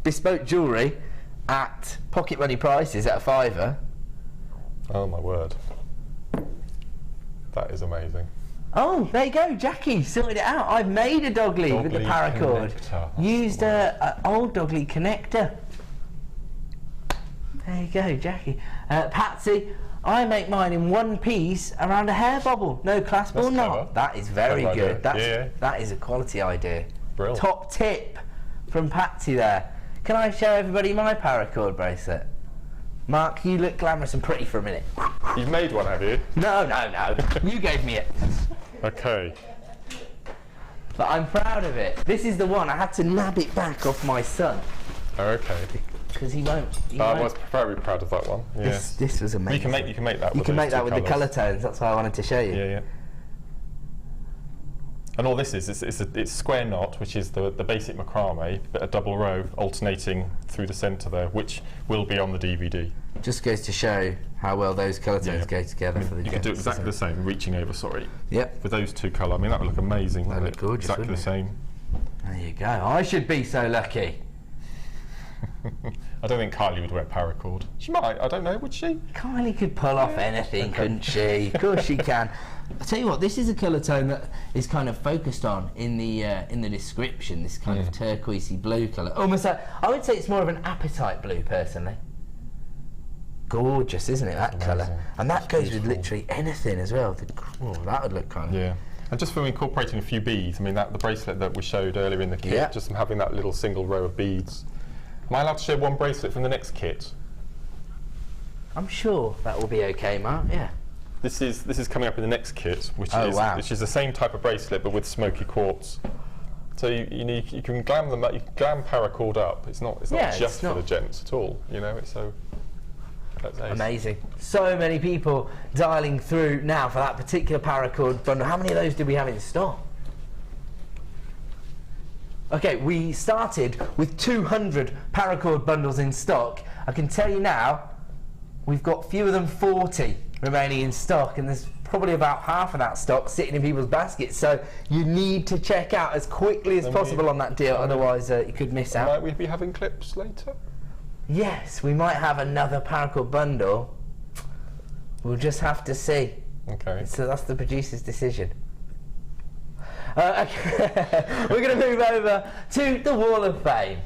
bespoke jewellery at pocket money prices at a £5. Oh my word. That is amazing. Oh, there you go, Jackie sorted it out. I've made a dog lead with the paracord. Used an old dog lead connector. There you go, Jackie. Patsy, I make mine in one piece around a hair bobble. No clasp or not. That is very good. That is a quality idea. Brilliant. Top tip from Patsy there. Can I show everybody my paracord bracelet? Mark, you look glamorous and pretty for a minute. You've made one, have you? No. You gave me it. Okay. But I'm proud of it. This is the one. I had to nab it back off my son. Okay. Because he won't. I was very proud of that one. Yes. This was amazing. You can make that. You can make that with the colour tones. That's why I wanted to show you. Yeah. And all this is it's square knot, which is the basic macrame, but a double row alternating through the centre there, which will be on the DVD. Just goes to show how well those colour tones go together for the You can do exactly the same, reaching over, sorry. Yep. With those two colours. I mean, that would look amazing. That would look gorgeous, exactly the same. There you go. I should be so lucky. I don't think Kylie would wear paracord. She might, I don't know, would she? Kylie could pull off anything, couldn't she? Of course she can. I'll tell you what, this is a colour tone that is kind of focused on in the description, this kind of turquoisey blue colour. Almost like, I would say it's more of an apatite blue, personally. Gorgeous, isn't it, that colour? And that goes with literally anything as well. Oh, that would look kind of... Yeah. And just from incorporating a few beads, I mean, the bracelet that we showed earlier in the kit, just from having that little single row of beads. Am I allowed to show one bracelet from the next kit? I'm sure that will be okay, Mark, yeah. This is coming up in the next kit, which is the same type of bracelet but with smoky quartz. So you can glam them up, you can glam paracord up. It's not just for the gents at all. You know, it's so amazing. So many people dialing through now for that particular paracord bundle. How many of those did we have in stock? Okay, we started with 200 paracord bundles in stock. I can tell you now, we've got fewer than 40 remaining in stock, and there's probably about half of that stock sitting in people's baskets, so you need to check out as quickly as possible on that deal, otherwise you could miss out. Might we be having clips later? Yes, we might have another paracord bundle. We'll just have to see. Okay. So that's the producer's decision. Okay. We're going to move over to the Wall of Fame.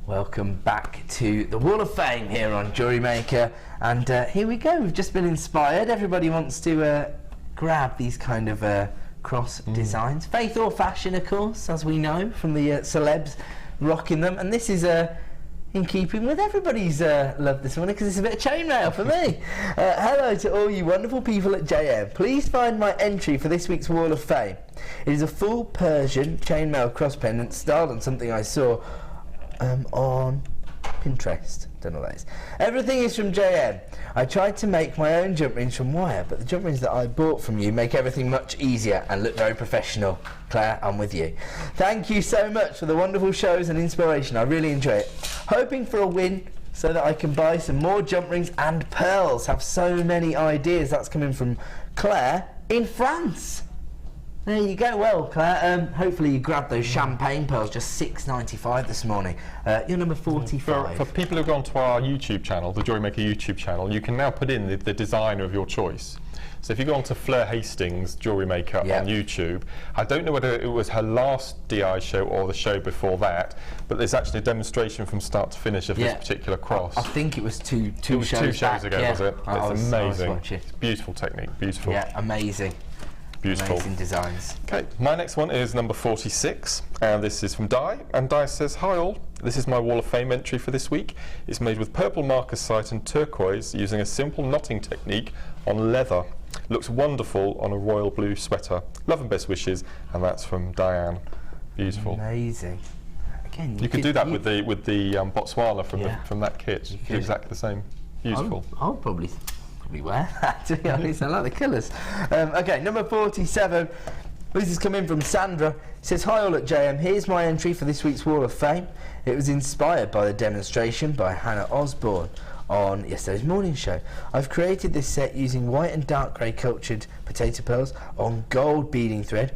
Welcome back to the Wall of Fame here on JewelleryMaker, and here we go. We've just been inspired. Everybody wants to grab these kind of cross designs. Faith or fashion, of course, as we know from the celebs rocking them, and this is in keeping with everybody's love this morning, because it's a bit of chainmail for me. Hello to all you wonderful people at JM. Please find my entry for this week's Wall of Fame. It is a full Persian chainmail cross pendant styled on something I saw on Pinterest. Don't know what that is. Everything is from JM. I tried to make my own jump rings from wire, but the jump rings that I bought from you make everything much easier and look very professional. Claire, I'm with you. Thank you so much for the wonderful shows and inspiration. I really enjoy it. Hoping for a win so that I can buy some more jump rings and pearls. Have so many ideas. That's coming from Claire in France. There you go. Well, Claire, hopefully you grabbed those champagne pearls, just $6.95 this morning. You're number 45. For people who've gone to our YouTube channel, the JewelleryMaker YouTube channel, you can now put in the designer of your choice. So if you go on to Fleur Hastings, JewelleryMaker on YouTube, I don't know whether it was her last DI show or the show before that, but there's actually a demonstration from start to finish of this particular cross. I think it was two shows ago, was it? It's amazing. It's beautiful technique, beautiful. Yeah, amazing. Beautiful. Amazing designs. Okay, my next one is number 46, and this is from Di. And Di says, "Hi all, this is my Wall of Fame entry for this week. It's made with purple marcasite and turquoise using a simple knotting technique on leather. Looks wonderful on a royal blue sweater. Love and best wishes." And that's from Diane. Beautiful. Amazing. Again, you could do that with the Botswana from that kit. You do exactly the same. Beautiful. I'll probably wear that, to be honest. I like the colours. Okay, number 47. This is coming from Sandra. It says, "Hi all at JM, here's my entry for this week's Wall of Fame. It was inspired by the demonstration by Hannah Osborne on yesterday's morning show. I've created this set using white and dark grey cultured potato pearls on gold beading thread.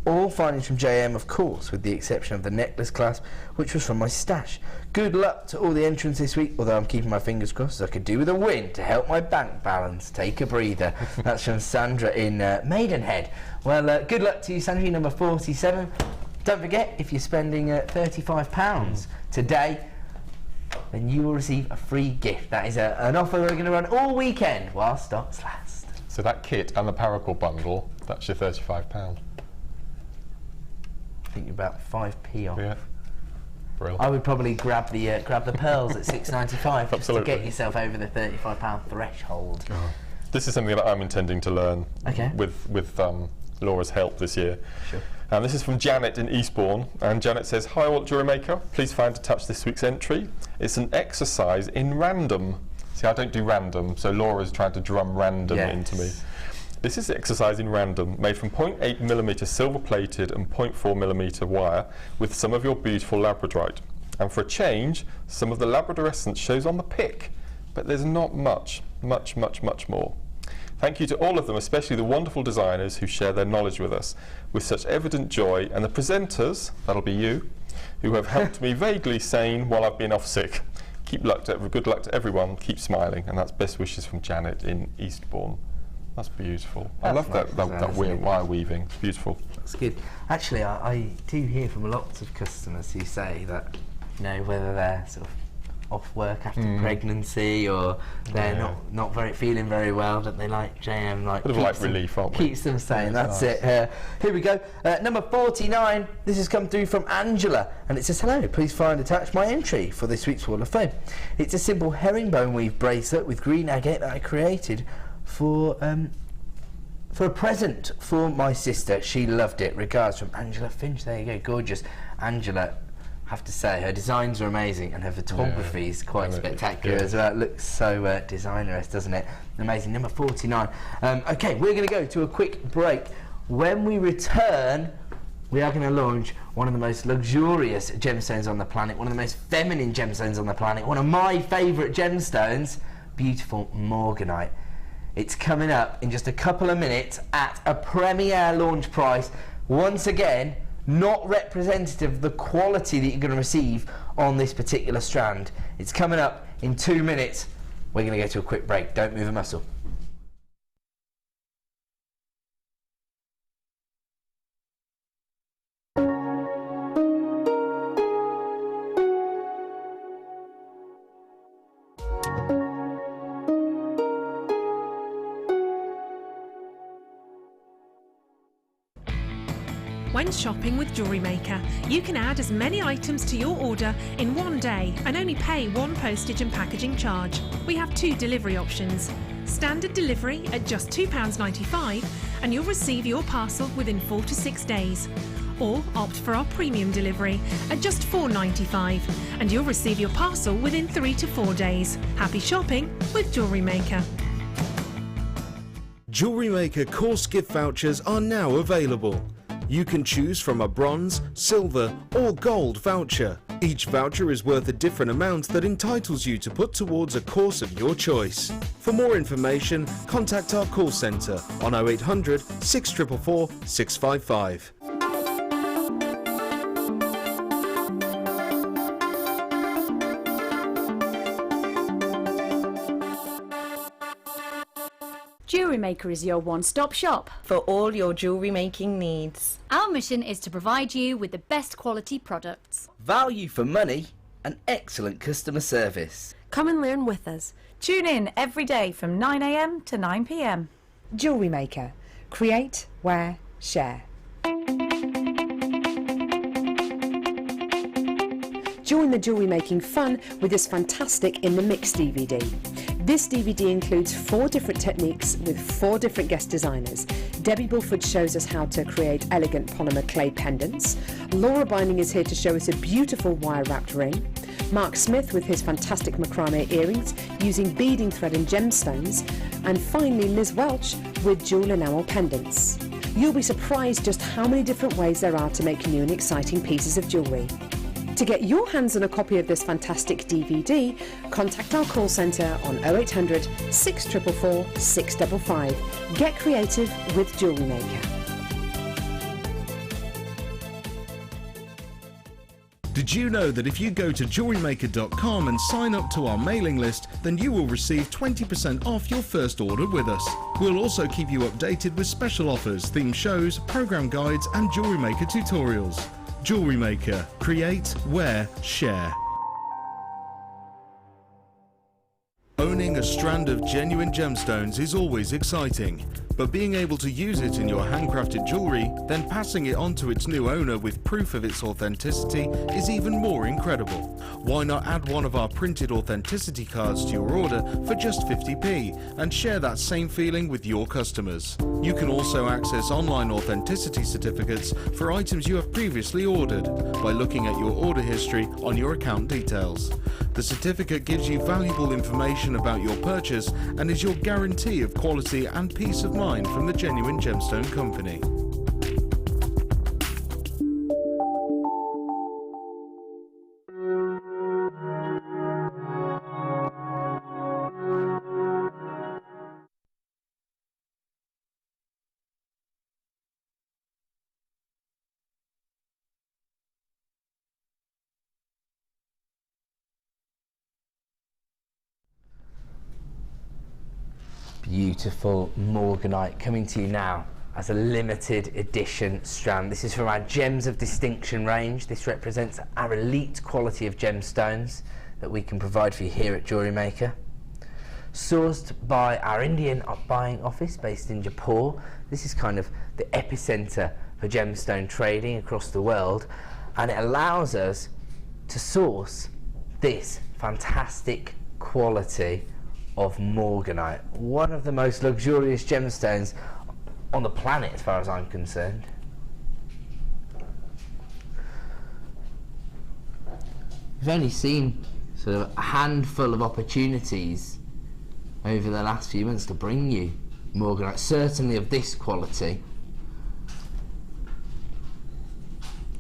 All findings from JM, of course, with the exception of the necklace clasp, which was from my stash. Good luck to all the entrants this week, although I'm keeping my fingers crossed as I could do with a win to help my bank balance. Take a breather." That's from Sandra in Maidenhead. Well, good luck to you, Sandra, number 47. Don't forget, if you're spending £35 today, then you will receive a free gift. That is an offer we're going to run all weekend while stocks last. So that kit and the Paracord bundle, that's your £35. I think you're about 5p off. Yeah. Brilliant. I would probably grab the pearls at $6.95 just to get yourself over the £35 threshold. This is something that I'm intending to learn with Laura's help this year. Sure. And this is from Janet in Eastbourne, and Janet says, "Hi all at JewelleryMaker, please find attached this week's entry. It's an exercise in random." See, I don't do random, so Laura's trying to drum random into me. This is exercise in random, made from 0.8mm silver plated and 0.4mm wire with some of your beautiful labradorite. And for a change, some of the labradorescence shows on the pick, but there's not much more. Thank you to all of them, especially the wonderful designers who share their knowledge with us with such evident joy, and the presenters, that'll be you, who have helped me vaguely sane while I've been off sick. Good luck to everyone, keep smiling." And that's best wishes from Janet in Eastbourne. That's beautiful. I love that wire weaving. It's beautiful. That's good. Actually, I do hear from lots of customers who say that, you know, whether they're sort of off work after pregnancy or they're not feeling very well, that they like JM, like relief, aren't we? Keeps them sane. That's it. Here we go. Number 49. This has come through from Angela, and it says, "Hello, please find attached my entry for this week's Wall of Fame. It's a simple herringbone weave bracelet with green agate that I created for a present for my sister. She loved it. Regards from Angela Finch." There you go. Gorgeous. Angela, I have to say, her designs are amazing and her photography is quite spectacular as well. It looks so designerist, doesn't it? Amazing. Number 49. Okay, we're going to go to a quick break. When we return, we are going to launch one of the most luxurious gemstones on the planet, one of the most feminine gemstones on the planet, one of my favourite gemstones, beautiful Morganite. It's coming up in just a couple of minutes at a premier launch price. Once again, not representative of the quality that you're going to receive on this particular strand. It's coming up in 2 minutes. We're going to go to a quick break. Don't move a muscle. When shopping with JewelleryMaker, you can add as many items to your order in one day and only pay one postage and packaging charge. We have 2 delivery options. Standard delivery at just £2.95 and you'll receive your parcel within 4 to 6 days. Or opt for our premium delivery at just £4.95 and you'll receive your parcel within 3 to 4 days. Happy shopping with JewelleryMaker. JewelleryMaker course gift vouchers are now available. You can choose from a bronze, silver or gold voucher. Each voucher is worth a different amount that entitles you to put towards a course of your choice. For more information, contact our call centre on 0800 644 655. JewelleryMaker is your one-stop shop for all your jewellery making needs. Our mission is to provide you with the best quality products, value for money and excellent customer service. Come and learn with us. Tune in every day from 9 AM to 9 PM. JewelleryMaker. Create, wear, share. Join the jewellery making fun with this fantastic In the Mix DVD. This DVD includes 4 different techniques with 4 different guest designers. Debbie Bulford shows us how to create elegant polymer clay pendants. Laura Binding is here to show us a beautiful wire-wrapped ring. Mark Smith with his fantastic macrame earrings using beading thread and gemstones. And finally Liz Welch with jewel enamel pendants. You'll be surprised just how many different ways there are to make new and exciting pieces of jewellery. To get your hands on a copy of this fantastic DVD, contact our call centre on 0800 644 655. Get creative with JewelleryMaker. Did you know that if you go to JewelleryMaker.com and sign up to our mailing list, then you will receive 20% off your first order with us? We'll also keep you updated with special offers, theme shows, program guides and Jewellery Maker tutorials. Jewellery Maker. Create, wear, share. Owning a strand of genuine gemstones is always exciting, but being able to use it in your handcrafted jewellery, then passing it on to its new owner with proof of its authenticity is even more incredible. Why not add one of our printed authenticity cards to your order for just 50p and share that same feeling with your customers? You can also access online authenticity certificates for items you have previously ordered by looking at your order history on your account details. The certificate gives you valuable information about your purchase and is your guarantee of quality and peace of mind from the Genuine Gemstone Company. Beautiful Morganite coming to you now as a limited edition strand. This is from our Gems of Distinction range. This represents our elite quality of gemstones that we can provide for you here at JewelleryMaker. Sourced by our Indian buying office based in Jaipur. This is kind of the epicenter for gemstone trading across the world, and it allows us to source this fantastic quality of Morganite, one of the most luxurious gemstones on the planet as far as I'm concerned. We've only seen sort of a handful of opportunities over the last few months to bring you Morganite, certainly of this quality,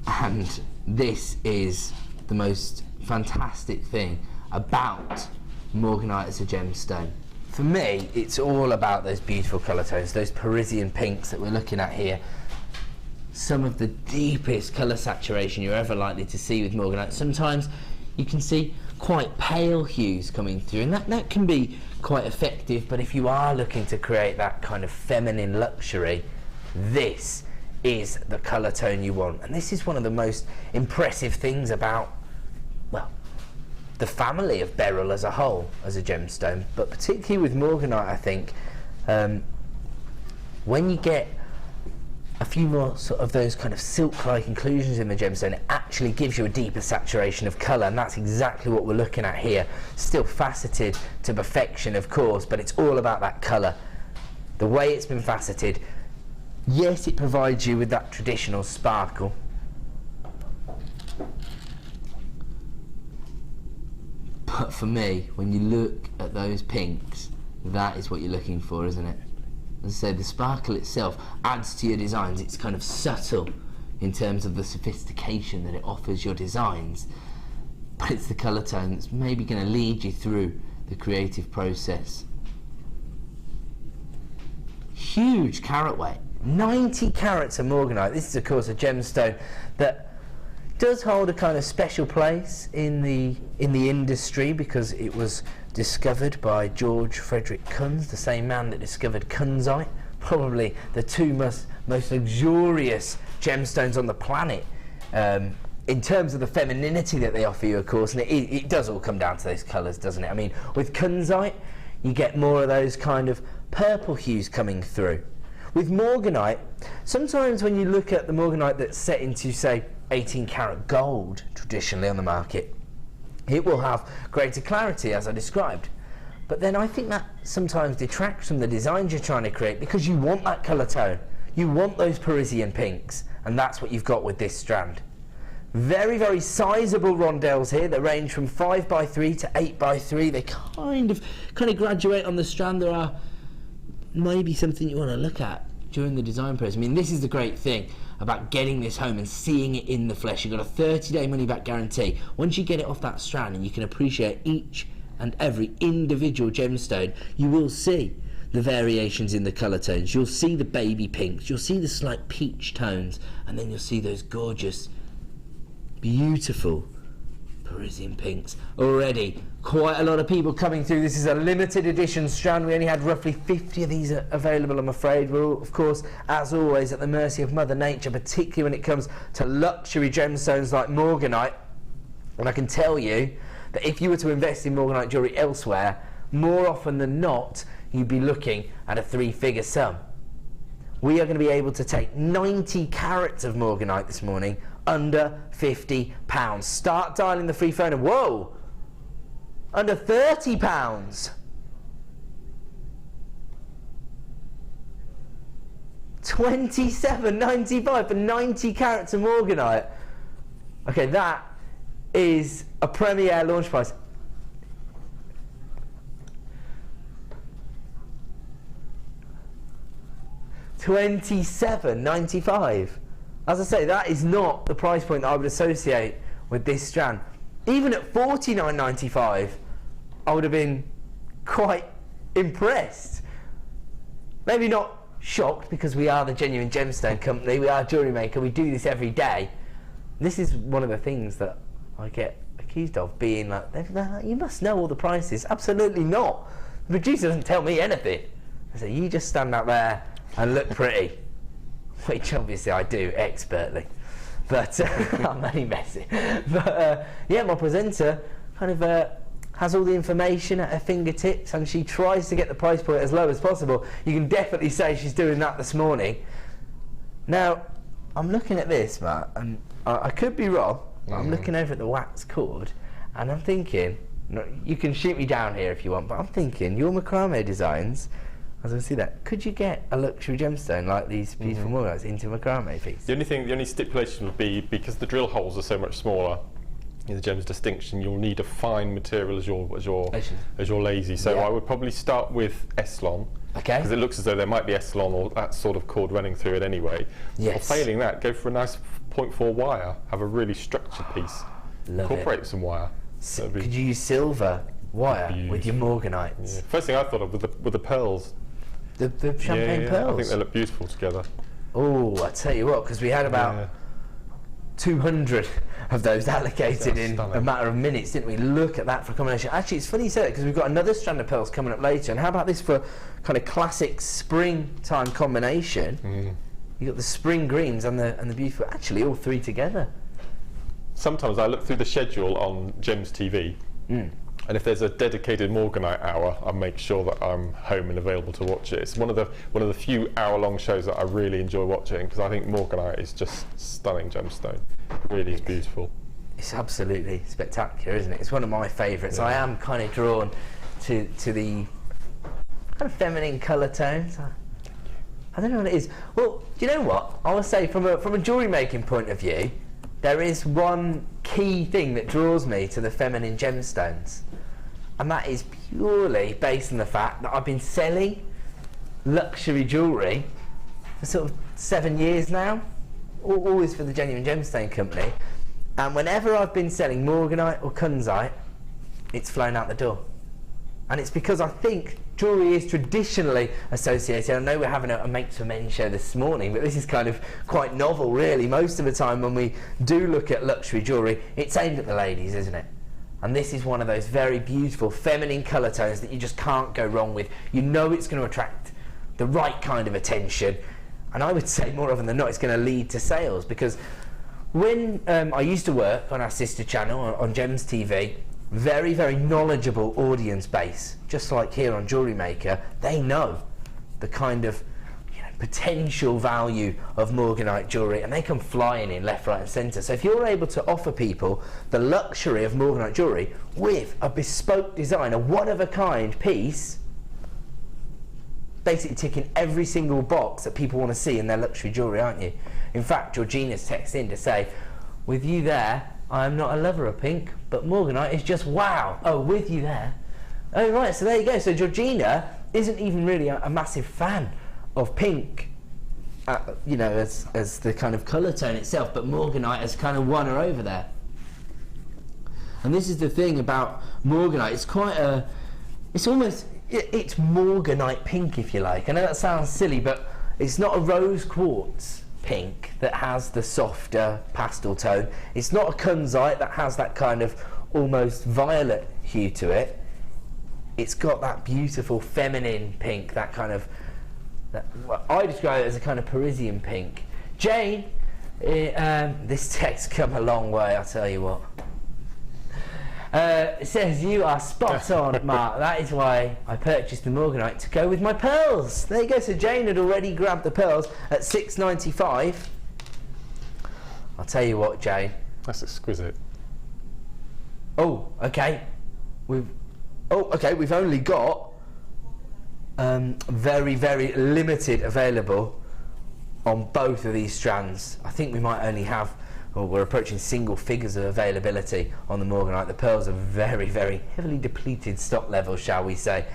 and this is the most fantastic thing about Morganite as a gemstone. For me, it's all about those beautiful colour tones, those Parisian pinks that we're looking at here. Some of the deepest colour saturation you're ever likely to see with Morganite. Sometimes you can see quite pale hues coming through, and that can be quite effective, but if you are looking to create that kind of feminine luxury, this is the colour tone you want. And this is one of the most impressive things about, well, the family of beryl as a whole, as a gemstone, but particularly with Morganite, I think, when you get a few more sort of those kind of silk-like inclusions in the gemstone, it actually gives you a deeper saturation of colour, and that's exactly what we're looking at here. Still faceted to perfection, of course, but it's all about that colour. The way it's been faceted, yes, it provides you with that traditional sparkle, but for me, when you look at those pinks, that is what you're looking for, isn't it? As I say, the sparkle itself adds to your designs. It's kind of subtle in terms of the sophistication that it offers your designs. but it's the colour tone that's maybe going to lead you through the creative process. Huge carat weight, 90 carats of Morganite. This is of course a gemstone that does hold a kind of special place in the industry because it was discovered by George Frederick Kunz, the same man that discovered kunzite, probably the two most luxurious gemstones on the planet. In terms of the femininity that they offer you, of course, and it does all come down to those colours, doesn't it? I mean, with kunzite, you get more of those kind of purple hues coming through. With Morganite, sometimes when you look at the Morganite that's set into, say, 18 karat gold, traditionally on the market, it will have greater clarity, as I described. But then I think that sometimes detracts from the designs you're trying to create because you want that colour tone. You want those Parisian pinks, and that's what you've got with this strand. Very, very sizable rondelles here that range from 5x3 to 8x3. They kind of graduate on the strand. There are maybe something you want to look at during the design process. I mean, this is the great thing about getting this home and seeing it in the flesh. You've got a 30-day money-back guarantee. Once you get it off that strand and you can appreciate each and every individual gemstone, you will see the variations in the colour tones. You'll see the baby pinks, you'll see the slight peach tones, and then you'll see those gorgeous, beautiful Parisian pinks. Already quite a lot of people coming through. This is a limited edition strand. We only had roughly 50 of these available, I'm afraid. We're all, of course, as always, at the mercy of Mother Nature, particularly when it comes to luxury gemstones like Morganite. And I can tell you that if you were to invest in Morganite jewellery elsewhere, more often than not, you'd be looking at a 3-figure sum. We are going to be able to take 90 carats of Morganite this morning under £50. Start dialing the free phone and whoa, under £30. £27.95 for 90 carats of Morganite. Okay, that is a premier launch price. £27.95. As I say, that is not the price point that I would associate with this strand. Even at £49.95, I would have been quite impressed. Maybe not shocked, because we are the Genuine Gemstone Company, we are JewelleryMaker, we do this every day. This is one of the things that I get accused of, being like, you must know all the prices. Absolutely not. The producer doesn't tell me anything. I say, you just stand out there and look pretty. Which obviously I do expertly, but I'm only messing. But yeah, my presenter kind of has all the information at her fingertips, and she tries to get the price point as low as possible. You can definitely say she's doing that this morning. Now, I'm looking at this, Matt, and I could be wrong. I'm looking over at the wax cord, and I'm thinking, you can shoot me down here if you want, but I'm thinking your macrame designs, as I see that, could you get a luxury gemstone like these beautiful Morganites into a macrame piece? The only stipulation would be, because the drill holes are so much smaller, in the gem's distinction, you'll need a fine material as your lazy. So I would probably start with Eslon. Okay. Because it looks as though there might be Eslon or that sort of cord running through it anyway. Yes. Or failing that, go for a nice 0.4 wire. Have a really structured piece. Incorporate some wire. Could you use silver wire with your Morganite? Yeah. First thing I thought of were the pearls. The champagne pearls? I think they look beautiful together. Oh, I tell you what, because we had about 200 of those allocated in a matter of minutes, didn't we? Look at that for a combination. Actually, it's funny you say that, because we've got another strand of pearls coming up later. And how about this for kind of classic springtime combination? You've got the spring greens and the beautiful, actually all three together. Sometimes I look through the schedule on Gems TV, and if there's a dedicated Morganite hour, I make sure that I'm home and available to watch it. It's one of the few hour-long shows that I really enjoy watching, because I think Morganite is just stunning gemstone. It really is beautiful. It's absolutely spectacular, isn't it? It's one of my favourites. I am kind of drawn to the kind of feminine colour tones. I don't know what it is. Well, do you know what? I will say, from a jewellery making point of view, there is one key thing that draws me to the feminine gemstones, and that is purely based on the fact that I've been selling luxury jewellery for sort of 7 years now, always for the Genuine Gemstone Company, And whenever I've been selling Morganite or Kunzite, it's flown out the door. And it's because I think jewellery is traditionally associated. I know we're having a Makes for Men show this morning, but this is kind of quite novel, really. Most of the time when we do look at luxury jewellery, it's aimed at the ladies, isn't it? And this is one of those very beautiful feminine colour tones that you just can't go wrong with. You know it's going to attract the right kind of attention, and I would say more often than not it's going to lead to sales, because when I used to work on our sister channel on Gems TV, very, very knowledgeable audience base, just like here on JewelleryMaker, they know the kind of potential value of Morganite jewellery, and they come flying in left, right and centre. So if you're able to offer people the luxury of Morganite jewellery with a bespoke design, a one-of-a-kind piece, basically ticking every single box that people want to see in their luxury jewellery, aren't you? In fact, Georgina's texted in to say, with you there, I'm not a lover of pink, but Morganite is just wow. Oh, with you there. Oh, right, so there you go. So Georgina isn't even really a massive fan of pink, you know, as the kind of colour tone itself, but Morganite has kind of won her over there. And this is the thing about Morganite, it's quite a, it's almost, it's Morganite pink, if you like. I know that sounds silly, but it's not a rose quartz pink that has the softer pastel tone. It's not a kunzite that has that kind of almost violet hue to it. It's got that beautiful feminine pink, that kind of, well, I describe it as a kind of Parisian pink. Jane, this text come a long way, I'll tell you what. It says, you are spot on, Mark. That is why I purchased the Morganite to go with my pearls. There you go. So Jane had already grabbed the pearls at $6.95. I'll tell you what, Jane. That's exquisite. Oh, okay. We've only got very, very limited available on both of these strands. I think we might only have, well, we're approaching single figures of availability on the Morganite. The pearls are very, very heavily depleted stock levels, shall we say.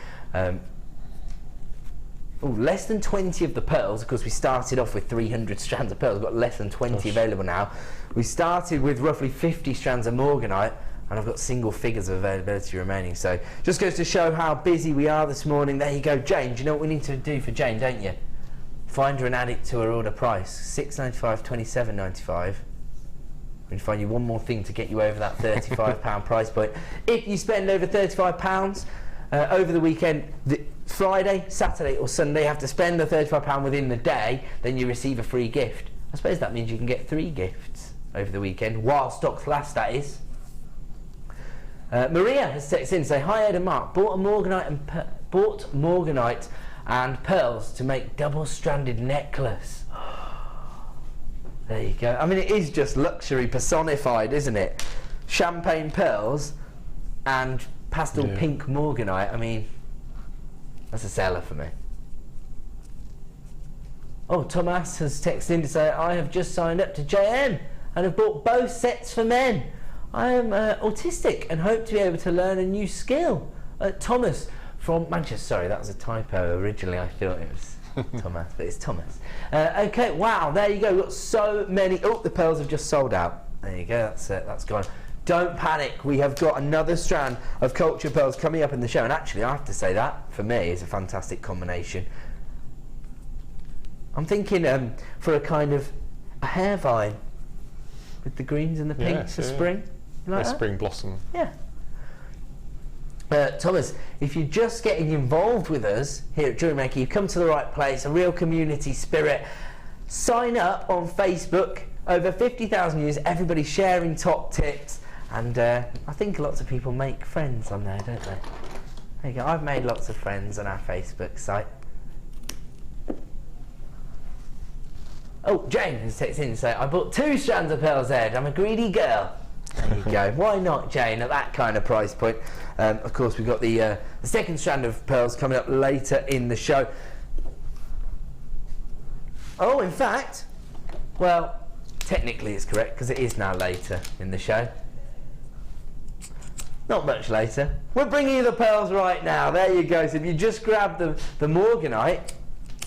Less than 20 of the pearls. Of course, we started off with 300 strands of pearls. We've got less than 20 available now. We started with roughly 50 strands of Morganite, and I've got single figures of availability remaining. So just goes to show how busy we are this morning. There you go. Jane, do you know what we need to do for Jane, don't you? Find her and add it to her order price. $6.95, $27.95. We can find you one more thing to get you over that £35 price point. If you spend over £35 over the weekend, Friday, Saturday or Sunday, you have to spend the £35 within the day, then you receive a free gift. I suppose that means you can get 3 gifts over the weekend, while stocks last, that is. Maria has texted in, say, hi Ed and Mark, bought Morganite and pearls to make double-stranded necklace. There you go. I mean, it is just luxury personified, isn't it? Champagne pearls and pastel pink Morganite. I mean, that's a seller for me. Oh, Thomas has texted in to say, I have just signed up to JM and have bought both sets for men. I am autistic and hope to be able to learn a new skill. Thomas from Manchester. Sorry, that was a typo originally. I thought it was Thomas, but it's Thomas. Okay, wow, there you go. We've got so many. Oh, the pearls have just sold out. There you go, that's gone. Don't panic, we have got another strand of culture pearls coming up in the show, and actually I have to say that, for me, is a fantastic combination. I'm thinking for a kind of a hair vine with the greens and the pinks for spring. You like that? Spring blossom. Yeah. Thomas, if you're just getting involved with us here at JewelleryMaker, you've come to the right place, a real community spirit. Sign up on Facebook, over 50,000 views, everybody sharing top tips, and I think lots of people make friends on there, don't they? There you go, I've made lots of friends on our Facebook site. Oh, Jane has texted in and said, I bought 2 strands of pearls, Ed, I'm a greedy girl. There you go. Why not, Jane, at that kind of price point? Of course, we've got the second strand of pearls coming up later in the show. Oh, in fact, well, technically it's correct because it is now later in the show. Not much later. We're bringing you the pearls right now. There you go. So if you just grab the Morganite,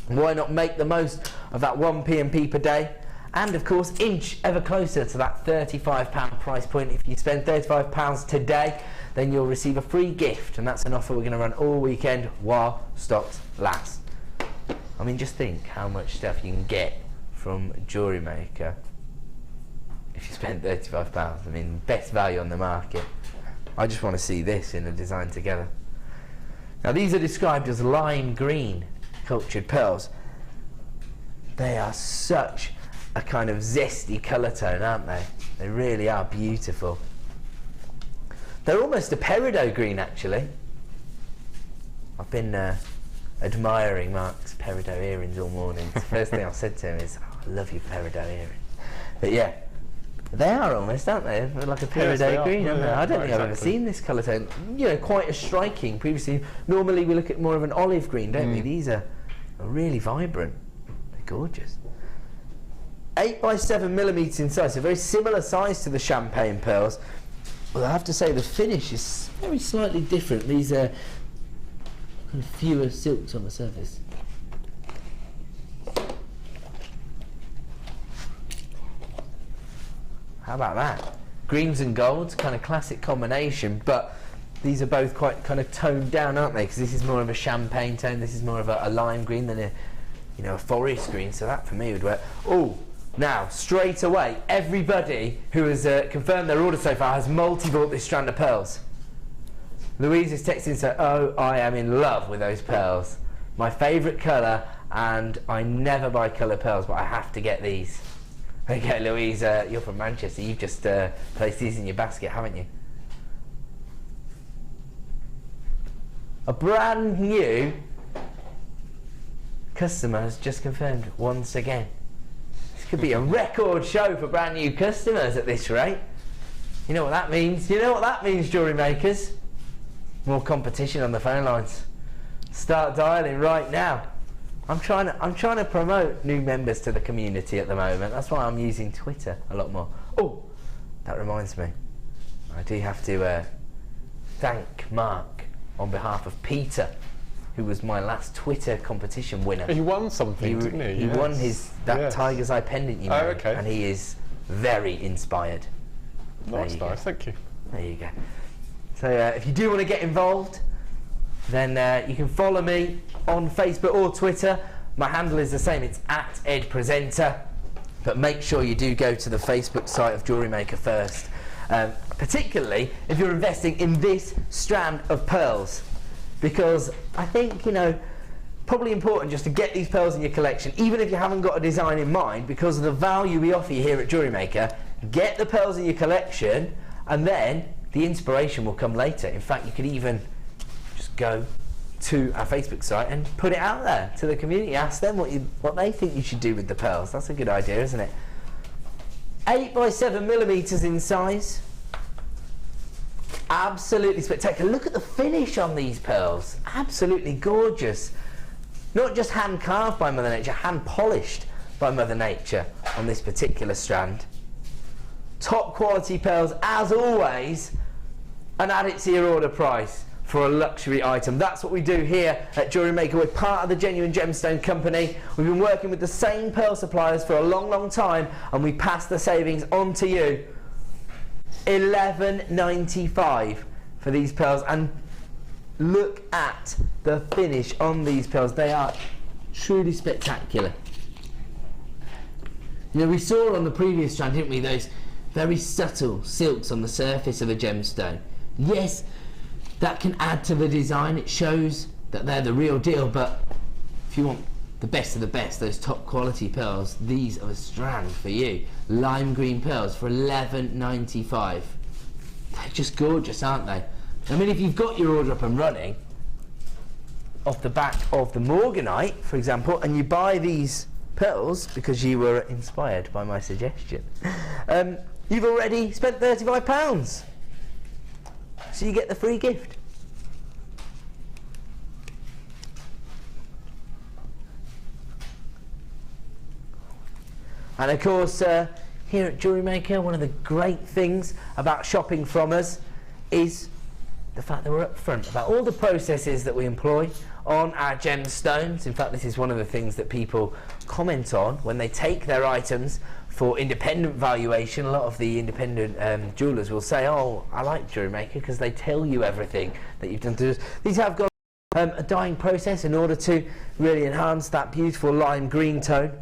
why not make the most of that 1 p&p per day and of course inch ever closer to that £35 price point. If you spend £35 today, then you'll receive a free gift, and that's an offer we're going to run all weekend while stocks last. I mean, just think how much stuff you can get from JewelleryMaker if you spend £35. I mean, best value on the market. I just want to see this in a design together. Now, these are described as lime green cultured pearls. They are such a kind of zesty colour tone, aren't they? They really are beautiful. They're almost a peridot green, actually. I've been admiring Mark's peridot earrings all morning. The first thing I said to him is, oh, I love your peridot earrings. But yeah, they are almost, aren't they? They're like a peridot green, aren't they? I don't think I've ever seen this colour tone. You know, quite as striking. Previously, normally we look at more of an olive green, don't we? These are really vibrant. They're gorgeous. 8 by 7mm in size, so very similar size to the champagne pearls. Well, I have to say the finish is very slightly different. These are kind of fewer silks on the surface. How about that? Greens and golds, kind of classic combination, but these are both quite kind of toned down, aren't they? Because this is more of a champagne tone, this is more of a lime green than a forest green, so that for me would work. Oh, now, straight away, everybody who has confirmed their order so far has multi-bought this strand of pearls. Louise is texting, so, oh, I am in love with those pearls. My favourite colour, and I never buy coloured pearls, but I have to get these. Okay, Louise, you're from Manchester. You've just placed these in your basket, haven't you? A brand new customer has just confirmed once again. This could be a record show for brand new customers at this rate. You know what that means? You know what that means, jewellery makers? More competition on the phone lines. Start dialing right now. I'm trying to promote new members to the community at the moment. That's why I'm using Twitter a lot more. Oh, that reminds me. I do have to thank Mark on behalf of Peter, who was my last Twitter competition winner. He won something, didn't he? He won that Tiger's Eye pendant you made, okay. And he is very inspired. That's nice, thank you. There you go. So if you do want to get involved, then you can follow me on Facebook or Twitter. My handle is the same, it's @EdPresenter. But make sure you do go to the Facebook site of JewelleryMaker first. Particularly if you're investing in this strand of pearls. Because I think, probably important just to get these pearls in your collection, even if you haven't got a design in mind, because of the value we offer you here at JewelleryMaker. Get the pearls in your collection, and then the inspiration will come later. In fact, you could even just go to our Facebook site and put it out there to the community. Ask them what they think you should do with the pearls. That's a good idea, isn't it? 8 by 7mm in size. Absolutely spectacular. Look at the finish on these pearls. Absolutely gorgeous. Not just hand carved by Mother Nature, hand polished by Mother Nature on this particular strand. Top quality pearls, as always, and add it to your order price for a luxury item. That's what we do here at JewelleryMaker. We're part of the Genuine Gemstone Company. We've been working with the same pearl suppliers for a long, long time, and we pass the savings on to you. $11.95 for these pearls, and look at the finish on these pearls. They are truly spectacular. We saw on the previous strand, didn't we, those very subtle silks on the surface of a gemstone. Yes, that can add to the design. It shows that they're the real deal, but if you want the best of the best, those top quality pearls, these are a strand for you. Lime green pearls for $11.95. They're just gorgeous, aren't they? I mean, if you've got your order up and running off the back of the Morganite, for example, and you buy these pearls because you were inspired by my suggestion, you've already spent £35. So you get the free gift. And of course, here at JewelleryMaker, one of the great things about shopping from us is the fact that we're upfront about all the processes that we employ on our gemstones. In fact, this is one of the things that people comment on when they take their items for independent valuation. A lot of the independent jewellers will say, oh, I like JewelleryMaker because they tell you everything that you've done to this. These have got a dyeing process in order to really enhance that beautiful lime green tone.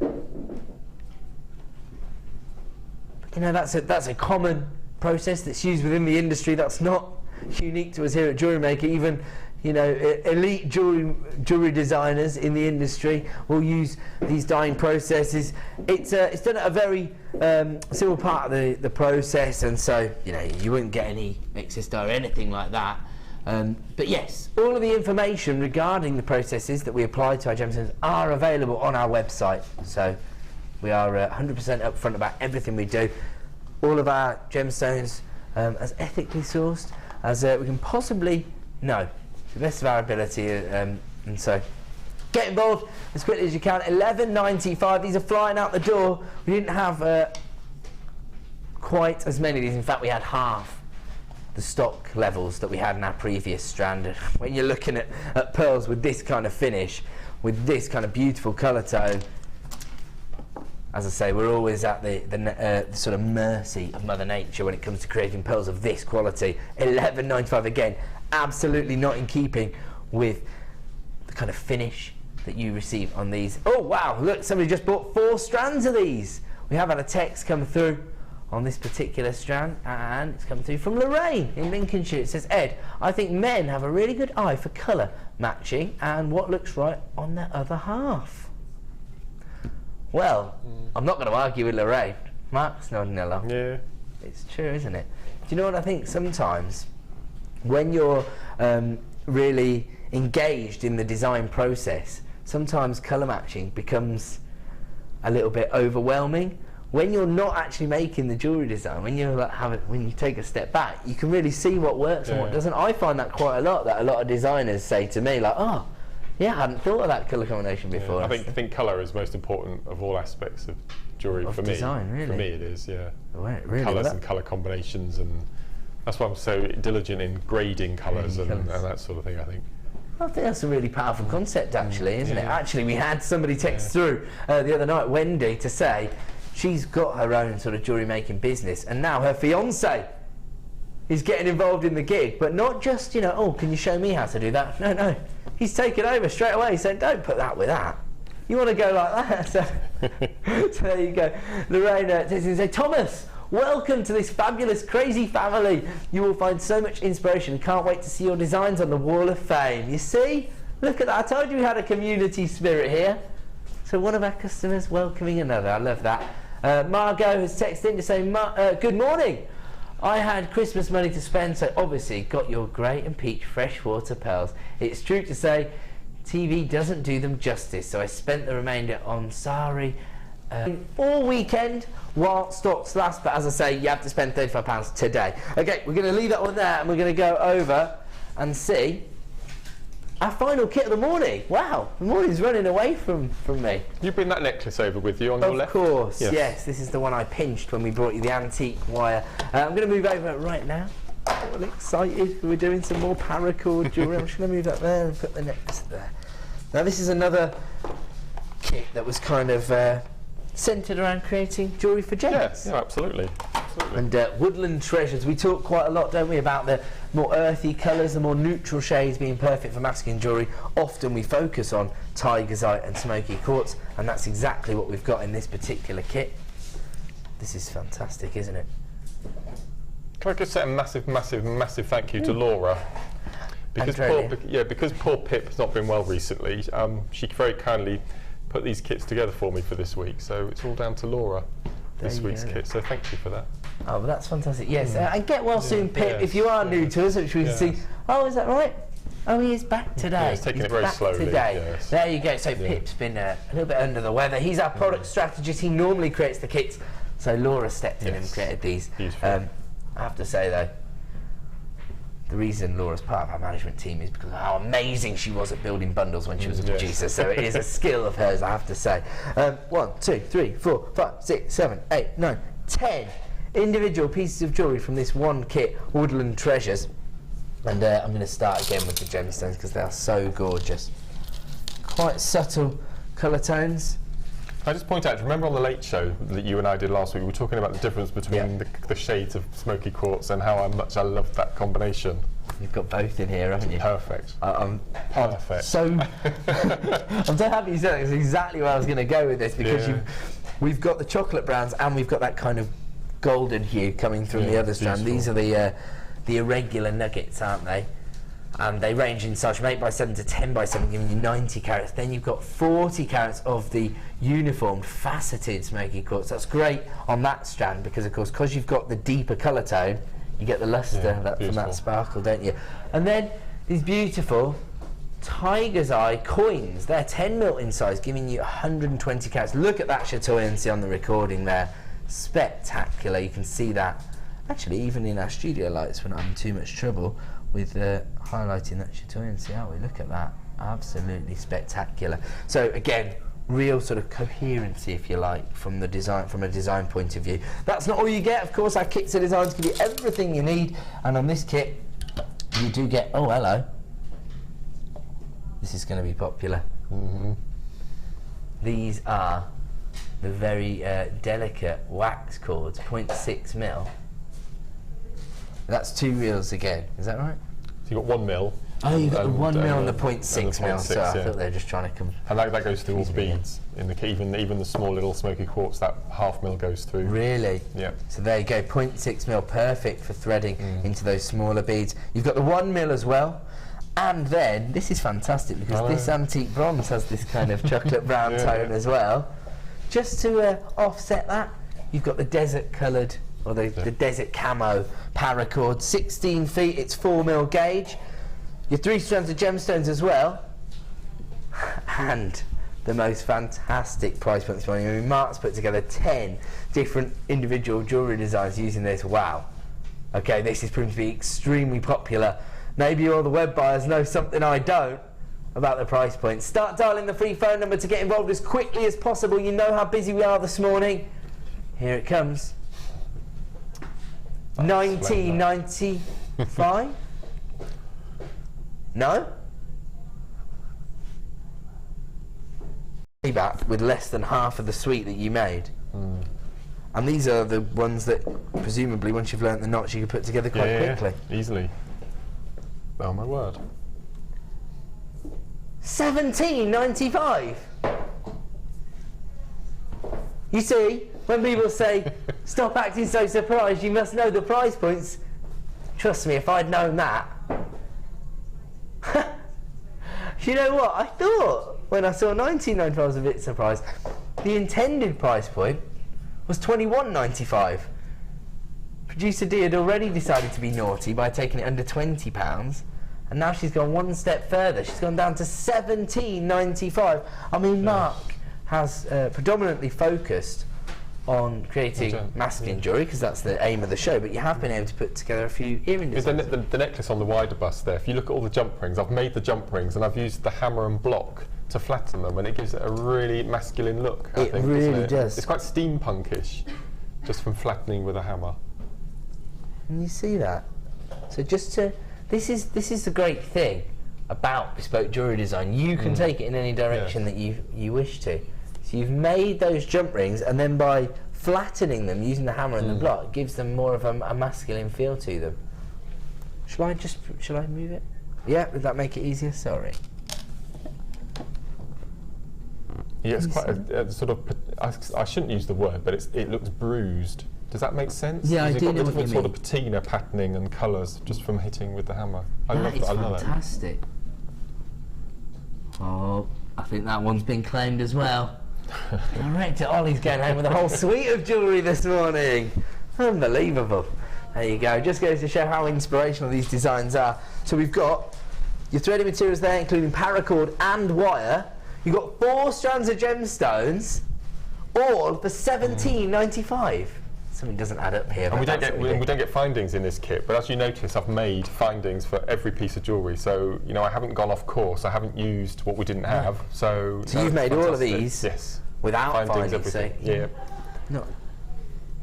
You know, that's a common process that's used within the industry. That's not unique to us here at JewelleryMaker. Even, you know, elite jewellery designers in the industry will use these dyeing processes. It's done at a very simple part of the process, and so, you know, you wouldn't get any excess dye or anything like that. But yes, all of the information regarding the processes that we apply to our gemstones are available on our website. So we are 100% upfront about everything we do. All of our gemstones as ethically sourced as we can possibly know, to the best of our ability. And so get involved as quickly as you can. $11.95. These are flying out the door. We didn't have quite as many of these. In fact, we had half the stock levels that we had in our previous strand. When you're looking at pearls with this kind of finish, with this kind of beautiful colour tone, as I say, we're always at the sort of mercy of Mother Nature when it comes to creating pearls of this quality. $11.95 again, absolutely not in keeping with the kind of finish that you receive on these. Oh wow, look, somebody just bought 4 strands of these. We have had a text come through on this particular strand, and it's come through from Lorraine in Lincolnshire. It says, Ed, I think men have a really good eye for colour matching and what looks right on their other half. Well, I'm not going to argue with Lorraine. Mark's nodding along. Yeah. It's true, isn't it? Do you know what I think? Sometimes when you're really engaged in the design process, sometimes colour matching becomes a little bit overwhelming. When you're not actually making the jewellery design, when you're like when you take a step back, you can really see what works and what doesn't. I find that quite a lot. That a lot of designers say to me, like, "Oh, yeah, I hadn't thought of that colour combination before." I think colour is most important of all aspects of jewellery for me. Design, really. For me, it is. Yeah. Right, really. Colours and colour combinations, and that's why I'm so diligent in grading colours and that sort of thing. I think that's a really powerful concept, actually, isn't it? Actually, we had somebody text through the other night, Wendy, to say she's got her own sort of jewellery making business, and now her fiance is getting involved in the gig, but not just, you know, oh, can you show me how to do that? No, no, he's taken over straight away, saying, don't put that with that. You want to go like that? So, so there you go. Lorraine say, Thomas, welcome to this fabulous, crazy family. You will find so much inspiration. Can't wait to see your designs on the Wall of Fame. You see? Look at that. I told you we had a community spirit here. So one of our customers welcoming another. I love that. Margot has texted in to say, good morning. I had Christmas money to spend, so obviously got your grey and peach freshwater pearls. It's true to say TV doesn't do them justice, so I spent the remainder on sari all weekend while stocks last. But as I say, you have to spend £35 today. Okay, we're going to leave that one there, and we're going to go over and see our final kit of the morning. Wow, the morning's running away from me. You bring that necklace over with you on your left? Of course, yes. This is the one I pinched when we brought you the antique wire. I'm going to move over right now. I'm excited. We're doing some more paracord jewellery. I'm just going to move that there and put the necklace there. Now this is another kit that was kind of centred around creating jewellery for gents. Yeah, absolutely. And woodland treasures. We talk quite a lot, don't we, about the more earthy colours, the more neutral shades being perfect for masculine jewellery. Often we focus on tigersite and smoky quartz, and that's exactly what we've got in this particular kit. This is fantastic, isn't it? Can I just say a massive, massive, massive thank you to Laura? Because poor Pip has not been well recently, she very kindly put these kits together for me for this week, so it's all down to Laura, this week's kit, so thank you for that. Oh, well, that's fantastic. Yes, and get well soon, Pip, if you are new to us, which we can see. Oh, is that right? Oh, he is back today. Yeah, he's taking it very slowly. Yes. There you go. So Pip's been a little bit under the weather. He's our product strategist. He normally creates the kits, so Laura stepped in and created these. I have to say, though, the reason Laura's part of our management team is because of how amazing she was at building bundles when she was a producer. So it is a skill of hers, I have to say. 1, 2, 3, 4, 5, 6, 7, 8, 9, 10 individual pieces of jewellery from this one kit, Woodland Treasures. And I'm going to start again with the gemstones because they are so gorgeous. Quite subtle colour tones. I just point out, remember on the Late Show that you and I did last week, we were talking about the difference between the shades of smoky quartz and how much I love that combination. You've got both in here, haven't you? Perfect. Perfect. I'm so happy you said it. It's exactly where I was going to go with this, because we've got the chocolate browns and we've got that kind of golden hue coming through the other strand. These are the irregular nuggets, aren't they? And they range in size from 8x7 to 10x7, giving you 90 carats. Then you've got 40 carats of the uniformed, faceted smoky quartz. That's great on that strand because, of course, because you've got the deeper colour tone, you get the lustre from that sparkle, don't you? And then these beautiful tiger's eye coins. They're 10 mil in size, giving you 120 carats. Look at that chatoyancy on the recording there. Spectacular. You can see that. Actually, even in our studio lights, we're not having too much trouble with highlighting that chatoyancy, aren't we? Look at that. Absolutely spectacular. So again, real sort of coherency, if you like, from a design point of view. That's not all you get, of course. Our kits are designed to give you everything you need, and on this kit you do get, oh hello, this is going to be popular. These are the very delicate wax cords, 0.6 mil. That's 2 reels again, is that right? So you've got 1 mil. Oh, you've got the 1 mil and the 0.6 mil, so I thought they were just trying to come. And that goes through all the beads in the kit, even the small little smoky quartz, that 0.5 mil goes through. Really? Yeah. So there you go, 0.6 mil, perfect for threading into those smaller beads. You've got the 1 mil as well, and then this is fantastic because this antique bronze has this kind of chocolate brown tone as well. Just to offset that, you've got the desert coloured, or the desert camo paracord, 16 feet, it's 4 mil gauge. Your 3 strands of gemstones as well, and the most fantastic price point this morning. I mean, Mark's put together 10 different individual jewellery designs using this. Wow. Okay, this is proving to be extremely popular. Maybe all the web buyers know something I don't about the price point. Start dialing the free phone number to get involved as quickly as possible. You know how busy we are this morning. Here it comes. 1995? No? Back with less than half of the suite that you made. And these are the ones that presumably once you've learnt the knots you can put together quite quickly. Easily. Oh my word. 17.95. You see, when people say stop acting so surprised, you must know the price points. Trust me, if I'd known that. You know what? I thought when I saw 19.95 I was a bit surprised. The intended price point was 21.95. Producer D had already decided to be naughty by taking it under £20, and now she's gone one step further. She's gone down to 17.95. I mean, Mark has predominantly focused on creating masculine jewellery because that's the aim of the show, but you have been able to put together a few earring designs. The necklace on the wider bust there, if you look at all the jump rings, I've made the jump rings and I've used the hammer and block to flatten them, and it gives it a really masculine look. I think, really does. It's quite steampunkish, just from flattening with a hammer. And you see that? So just to, this is the great thing about bespoke jewellery design. You can take it in any direction that you wish to. So you've made those jump rings, and then by flattening them using the hammer and the block, it gives them more of a masculine feel to them. Shall I move it? Yeah, would that make it easier? Sorry. Yeah, it's quite a sort of, I shouldn't use the word, but it looks bruised. Does that make sense? Yeah, I do know what you mean. You've got different sort of patina patterning and colours just from hitting with the hammer. I love That that. is fantastic. Oh, I think that one's been claimed as well. Director Ollie's going home with a whole suite of jewellery this morning. Unbelievable. There you go. Just goes to show how inspirational these designs are. So we've got your threaded materials there, including paracord and wire. You've got 4 strands of gemstones, all for £17.95. Something doesn't add up here. And we don't get findings in this kit, but as you notice, I've made findings for every piece of jewellery. So you know, I haven't gone off course. I haven't used what we didn't have. So you've made all of these without findings. So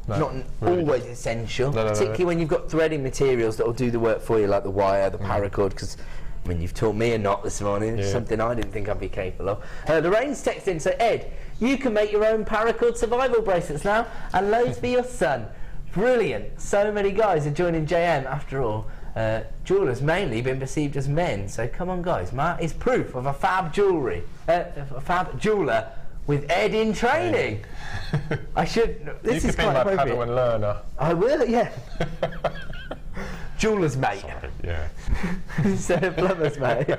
not really always essential, particularly when you've got threading materials that will do the work for you, like the wire, the paracord, because I mean, you've taught me a knot this morning, something I didn't think I'd be capable of. Lorraine's texted in, so Ed, you can make your own paracord survival bracelets now, and loads for your son. Brilliant. So many guys are joining JM. After all, jewellers mainly been perceived as men, so come on guys, Matt is proof of a fab jeweller with Ed in training. I should. This is quite appropriate. You could be my Padawan learner. I will, yeah. Jeweller's mate. Sorry, yeah. Instead of plumber's mate.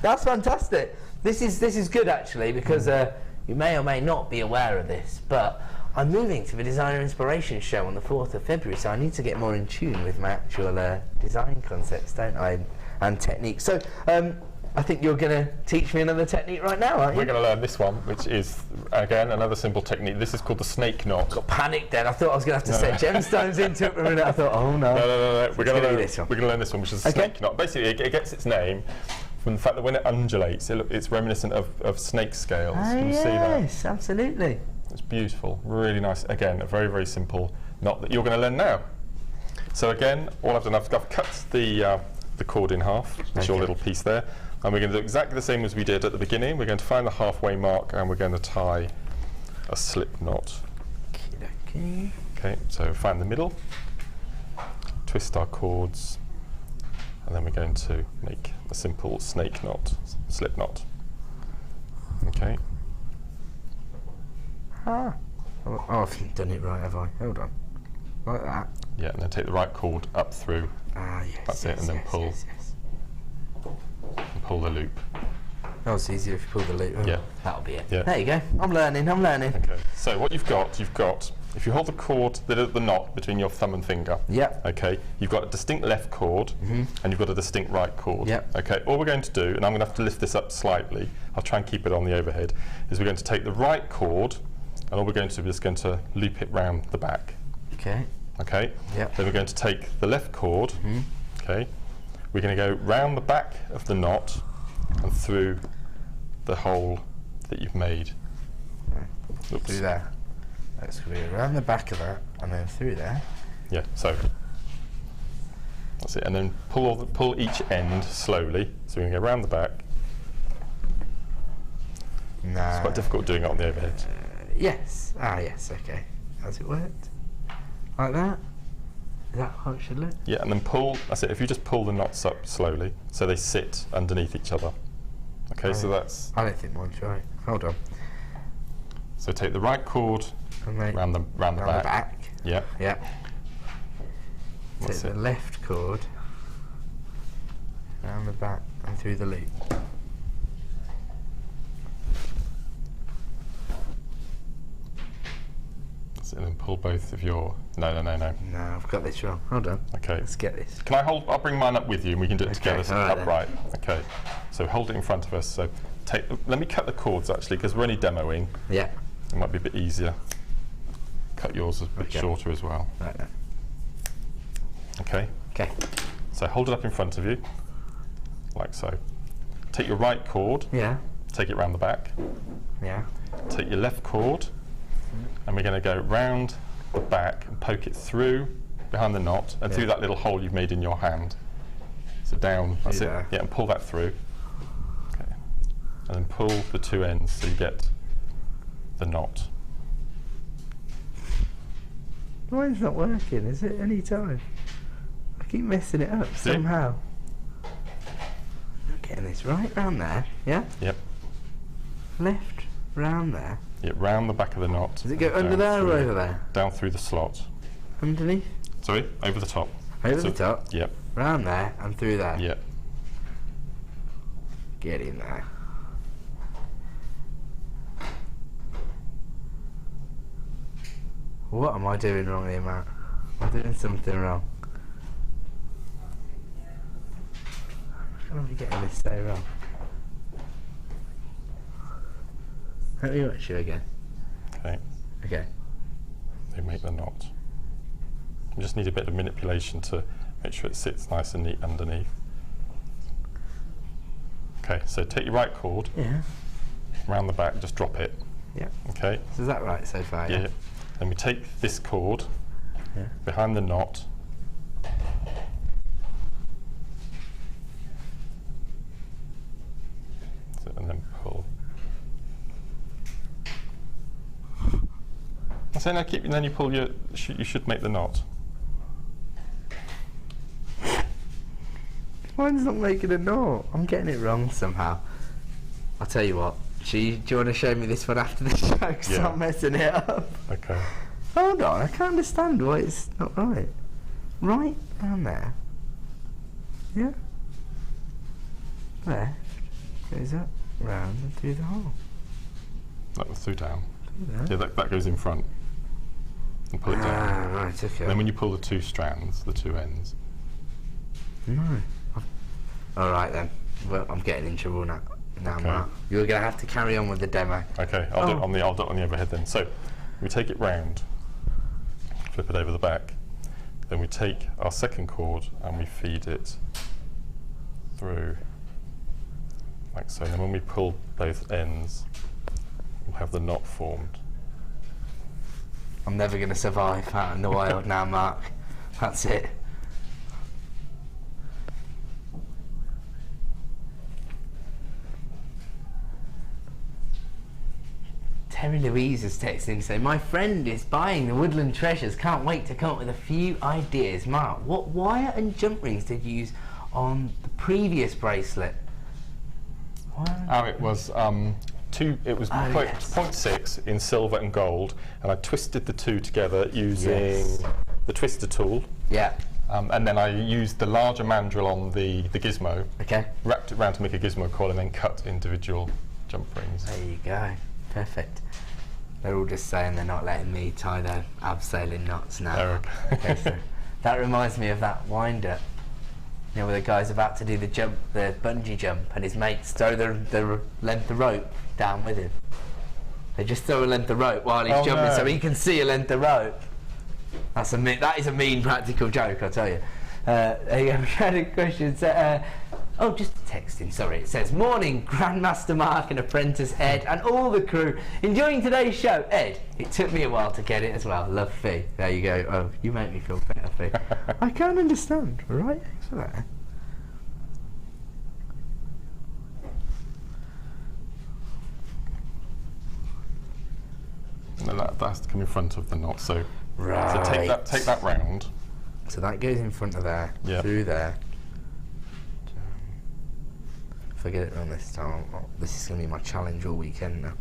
That's fantastic. This is good actually, because you may or may not be aware of this, but I'm moving to the Designer Inspiration Show on the 4th of February, so I need to get more in tune with my actual design concepts, don't I, and techniques. So I think you're going to teach me another technique right now, aren't you? We're going to learn this one, which is, again, another simple technique. This is called the snake knot. Got panicked then. I thought I was going to have to set gemstones into it for a minute. I thought, oh no. No. We're going to learn this one. We're going to learn this one, which is a snake knot. Basically, it gets its name from the fact that when it undulates, it's reminiscent of snake scales. Can you see that? Yes, absolutely. It's beautiful, really nice. Again, a very, very simple knot that you're going to learn now. So again, all I've done, I've cut the cord in half, it's your little piece there, and we're going to do exactly the same as we did at the beginning. We're going to find the halfway mark and we're going to tie a slip knot. Okay, so find the middle, twist our cords, and then we're going to make a simple snake knot, slip knot. Okay. Oh, I've done it right, have I? Hold on. Like that. Yeah, and then take the right cord up through. Yes. That's it, and then pull. And pull the loop. Oh, it's easier if you pull the loop. Oh, yeah. That'll be it. Yeah. There you go. I'm learning. Okay. So what you've got, if you hold the cord, the knot between your thumb and finger. Yeah. Okay. You've got a distinct left cord, and you've got a distinct right cord. Yeah. Okay. All we're going to do, and I'm going to have to lift this up slightly. I'll try and keep it on the overhead. Is we're going to take the right cord, and all we're going to do is going to loop it round the back. Okay. Okay. Yeah. Then we're going to take the left cord. Okay. We're going to go round the back of the knot and through the hole that you've made. Oops. Through there. That's going to be around the back of that and then through there. Yeah. So that's it. And then pull each end slowly. So we're going to go round the back. It's quite difficult doing it on the overhead. Yes. Yes. Okay. Has it worked? Like that? Is that how it should look? Yeah, and then pull. That's it. If you just pull the knots up slowly, so they sit underneath each other. Okay, so that's. I don't think mine's right. Hold on. So take the right cord round the back. Yeah. Yeah. Take the left cord round the back and through the loop. And then pull both of your. No. No, I've got this wrong. Hold on. Okay. Let's get this. Can I hold? I'll bring mine up with you, and we can do it together. So upright. Okay. So hold it in front of us. So let me cut the cords actually, because we're only demoing. Yeah. It might be a bit easier. Cut yours a bit shorter as well. Right then. Okay. Okay. So hold it up in front of you, like so. Take your right cord. Yeah. Take it round the back. Yeah. Take your left cord. And we're going to go round the back and poke it through behind the knot and through that little hole you've made in your hand. So down, that's it. Yeah, and pull that through. Okay. And then pull the two ends so you get the knot. Mine's not working, is it? Any time? I keep messing it up somehow. I'm getting this right round there, yeah? Yep. Left round there. Yeah, round the back of the knot. Does it go under there or over there? Down through the slot. Underneath? Sorry, over the top. Over the top? Yep. Round there and through there? Yep. Get in there. What am I doing wrong here, Matt? I'm doing something wrong. How am I getting this so wrong? Let me watch you again. Okay. Okay. They make the knot. You just need a bit of manipulation to make sure it sits nice and neat underneath. Okay, so take your right cord. Yeah. Round the back, just drop it. Yeah. Okay. So is that right so far? Yeah. Then we take this cord behind the knot. So now then you pull your, you should make the knot. Mine's not making a knot. I'm getting it wrong somehow. I'll tell you what. Do you want to show me this one after the show? Because I'm messing it up. Okay. Hold on, I can't understand why it's not right. Right down there. Yeah. There. Goes up, round, and through the hole. That was through down. Through Yeah, that goes in front. And pull it down. Ah, right, okay. And then when you pull the two strands, the two ends. No. Alright then. Well, I'm getting in trouble now. Now, Okay. Mark. You're going to have to carry on with the demo. Okay, I'll do it on the overhead then. So we take it round, flip it over the back, then we take our second cord and we feed it through like so. And when we pull both ends, we'll have the knot formed. I'm never going to survive out in the wild now, Mark. That's it. Terry Louise is texting saying, my friend is buying the woodland treasures. Can't wait to come up with a few ideas. Mark, what wire and jump rings did you use on the previous bracelet? It was it was 0.6 in silver and gold, and I twisted the two together using the twister tool. Yeah. And then I used the larger mandrel on the gizmo. Okay. Wrapped it around to make a gizmo coil, and then cut individual jump rings. There you go. Perfect. They're all just saying they're not letting me tie their abseiling knots now. Okay, so that reminds me of that wind-up. You know, where the guy's about to do the jump, the bungee jump, and his mates throw the length of rope down with him. They just throw a length of rope while he's jumping, so he can see a length of rope. That is a mean practical joke, I'll tell you. There you go. We had a question. Just texting, sorry. It says, morning, Grandmaster Mark and Apprentice Ed and all the crew. Enjoying today's show. Ed, it took me a while to get it as well. Love Fee. There you go. Oh, you make me feel better, Fee. I can't understand. Right? Thanks for that. And that has to come in front of the knot. So, right. So take that round. So that goes in front of there, through there. If I get it wrong this time, this is going to be my challenge all weekend now.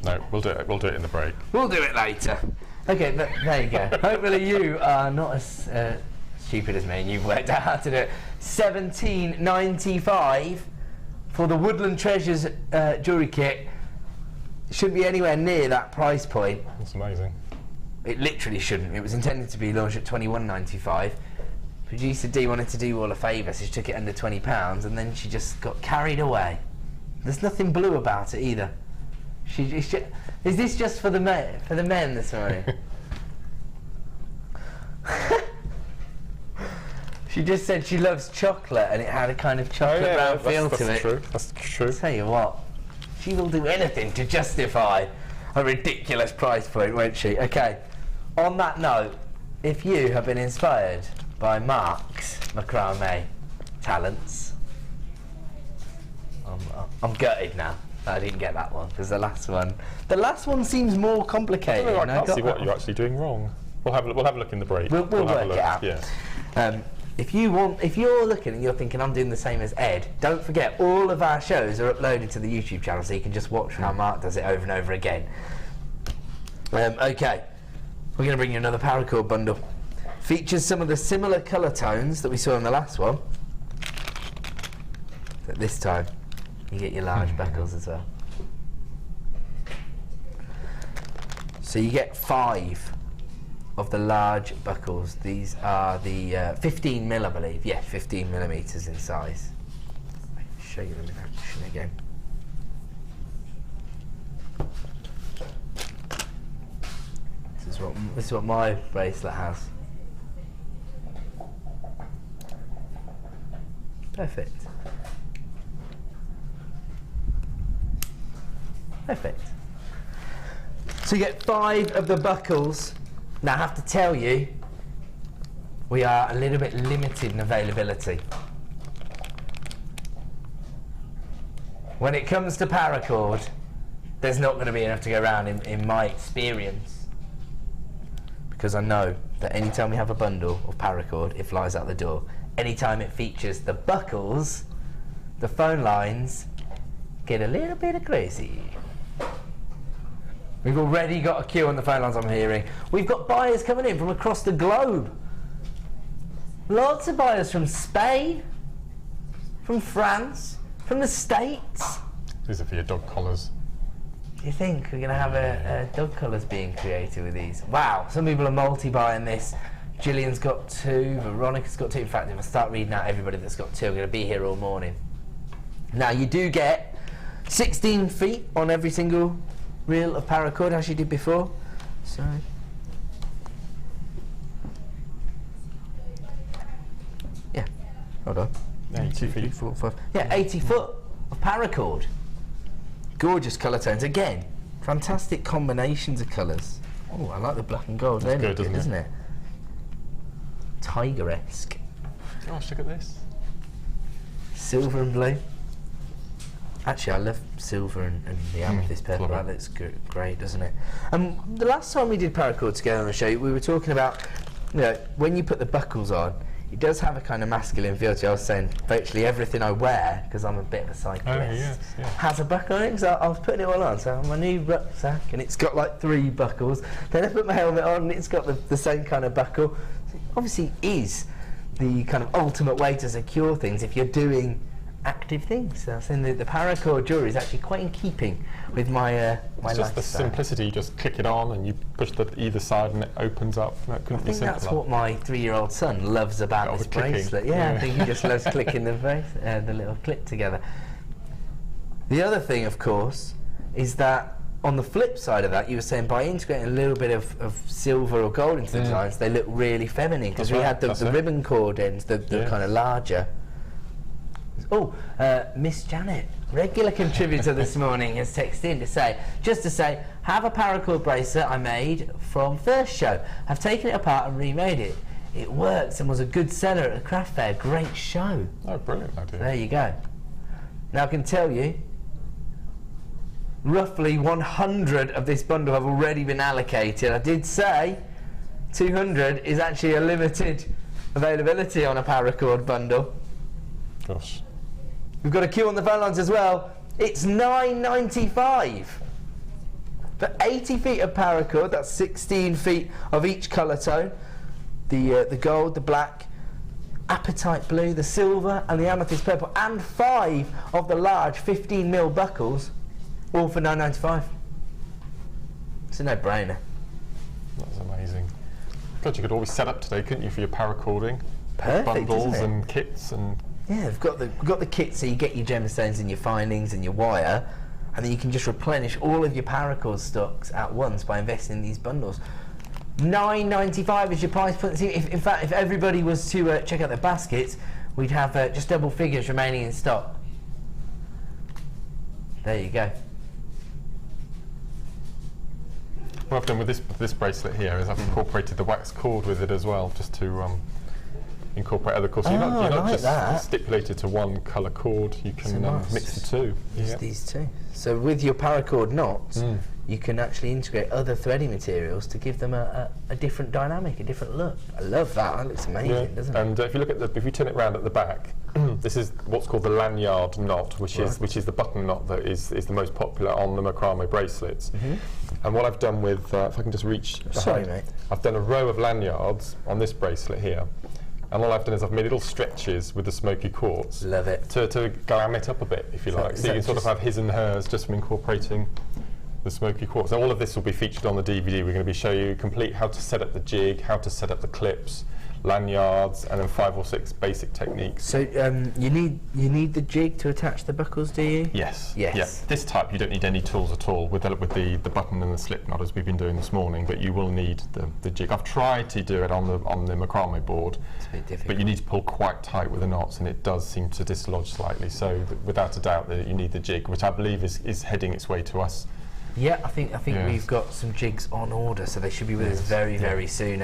No, we'll do it in the break. We'll do it later. Okay, but there you go. Hopefully you are not as stupid as me and you've worked out how to do it. $17.95 for the Woodland Treasures jewellery kit. Shouldn't be anywhere near that price point. That's amazing. It literally shouldn't. It was intended to be launched at $21.95. Producer D wanted to do you all a favour, so she took it under £20, and then she just got carried away. There's nothing blue about it either. Is this just for the men this morning? She just said she loves chocolate, and it had a kind of chocolate brown feel to it. True. That's true. I'll tell you what, she will do anything to justify a ridiculous price point, won't she? Okay, on that note, if you have been inspired by Mark's macrame talents, I'm gutted now that I didn't get that one, because the last one seems more complicated. I can't see what you're actually doing wrong. We'll have a look in the break. We'll work it out. Yeah. If you're looking and you're thinking I'm doing the same as Ed, don't forget all of our shows are uploaded to the YouTube channel, so you can just watch how Mark does it over and over again. Okay, we're going to bring you another Paracord bundle. Features some of the similar colour tones that we saw in the last one, but this time you get your large buckles as well. So you get 5 of the large buckles. These are the 15 mil, I believe. Yeah, 15 millimeters in size. I can show you them in action again. This is what my bracelet has. Perfect. Perfect. So you get 5 of the buckles. Now I have to tell you, we are a little bit limited in availability. when it comes to paracord, there's not going to be enough to go around in my experience. Because I know that anytime we have a bundle of paracord, it flies out the door. Anytime it features the buckles, the phone lines get a little bit crazy. We've already got a queue on the phone lines, I'm hearing. We've got buyers coming in from across the globe. Lots of buyers from Spain, from France, from the States. These are for your dog collars. Do you think we're going to have a dog collars being created with these? Wow, some people are multi-buying this. Gillian's got 2, Veronica's got 2. In fact, if I start reading out everybody that's got 2, I'm going to be here all morning. Now, you do get 16 feet on every single reel of paracord, as you did before. So, yeah, hold on. 80 feet. 3, 4, 5. Yeah, 80 foot of paracord. Gorgeous colour tones. Again, fantastic combinations of colours. Oh, I like the black and gold. That's They're good, good, isn't isn't it? Tiger-esque. Gosh, look at this. Silver and blue. Actually, I love silver and the amethyst purple. That looks great, doesn't it? The last time we did paracord together on the show, we were talking about, you know, when you put the buckles on, it does have a kind of masculine feel to it. I was saying virtually everything I wear, because I'm a bit of a cyclist, has a buckle on it, because I was putting it all on. So I have my new rucksack, and it's got like 3 buckles. Then I put my helmet on, and it's got the same kind of buckle. So it obviously is the kind of ultimate way to secure things if you're doing active things. So I was saying the paracord jewellery is actually quite in keeping with my my it's just the simplicity. You just click it on and you push the either side and it opens up. That couldn't be simpler. That's what my 3-year-old son loves about this bracelet. Yeah, I think he just loves clicking the little clip together. The other thing, of course, is that on the flip side of that, you were saying by integrating a little bit of silver or gold into the designs, they look really feminine, because we had the ribbon cord ends, the kind of larger. Oh, Miss Janet, regular contributor this morning, has texted in to say, have a paracord bracelet I made from first show. I've taken it apart and remade it. It works and was a good seller at the craft fair. Great show. Oh, brilliant idea. There you go. Now I can tell you, roughly 100 of this bundle have already been allocated. I did say 200 is actually a limited availability on a paracord bundle. Gosh. We've got a queue on the phone lines as well. It's $9.95 for 80 feet of paracord. That's 16 feet of each colour tone. The gold, the black, apatite blue, the silver and the amethyst purple, and 5 of the large 15mm buckles, all for $9.95. It's a no-brainer. That's amazing. God, you could always set up today, couldn't you, for your paracording? Perfect, bundles isn't it? and kits and. Yeah, we've got the kit, so you get your gemstones and your findings and your wire, and then you can just replenish all of your paracord stocks at once by investing in these bundles. $9.95 is your price point. In fact, if everybody was to check out their baskets, we'd have just double figures remaining in stock. There you go. What I've done with this bracelet here is I've incorporated the wax cord with it as well, just to incorporate other cords. So you're not just stipulated to one colour cord. You can mix the two. Use these two. So with your paracord knots, you can actually integrate other threading materials to give them a different dynamic, a different look. I love that. That looks amazing, doesn't it? And if you look at if you turn it round at the back, this is what's called the lanyard knot, which is the button knot that is the most popular on the macrame bracelets. And what I've done with, if I can just reach behind, mate. I've done a row of lanyards on this bracelet here. And all I've done is I've made little stretches with the Smoky quartz. Love it. To glam it up a bit, if you like. So you can sort of have his and hers just from incorporating the Smoky quartz. Now all of this will be featured on the DVD. We're going to be showing you complete how to set up the jig, how to set up the clips, lanyards, and then 5 or 6 basic techniques. So you need the jig to attach the buckles, do you? Yes. Yes. Yeah. This type you don't need any tools at all with the button and the slip knot as we've been doing this morning, but you will need the jig. I've tried to do it on the macrame board, it's a bit difficult. but you need to pull quite tight with the knots, and it does seem to dislodge slightly. So without a doubt, you need the jig, which I believe is heading its way to us. Yeah, I think we've got some jigs on order, so they should be with us very soon.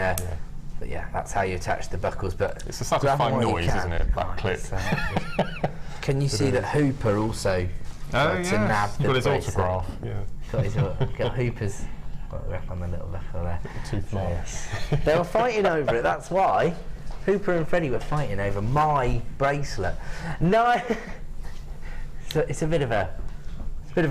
But yeah, that's how you attach the buckles. But it's a satisfying noise, isn't it? That clip. Can you see that Hooper also Oh, to nab the got his bracelet. autograph. Yeah. Got Hooper's autograph on the little buckle there. Too far. Yes. They were fighting over it. That's why Hooper and Freddie were fighting over my bracelet. No, so it's a bit of a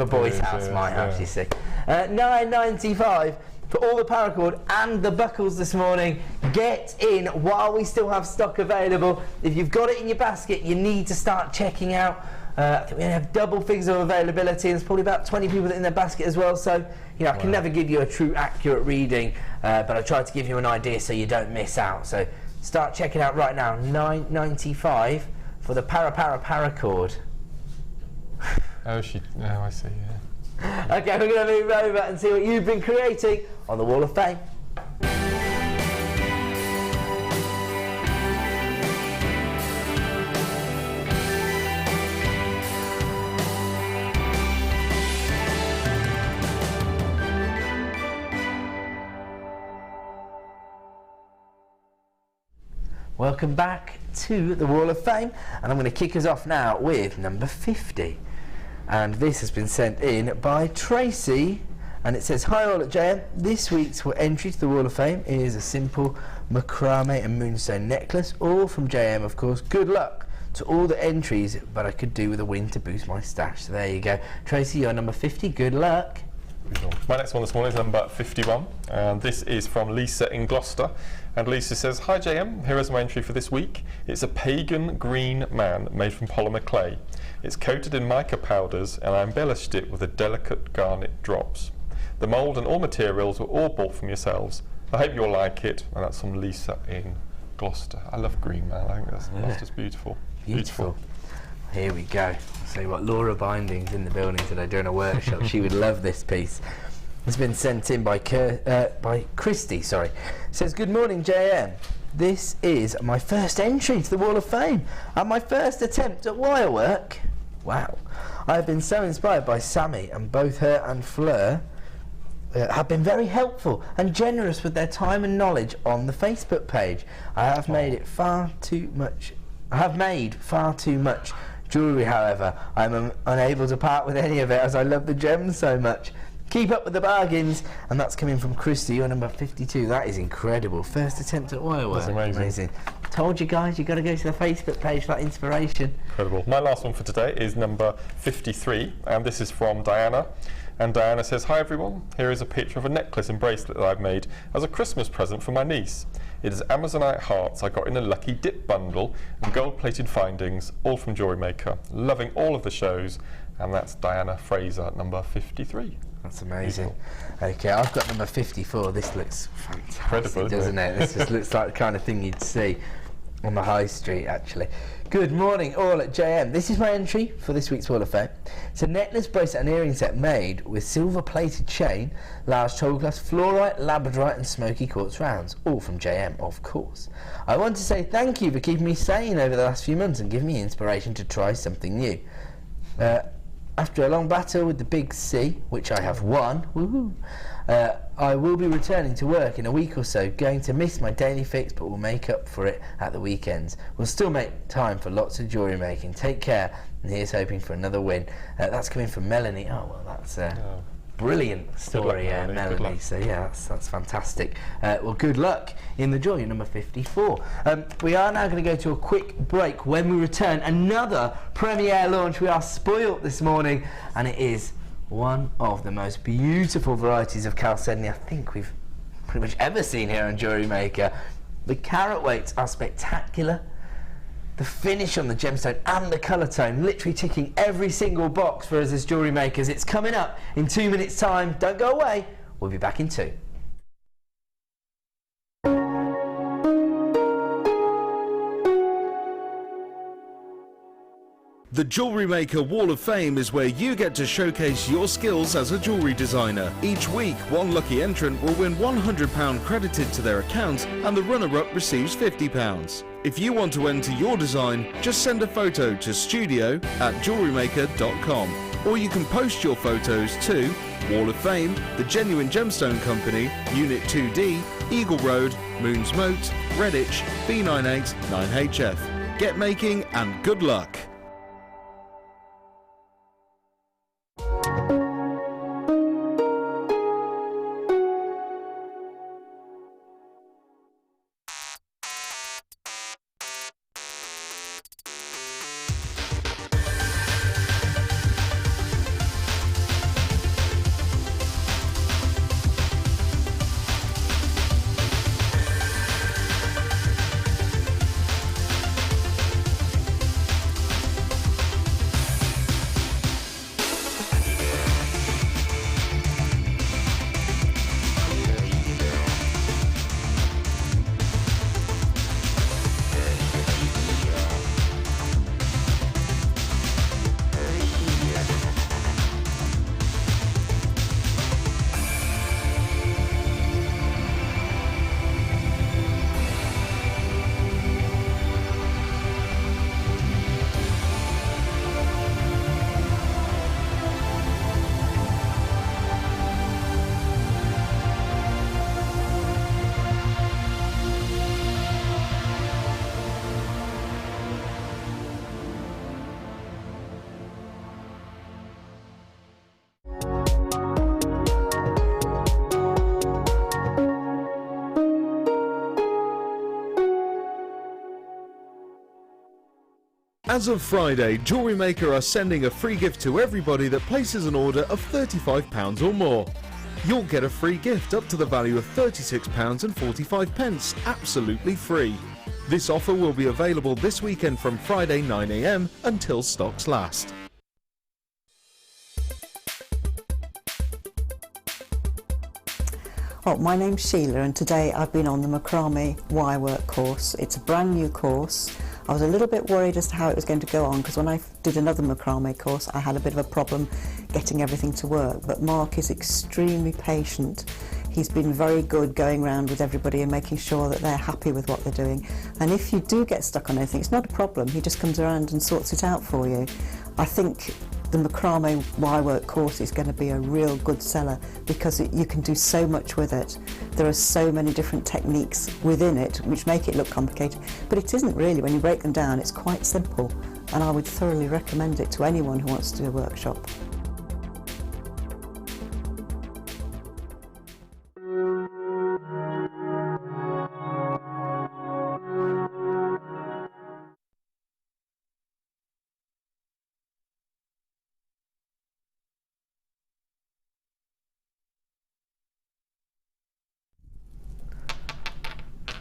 boy's house, my house, you see. $9.95 for all the paracord and the buckles this morning. Get in while we still have stock available. If you've got it in your basket, you need to start checking out. I think we only have double figures of availability, and there's probably about 20 people in their basket as well. So, I can never give you a true accurate reading, but I try to give you an idea so you don't miss out. So start checking out right now. $9.95 for the Paracord. Oh, I see, yeah. Okay, we're going to move over and see what you've been creating on the Wall of Fame. Welcome back to the Wall of Fame, and I'm going to kick us off now with number 50. And this has been sent in by Tracy, and it says, "Hi all at JM, this week's entry to the Wall of Fame is a simple macrame and moonstone necklace, all from JM of course. Good luck to all the entries, but I could do with a win to boost my stash." So there you go. Tracy, you're number 50, good luck. My next one this morning is number 51, and this is from Lisa in Gloucester. And Lisa says, "Hi JM, here is my entry for this week. It's a pagan green man made from polymer clay. It's coated in mica powders, and I embellished it with a delicate garnet drops. The mould and all materials were all bought from yourselves. I hope you'll like it." And that's from Lisa in Gloucester. I love green man, I think that's just beautiful. Beautiful. Here we go. I'll say what, Laura Binding's in the building today doing a workshop. She would love this piece. It's been sent in by Christy, sorry. It says, "Good morning JM. This is my first entry to the Wall of Fame and my first attempt at wire work. Wow. I have been so inspired by Sammy, and both her and Fleur have been very helpful and generous with their time and knowledge on the Facebook page. I have made far too much jewellery, however. I'm unable to part with any of it as I love the gems so much. Keep up with the bargains." And that's coming from Christy, you're number 52. That is incredible. First attempt at wire work. That's amazing. Told you guys, you've got to go to the Facebook page for that inspiration. Incredible. My last one for today is number 53, and this is from Diana. And Diana says, "Hi everyone, here is a picture of a necklace and bracelet that I've made as a Christmas present for my niece. It is Amazonite hearts I got in a lucky dip bundle and gold-plated findings, all from JewelleryMaker. Loving all of the shows." And that's Diana Fraser, number 53. That's amazing. Beautiful. Okay, I've got number 54. This looks fantastic, incredible, doesn't it? This just looks like the kind of thing you'd see on the high street, actually. Good morning, all at JM. This is my entry for this week's Wall of Fame. It's a necklace, bracelet and earring set made with silver-plated chain, large total glass, fluorite, labradorite and smoky quartz rounds, all from JM, of course. I want to say thank you for keeping me sane over the last few months and giving me inspiration to try something new. After a long battle with the big C, which I have won, woohoo, I will be returning to work in a week or so, going to miss my daily fix, but will make up for it at the weekends. We'll still make time for lots of jewellery making. Take care, and here's hoping for another win." That's coming from Melanie. Oh, well, that's brilliant story, Melanie. So yeah, that's fantastic. Well, good luck in the draw. You're number 54. We are now going to go to a quick break. When we return, another premiere launch. We are spoilt this morning, and it is one of the most beautiful varieties of chalcedony I think we've pretty much ever seen here on JewelleryMaker. The carat weights are spectacular. The finish on the gemstone and the colour tone, literally ticking every single box for us as jewellery makers. It's coming up in 2 minutes' time. Don't go away. We'll be back in 2. The JewelleryMaker Wall of Fame is where you get to showcase your skills as a jewellery designer. Each week, one lucky entrant will win £100 credited to their account, and the runner-up receives £50. If you want to enter your design, just send a photo to studio@jewellerymaker.com, or you can post your photos to Wall of Fame, The Genuine Gemstone Company, Unit 2D, Eagle Road, Moons Moat, Redditch, B98 9HF. Get making and good luck! As of Friday, JewelleryMaker are sending a free gift to everybody that places an order of £35 or more. You'll get a free gift up to the value of £36.45, absolutely free. This offer will be available this weekend from Friday 9 AM until stocks last. Oh, my name's Sheila and today I've been on the Macrame Wirework course. It's a brand new course. I was a little bit worried as to how it was going to go on because when I did another macrame course I had a bit of a problem getting everything to work, but Mark is extremely patient. He's been very good going around with everybody and making sure that they're happy with what they're doing, and if you do get stuck on anything, it's not a problem. He just comes around and sorts it out for you. I think the Macrame Wirework course is going to be a real good seller because you can do so much with it. There are so many different techniques within it which make it look complicated, but it isn't really. When you break them down, it's quite simple, and I would thoroughly recommend it to anyone who wants to do a workshop.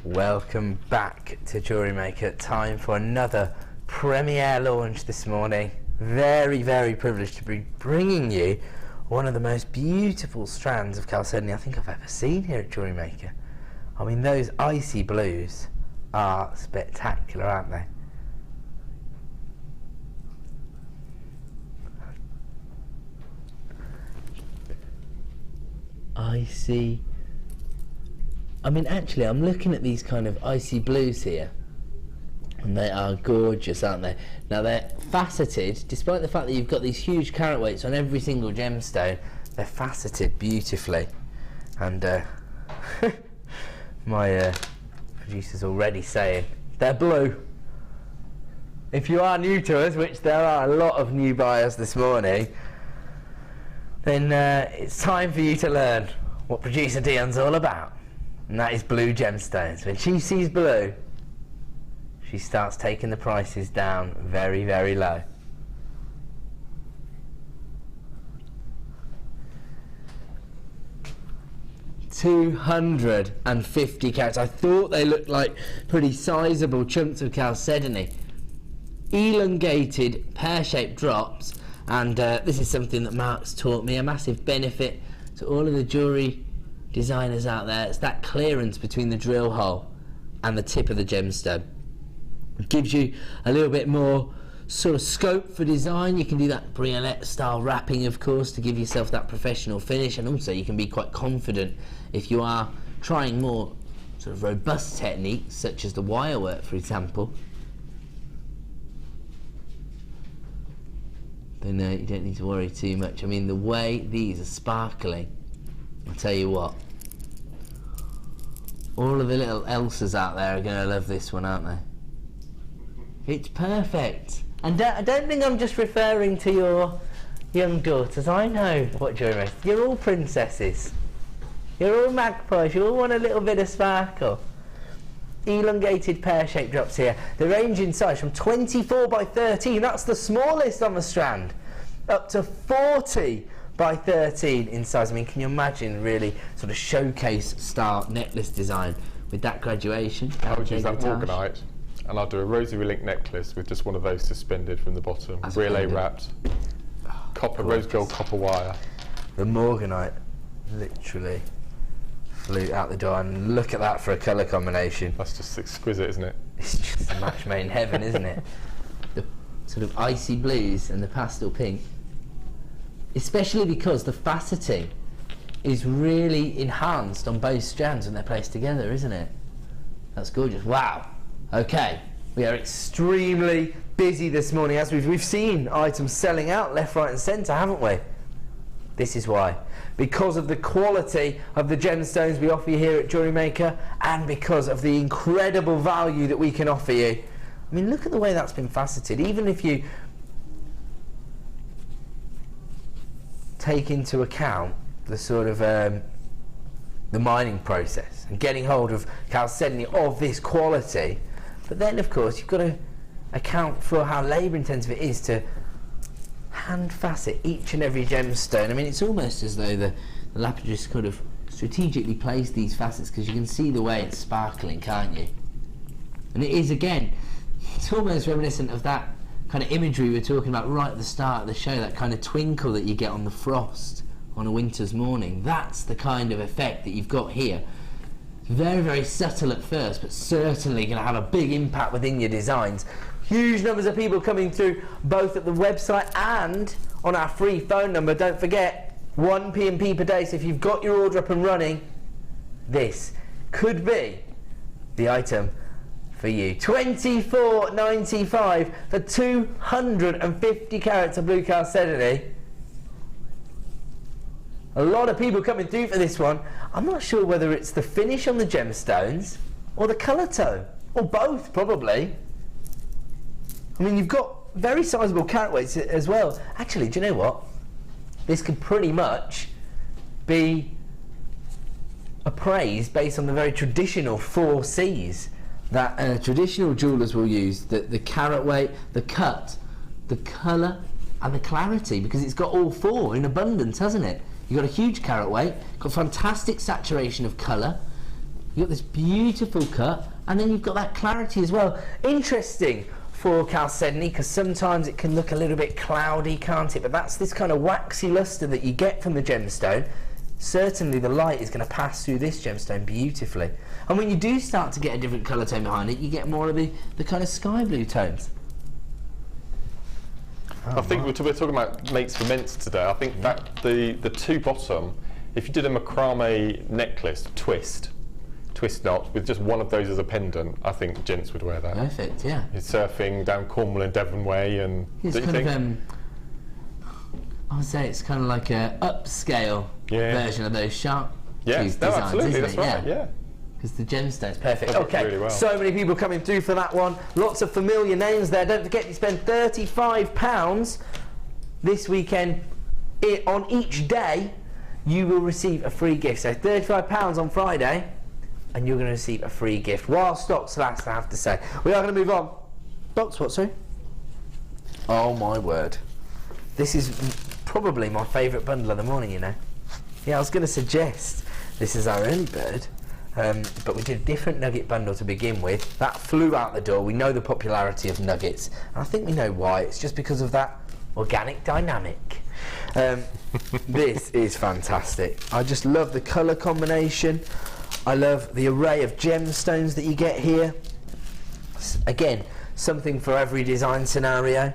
Welcome back to JewelleryMaker. Time for another premiere launch this morning. Very, very privileged to be bringing you one of the most beautiful strands of chalcedony I think I've ever seen here at JewelleryMaker. I mean, those icy blues are spectacular, aren't they? Icy. I mean, actually, I'm looking at these kind of icy blues here, and they are gorgeous, aren't they? Now, they're faceted, despite the fact that you've got these huge carat weights on every single gemstone, they're faceted beautifully. And my producer's already saying, they're blue. If you are new to us, which there are a lot of new buyers this morning, then it's time for you to learn what producer Dion's all about. And that is blue gemstones. When she sees blue, she starts taking the prices down very, very low. $250 carats. I thought they looked like pretty sizable chunks of chalcedony. Elongated, pear-shaped drops, and this is something that Mark's taught me, a massive benefit to all of the jewellery designers out there. It's that clearance between the drill hole and the tip of the gemstone. It gives you a little bit more sort of scope for design. You can do that briolette style wrapping, of course, to give yourself that professional finish, and also you can be quite confident if you are trying more sort of robust techniques such as the wire work, for example. Then you don't need to worry too much. I mean, the way these are sparkling, I'll tell you what, all of the little Elsas out there are going to love this one, aren't they? It's perfect. And I don't think I'm just referring to your young daughters. I know what JewelleryMaker. You're all princesses. You're all magpies. You all want a little bit of sparkle. Elongated pear-shaped drops here. They range in size from 24 by 13. That's the smallest on the strand. Up to 40 by 13 in size. I mean, can you imagine really sort of showcase style necklace design with that graduation? I would use that Morganite, and I'll do a rosary link necklace with just one of those suspended from the bottom, relay wrapped, copper, rose gold copper wire. The Morganite literally flew out the door, and look at that for a colour combination. That's just exquisite, isn't it? It's just a match made in heaven, isn't it? The sort of icy blues and the pastel pink. Especially because the faceting is really enhanced on both strands when they're placed together, isn't it? That's gorgeous. Wow. Okay, we are extremely busy this morning, as we've seen items selling out left, right and centre, haven't we? This is why. Because of the quality of the gemstones we offer you here at JewelleryMaker, and because of the incredible value that we can offer you. I mean, look at the way that's been faceted. Even if you take into account the sort of the mining process and getting hold of chalcedony of this quality, but then of course you've got to account for how labour intensive it is to hand facet each and every gemstone. I mean, it's almost as though the lapidus could have strategically placed these facets, because you can see the way it's sparkling, can't you? And it is, again, it's almost reminiscent of that kind of imagery we were talking about right at the start of the show, that kind of twinkle that you get on the frost on a winter's morning. That's the kind of effect that you've got here. Very, very subtle at first, but certainly going to have a big impact within your designs. Huge numbers of people coming through, both at the website and on our free phone number. Don't forget, 1 P&P per day. So if you've got your order up and running, this could be the item for you. $24.95 for 250 carats of blue chalcedony. A lot of people coming through for this one. I'm not sure whether it's the finish on the gemstones or the colour tone, or both probably. I mean, you've got very sizable carat weights as well. Actually, do you know what? This could pretty much be appraised based on the very traditional 4 C's that traditional jewellers will use. The carat weight, the cut, the colour and the clarity, because it's got all 4 in abundance, hasn't it? You've got a huge carat weight, got fantastic saturation of colour, you've got this beautiful cut, and then you've got that clarity as well. Interesting for chalcedony, because sometimes it can look a little bit cloudy, can't it? But that's this kind of waxy lustre that you get from the gemstone. Certainly the light is going to pass through this gemstone beautifully. And when you do start to get a different colour tone behind it, you get more of the kind of sky blue tones. I think we're talking about mates for mints today. I think that the 2 bottom, if you did a macrame necklace, twist knot with just one of those as a pendant, I think gents would wear that. Perfect, yeah. You're surfing down Cornwall and Devon Way, and it's kind of, I would say it's kind of like a upscale version of those sharp tooth designs, absolutely, that's right, yeah. Because the gemstone's perfect. Okay, really well. So many people coming through for that one. Lots of familiar names there. Don't forget, you spend £35 this weekend on each day, you will receive a free gift. So £35 on Friday, and you're going to receive a free gift. While stocks last, I have to say. We are going to move on. Box what, sorry? Oh my word. This is probably my favourite bundle of the morning, you know. Yeah, I was going to suggest this is our early bird. But we did a different nugget bundle to begin with. That flew out the door. We know the popularity of nuggets, and I think we know why. It's just because of that organic dynamic. This is fantastic. I just love the colour combination. I love the array of gemstones that you get here. Again, something for every design scenario.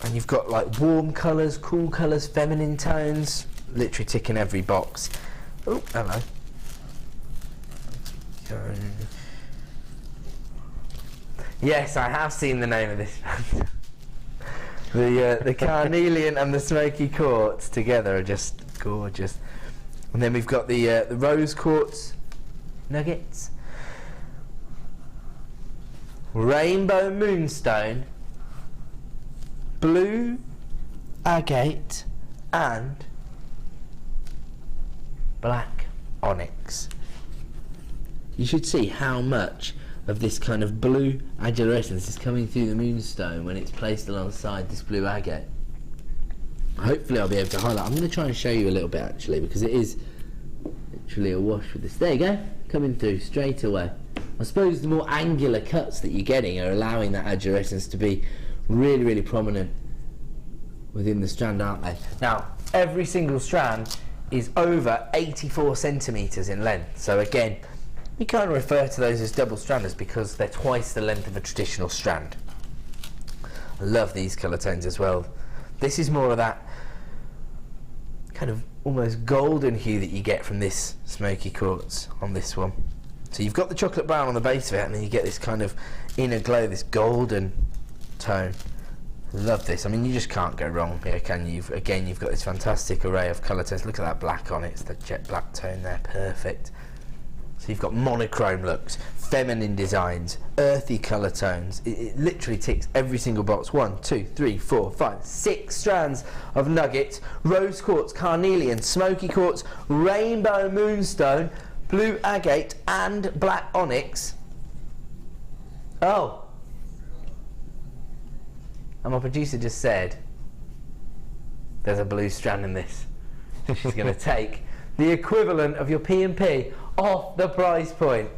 And you've got like warm colours, cool colours, feminine tones, literally ticking every box. Oh, hello. Yes, I have seen the name of this. The carnelian and the smoky quartz together are just gorgeous. And then we've got the rose quartz nuggets, rainbow moonstone, blue agate and black onyx. You should see how much of this kind of blue adorescence is coming through the moonstone when it's placed alongside this blue agate. Hopefully I'll be able to highlight. I'm going to try and show you a little bit actually, because it is literally awash with this. There you go, coming through straight away. I suppose the more angular cuts that you're getting are allowing that adorescence to be really, really prominent within the strand, aren't they? Now, every single strand is over 84 centimetres in length. So again, we kind of refer to those as double stranders because they're twice the length of a traditional strand. I love these colour tones as well. This is more of that kind of almost golden hue that you get from this smoky quartz on this one. So you've got the chocolate brown on the base of it, and then you get this kind of inner glow, this golden tone. Love this. I mean, you just can't go wrong here, can you? Again, you've got this fantastic array of colour tones. Look at that black on it. It's the jet black tone there. Perfect. So you've got monochrome looks, feminine designs, earthy colour tones. It literally ticks every single box. 1, 2, 3, 4, 5, 6 strands of nuggets, rose quartz, carnelian, smoky quartz, rainbow moonstone, blue agate and black onyx. Oh, And my producer just said, there's a blue strand in this. She's going to take the equivalent of your P&P off the price point.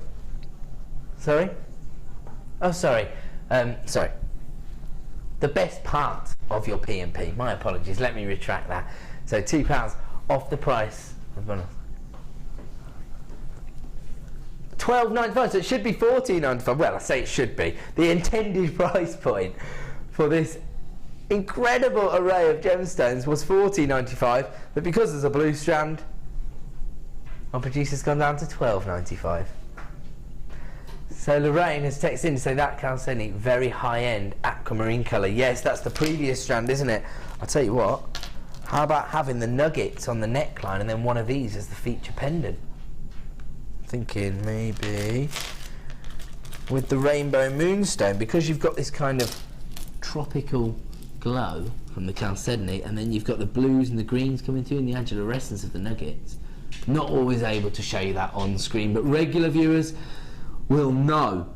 Sorry? Oh, sorry. Sorry. The best part of your P&P. My apologies. Let me retract that. So £2 off the price of bonus. $12.95, so it should be $14.95. Well, I say it should be. The intended price point for this incredible array of gemstones was $14.95, but because there's a blue strand, my producer's gone down to $12.95. So Lorraine has texted in to say that Calceni, very high-end aquamarine colour. Yes, that's the previous strand, isn't it? I'll tell you what, how about having the nuggets on the neckline and then one of these as the feature pendant? Thinking maybe with the rainbow moonstone, because you've got this kind of tropical glow from the chalcedony, and then you've got the blues and the greens coming through and the agilorescence of the nuggets. Not always able to show you that on screen, but regular viewers will know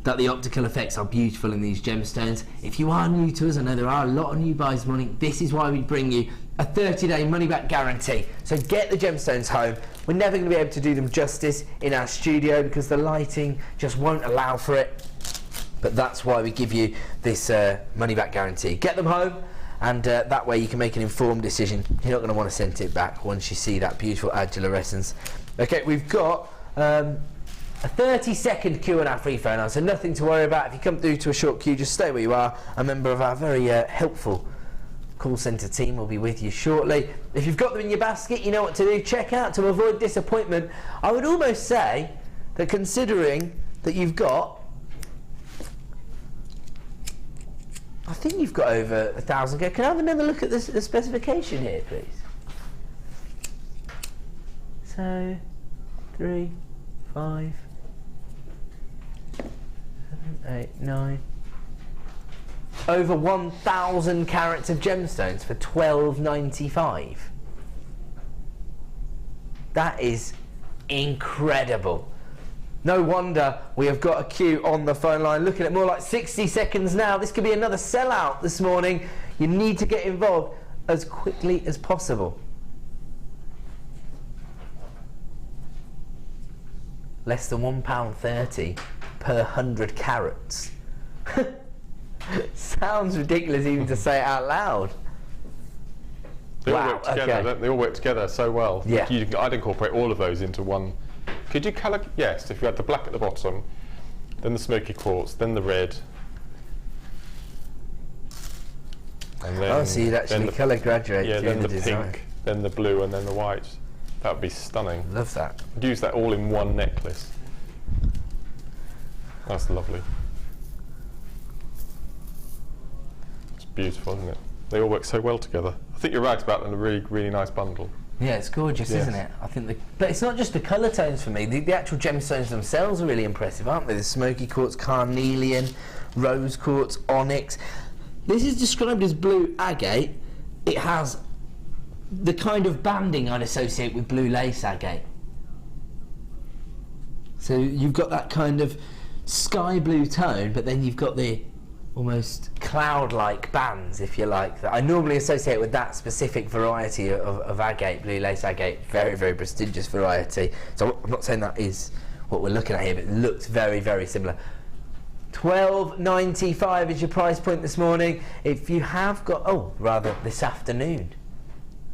that the optical effects are beautiful in these gemstones. If you are new to us, I know there are a lot of new buyers this morning, this is why we bring you a 30-day money-back guarantee. So get the gemstones home. We're never going to be able to do them justice in our studio because the lighting just won't allow for it. But that's why we give you this money-back guarantee. Get them home, and that way you can make an informed decision. You're not going to want to send it back once you see that beautiful agilorescence. Okay, we've got a 30-second Q&A free phone on, so nothing to worry about. If you come through to a short queue, just stay where you are. A member of our very helpful call centre team will be with you shortly. If you've got them in your basket, you know what to do. Check out to avoid disappointment. I would almost say that considering that you've got, I think you've got over 1,000. Can I have another look at the specification here, please? So, 3, 5, 7, 8, 9. Over 1,000 carats of gemstones for $12.95. That is incredible. No wonder we have got a queue on the phone line looking at more like 60 seconds now. This could be another sellout this morning. You need to get involved as quickly as possible. Less than £1.30 per 100 carats. Sounds ridiculous even to say it out loud. They all work together, okay. Don't they all work together so well. Yeah. I'd incorporate all of those into one. Could you colour? Yes, if you had the black at the bottom, then the smoky quartz, then the red. And then, so you'd actually colour graduate through then the the design. pink, then the blue, and then the white. That would be stunning. Love that. I'd use that all in one necklace. That's lovely. It's beautiful, isn't it? They all work so well together. I think you're right about them, a really, really nice bundle. Yeah, it's gorgeous, isn't it? I think but it's not just the colour tones for me. The actual gemstones themselves are really impressive, aren't they? The smoky quartz, carnelian, rose quartz, onyx. This is described as blue agate. It has the kind of banding I'd associate with blue lace agate. So you've got that kind of sky blue tone, but then you've got the almost cloud-like bands, if you like, that I normally associate with that specific variety of agate, blue lace agate. Very, very prestigious variety. So I'm not saying that is what we're looking at here, but it looks very, very similar. $12.95 is your price point this morning. If you have got, oh, rather this afternoon.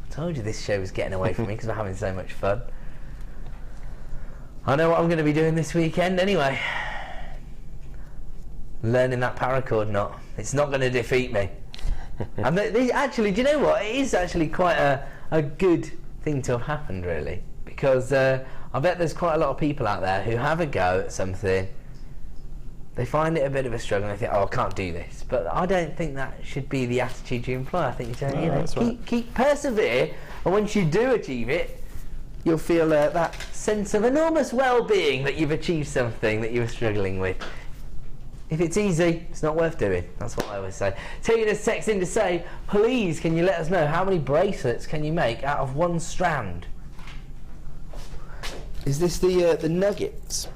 I told you this show was getting away from me because we're having so much fun. I know what I'm going to be doing this weekend anyway. Learning that paracord knot. It's not going to defeat me. And actually, do you know what? It is actually quite a good thing to have happened, really, because I bet there's quite a lot of people out there who have a go at something. They find it a bit of a struggle and they think, oh, I can't do this. But I don't think that should be the attitude you employ. I think you should, keep persevere, and once you do achieve it, you'll feel that sense of enormous well-being that you've achieved something that you were struggling with. If it's easy, it's not worth doing. That's what I always say. Tina texts in to say, please, can you let us know how many bracelets can you make out of one strand? Is this the nuggets?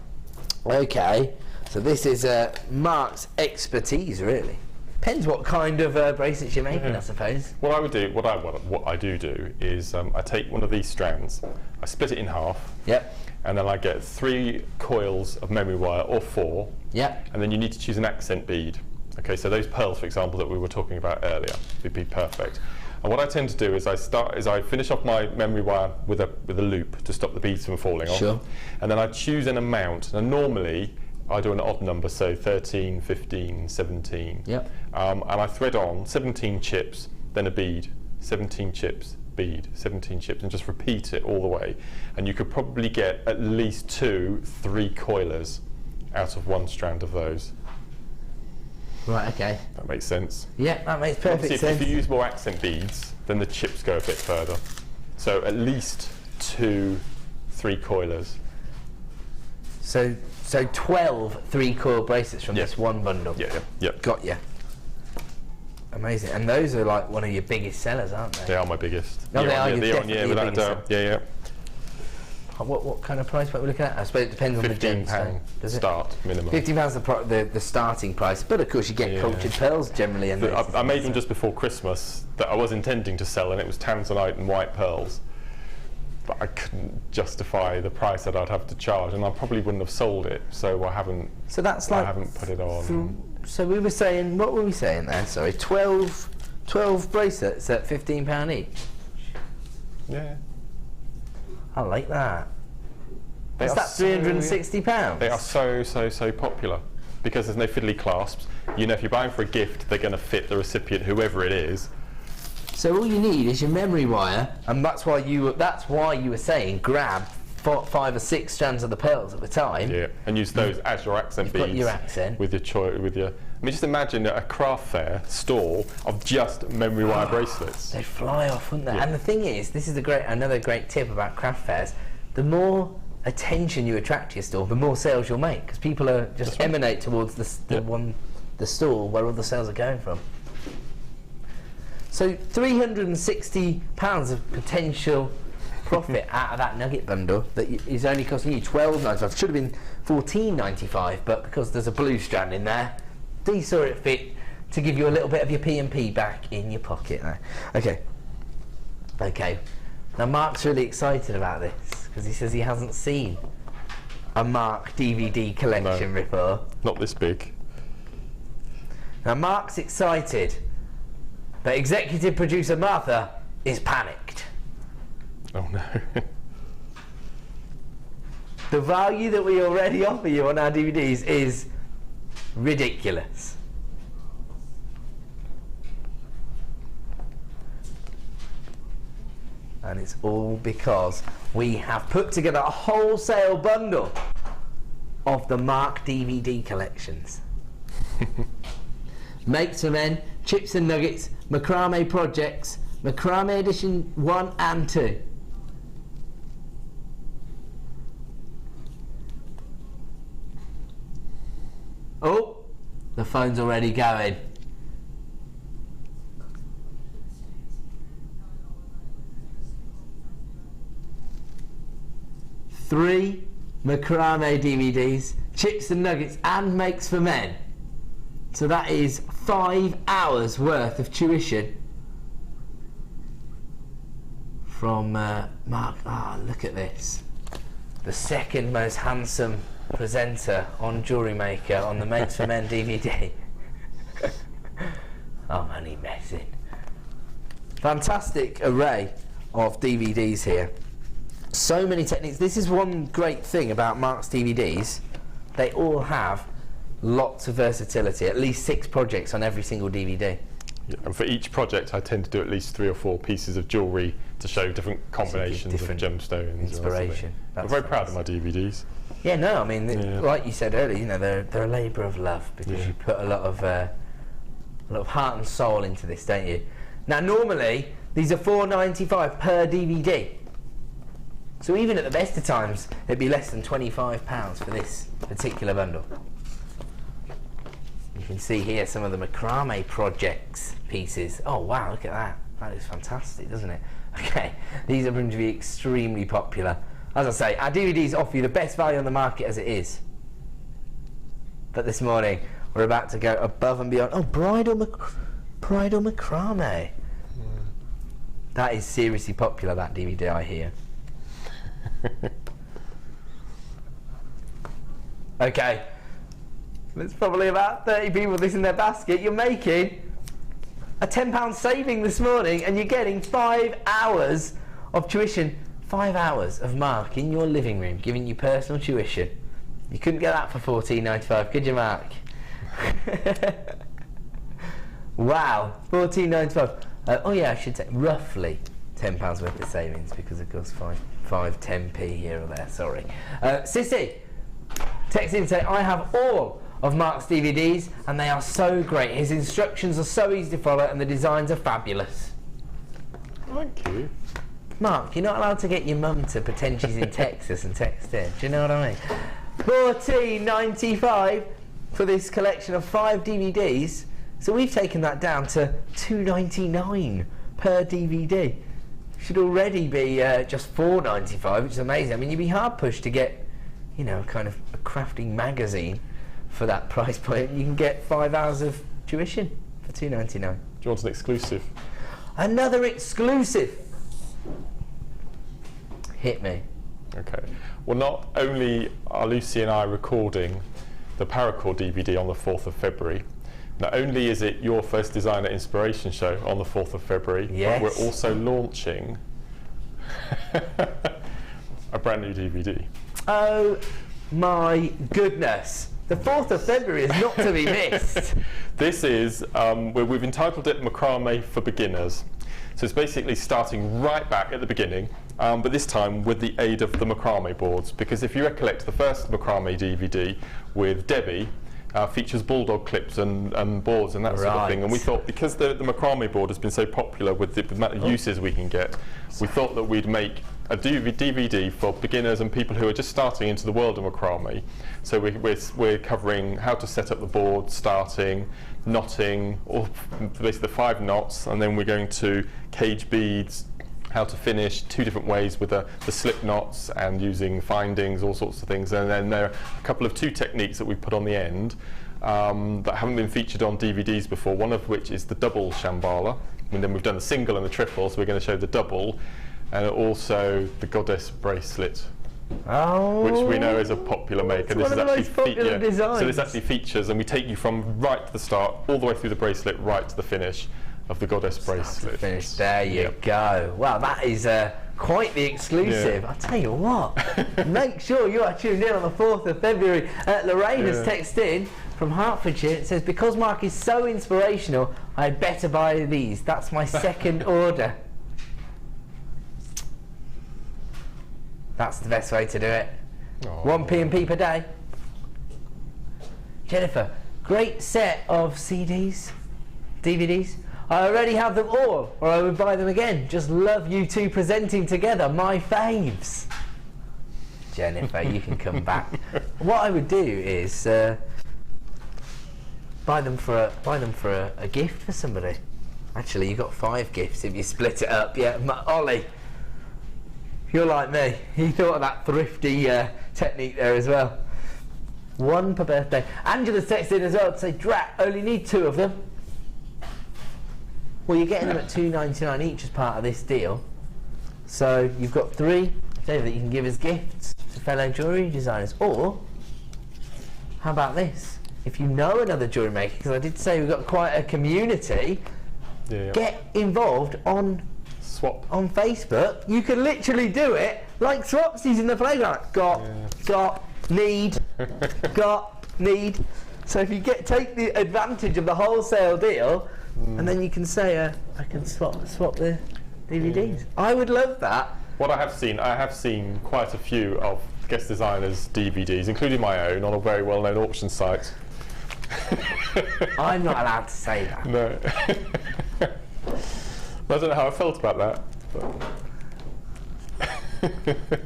Okay, so this is Mark's expertise, really. Depends what kind of bracelets you're making, I suppose. What I would do, what I do is I take one of these strands, I split it in half. Yep. And then I get 3 coils of memory wire, or 4. Yep. And then you need to choose an accent bead. Okay, so those pearls, for example, that we were talking about earlier, would be perfect. And what I tend to do is I finish off my memory wire with a loop to stop the beads from falling off. Sure. And then I choose an amount. And normally I do an odd number, so 13, 15, 17. Yep. And I thread on 17 chips, then a bead, 17 chips, bead, 17 chips, and just repeat it all the way. And you could probably get at least 2, 3 coilers out of one strand of those. Right, okay. That makes sense. Yeah, that makes perfect sense. If you use more accent beads, then the chips go a bit further. So at least 2, 3 coilers. So 12 3-coil bracelets from this one bundle. Yeah. Got you. Amazing. And those are like one of your biggest sellers, aren't they? They are my biggest. Oh, they are. Yeah, without a doubt. Yeah. What kind of price point are we looking at? I suppose it depends on the gemstone. Start minimum. £15 the starting price, but of course you get cultured pearls generally. And I made them just before Christmas that I was intending to sell, and it was tanzanite and white pearls. But I couldn't justify the price that I'd have to charge, and I probably wouldn't have sold it. So I haven't. So that's like. I haven't put it on. So we were saying, what were we saying there? Sorry, 12 bracelets at £15 each. Yeah. I like that. Is that £360? They are so popular because there's no fiddly clasps. You know, if you're buying for a gift, they're going to fit the recipient, whoever it is. So all you need is your memory wire, and that's why you were saying grab 5 or 6 strands of the pearls at the time. Yeah, and use those as your accent beads. Got your accent with your I mean, just imagine a craft fair stall of just memory wire bracelets. They'd fly off, wouldn't they? Yeah. And the thing is, this is another great tip about craft fairs. The more attention you attract to your store, the more sales you'll make, because people are just emanate towards the stall where all the sales are going from. So £360 of potential profit out of that nugget bundle that is only costing you $12.95. Should have been $14.95, but because there's a blue strand in there, they saw it fit to give you a little bit of your P&P back in your pocket there. Okay. Now Mark's really excited about this because he says he hasn't seen a Mark DVD collection before. Not this big. Now Mark's excited, but executive producer Martha is panicked. Oh no. The value that we already offer you on our DVDs is ridiculous. And it's all because we have put together a wholesale bundle of the Mark DVD collections. Makes for Men, Chips and Nuggets, Macrame Projects, Macrame Edition 1 and 2. Oh, the phone's already going. Three Macrame DVDs, Chips and Nuggets and Makes for Men. So that is 5 hours worth of tuition from Mark. Look at this. The second most handsome presenter on JewelleryMaker on the Makes for Men DVD. I'm only messing. Fantastic array of DVDs here. So many techniques. This is one great thing about Mark's DVDs. They all have lots of versatility, at least 6 projects on every single DVD. Yeah, and for each project I tend to do at least 3 or 4 pieces of jewellery to show different combinations of gemstones. Inspiration. I'm very proud of my DVDs. Yeah, no, I mean, like you said earlier, you know, they're a labour of love because you put a lot of heart and soul into this, don't you? Now, normally these are $4.95 per DVD. So even at the best of times, it'd be less than £25 for this particular bundle. You can see here some of the Macrame Projects pieces. Oh wow, look at that. That is fantastic, doesn't it? Okay, these are going to be extremely popular. As I say, our DVDs offer you the best value on the market as it is. But this morning, we're about to go above and beyond. Oh, bridal macrame. That is seriously popular, that DVD, I hear. Okay, there's probably about 30 people with this in their basket. You're making a £10 saving this morning, and you're getting 5 hours of tuition. 5 hours of Mark in your living room giving you personal tuition. You couldn't get that for $14.95, could you, Mark? Wow, $14.95. Oh yeah, I should say roughly £10 worth of savings, because of course 10p here or there, sorry. Sissy, text in and say, I have all of Mark's DVDs and they are so great. His instructions are so easy to follow and the designs are fabulous. Thank you. Mark, you're not allowed to get your mum to pretend she's in Texas and text in. Do you know what I mean? $14.95 for this collection of 5 DVDs. So we've taken that down to $2.99 per DVD. Should already be just $4.95, which is amazing. I mean, you'd be hard pushed to get, you know, kind of a crafting magazine for that price point. You can get 5 hours of tuition for $2.99. Do you want an exclusive? Another exclusive. Hit me. Okay. Well, not only are Lucy and I recording the Paracord DVD on the 4th of February, not only is it your first designer inspiration show on the 4th of February, yes, but we're also launching a brand new DVD. Oh my goodness. The 4th of February is not to be missed. This is, we've entitled it Macrame for Beginners. So it's basically starting right back at the beginning, but this time with the aid of the macrame boards, because if you recollect, the first macrame DVD with Debbie features bulldog clips and boards and that sort of thing, and we thought, because the macrame board has been so popular with the amount of uses we can get, we thought that we'd make a DVD for beginners and people who are just starting into the world of macrame. So we're covering how to set up the board, starting, knotting, or basically the 5 knots, and then we're going to cage beads, how to finish 2 different ways with the slip knots and using findings, all sorts of things. And then there are a couple of 2 techniques that we've put on the end that haven't been featured on DVDs before, one of which is the double shambhala, and then we've done the single and the triple, so we're going to show the double, and also the goddess bracelet, which we know is a popular maker. This is actually designs. So this actually features, and we take you from right to the start, all the way through the bracelet, right to the finish of the goddess bracelet. Finish. There you go. Wow, that is quite the exclusive. I'll tell you what, make sure you are tuned in on the 4th of February. Lorraine has texted in from Hertfordshire. It says, because Mark is so inspirational, I better buy these. That's my second order. That's the best way to do it. 1 p&p per day. Jennifer, great set of CDs, DVDs. I already have them all, or I would buy them again. Just love you two presenting together, my faves. Jennifer, you can come back. What I would do is buy them for a gift for somebody. Actually, you got 5 gifts if you split it up. Yeah, Ollie. You're like me. You thought of that thrifty technique there as well. 1 per birthday. Angela's texted in as well to say, Drat, only need 2 of them. Well, you're getting them at $2.99 each as part of this deal. So you've got 3 that you can give as gifts to fellow jewellery designers. Or, how about this? If you know another jewellery maker, because I did say we've got quite a community, get involved on Facebook. You can literally do it like Swapsies in the playground. Got, need. So if you take the advantage of the wholesale deal, and then you can say, I can swap the DVDs. I would love that. What I have seen quite a few of guest designers' DVDs, including my own, on a very well-known auction site. I'm not allowed to say that. No. I don't know how I felt about that.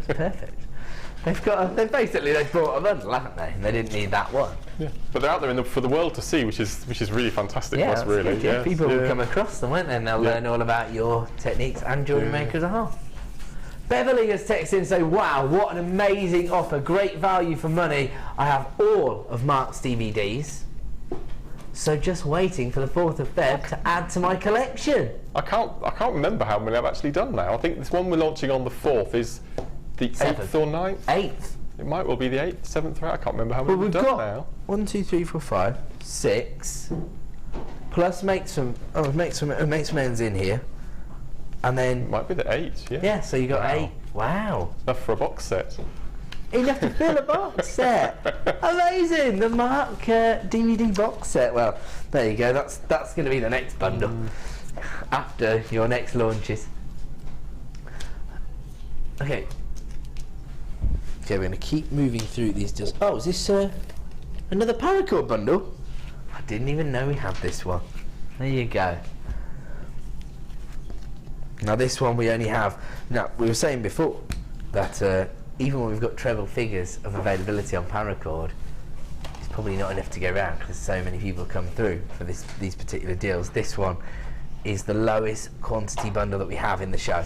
Perfect. They've bought a bundle, haven't they? And they didn't need that one. Yeah. But they're out there for the world to see, which is really fantastic for us, really. Good, yeah. People will come across them, won't they? And they'll learn all about your techniques and jewellery maker as a whole. Beverly has texted in and say, wow, what an amazing offer, great value for money. I have all of Mark's DVDs. So just waiting for the 4th of Feb to add to my collection. I can't remember how many I've actually done now. I think this one we're launching on the 4th is the 8th or 9th. 8th. It might well be the 8th, 7th, right? I can't remember how many we've done now. 1, 2, 3, 4, 5, 6. Plus make some ends in here. And then... Might be the 8th, yeah. Yeah, so you got 8. Wow. Enough for a box set. Enough to fill a box set. Amazing. The Mark DVD box set. Well, there you go. That's going to be the next bundle after your next launches. Okay. Okay, we're going to keep moving through these deals. Oh, is this another Paracord bundle? I didn't even know we had this one. There you go. Now this one we only have... Now, we were saying before that even when we've got treble figures of availability on Paracord, it's probably not enough to go around because so many people come through for these particular deals. This one is the lowest quantity bundle that we have in the show.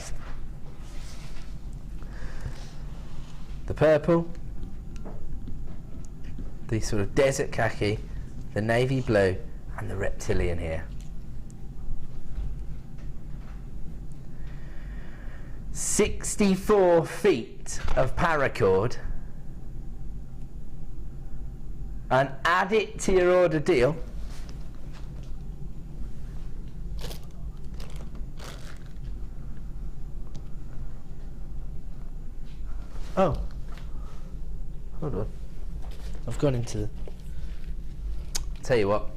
The purple, the sort of desert khaki, the navy blue, and the reptilian here. 64 feet of Paracord, and add it to your order deal. Oh, hold on. I've gone into the... Tell you what.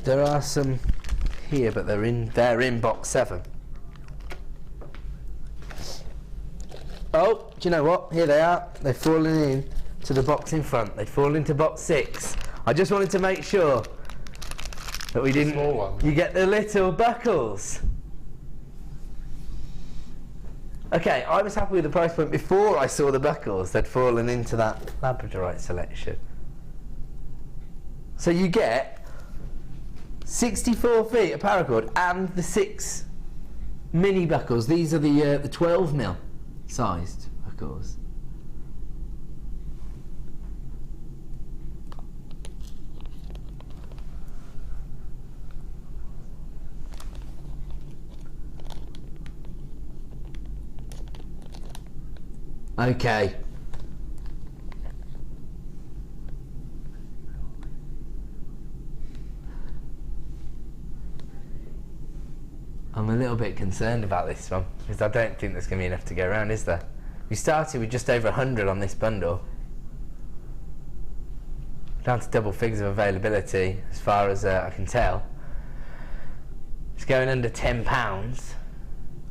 There are some here, but they're in box 7. Oh, do you know what? Here they are. They've fallen in to the box in front. They've fallen into box 6. I just wanted to make sure that we didn't... Small one. You get the little buckles. Okay, I was happy with the price point before I saw the buckles. They'd fallen into that Labradorite selection. So you get 64 feet of Paracord and the 6 mini buckles. These are the 12mm sized buckles. Okay. I'm a little bit concerned about this one because I don't think there's going to be enough to go around, is there? We started with just over 100 on this bundle. Down to double figures of availability as far as I can tell. It's going under £10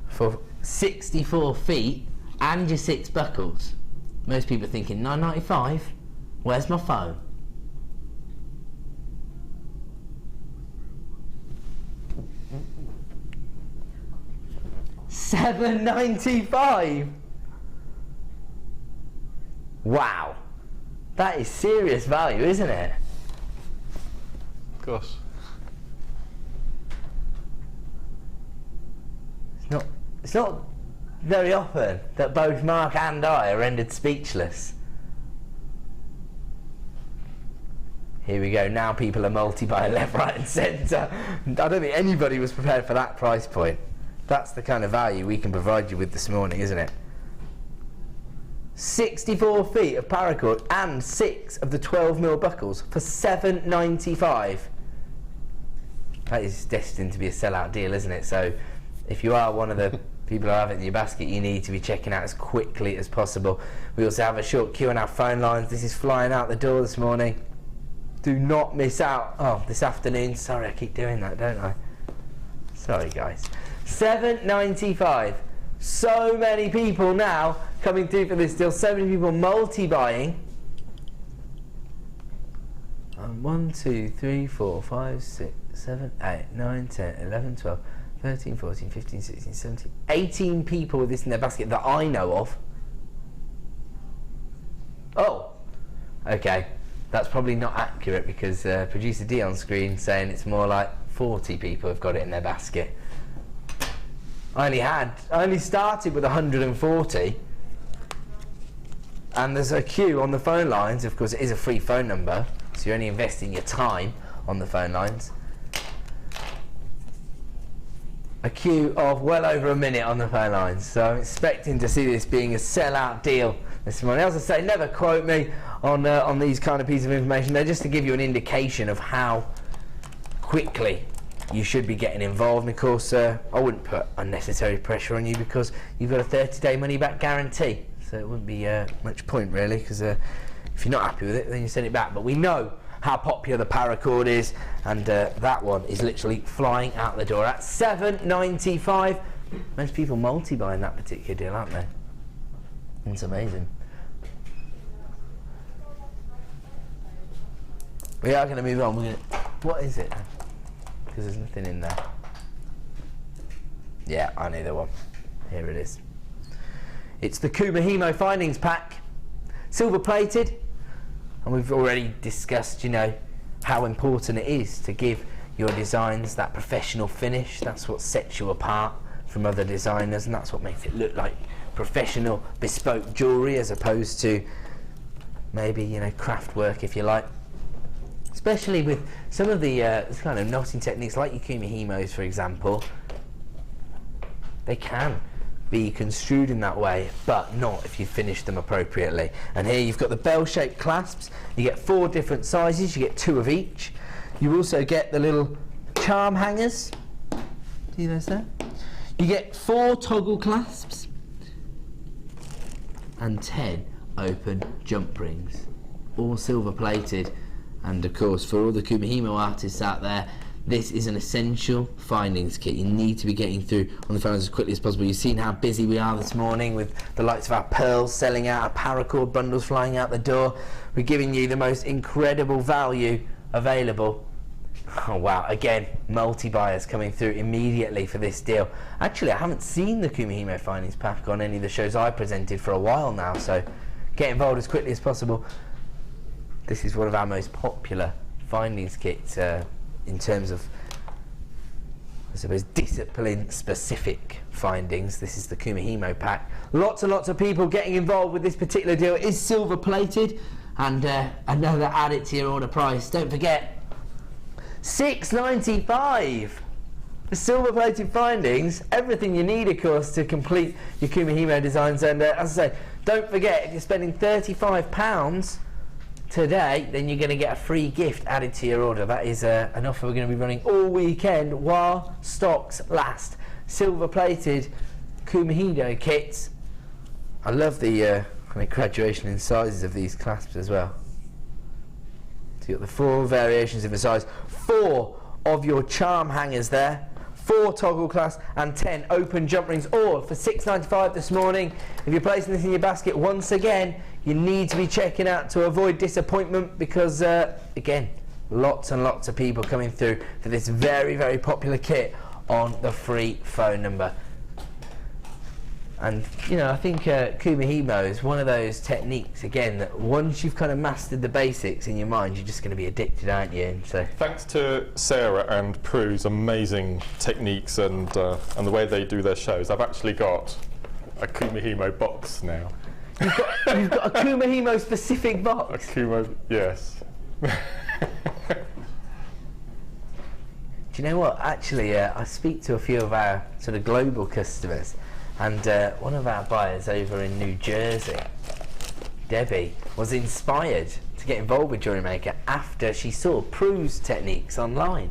for 64 feet and your 6 buckles. Most people are thinking £9.95. Where's my phone? £7.95. Wow, that is serious value, isn't it? Gosh. It's not very often that both Mark and I are rendered speechless. Here we go, now people are multi-buying left, right and centre. I don't think anybody was prepared for that price point. That's the kind of value we can provide you with this morning, isn't it? 64 feet of Paracord and 6 of the 12mm buckles for £7.95. That is destined to be a sellout deal, isn't it? So if you are one of the people who have it in your basket, you need to be checking out as quickly as possible. We also have a short queue on our phone lines. This is flying out the door this morning. Do not miss out. Oh, this afternoon. Sorry, I keep doing that, don't I? Sorry, guys. £7.95. So many people now coming through for this deal. So many people multi-buying. 1, 2, 3, 4, 5, 6, 7, 8, 9, 10, 11, 12, 13, 14, 15, 16, 17, 18 people with this in their basket that I know of. Oh, okay. That's probably not accurate because producer D on screen saying it's more like 40 people have got it in their basket. I only started with 140. And there's a queue on the phone lines. Of course, it is a free phone number, so you're only investing your time on the phone lines. A queue of well over a minute on the phone lines, so I'm expecting to see this being a sell-out deal this morning. As I say, never quote me on these kind of pieces of information. They're just to give you an indication of how quickly you should be getting involved. And of course, I wouldn't put unnecessary pressure on you because you've got a 30-day money-back guarantee, so it wouldn't be much point really, because if you're not happy with it, then you send it back. But we know how popular the Paracord is, and that one is literally flying out the door at $7.95. Most people multi-buying that particular deal, aren't they? It's amazing. We are going to move on. What is it? Because there's nothing in there. Yeah, I know the one. Here it is. It's the Kumo Findings Pack, silver plated. And we've already discussed, you know, how important it is to give your designs that professional finish. That's what sets you apart from other designers, and that's what makes it look like professional, bespoke jewellery, as opposed to maybe, you know, craft work, if you like. Especially with some of the kind of knotting techniques, like your Kumo, for example. They can be construed in that way, but not if you finish them appropriately. And here you've got the bell-shaped clasps. You get 4 different sizes. You get 2 of each. You also get the little charm hangers. See those there? You get 4 toggle clasps and 10 open jump rings, all silver plated. And of course, for all the Kumo artists out there, this is an essential findings kit. You need to be getting through on the phones as quickly as possible. You've seen how busy we are this morning with the likes of our pearls selling out, our Paracord bundles flying out the door. We're giving you the most incredible value available. Oh wow, again, multi-buyers coming through immediately for this deal. Actually, I haven't seen the Kumo Findings Pack on any of the shows I presented for a while now, so get involved as quickly as possible. This is one of our most popular findings kits in terms of, I suppose, discipline-specific findings. This is the Kumo pack. Lots and lots of people getting involved with this particular deal. It is silver-plated, and another add it to your order price. Don't forget, $6.95. The silver-plated findings, everything you need, of course, to complete your Kumo designs. And as I say, don't forget, if you're spending £35 today, then you're going to get a free gift added to your order. That is an offer we're going to be running all weekend while stocks last. Silver-plated Kumo kits. I love the kind of graduation in sizes of these clasps as well. So you've got the 4 variations of the size, 4 of your charm hangers there, 4 toggle clasps and 10 open jump rings, all for $6.95 this morning. If you're placing this in your basket, once again, you need to be checking out to avoid disappointment, because again, lots and lots of people coming through for this very, very popular kit on the free phone number. And you know, I think Kumo is one of those techniques, again, that once you've kind of mastered the basics in your mind, you're just going to be addicted, aren't you? And so, thanks to Sarah and Prue's amazing techniques and the way they do their shows, I've actually got a Kumo box now. You've got a Kumo specific box? A Kumo, yes. Do you know what? Actually, I speak to a few of our sort of global customers, and one of our buyers over in New Jersey, Debbie, was inspired to get involved with JewelleryMaker after she saw Prue's techniques online.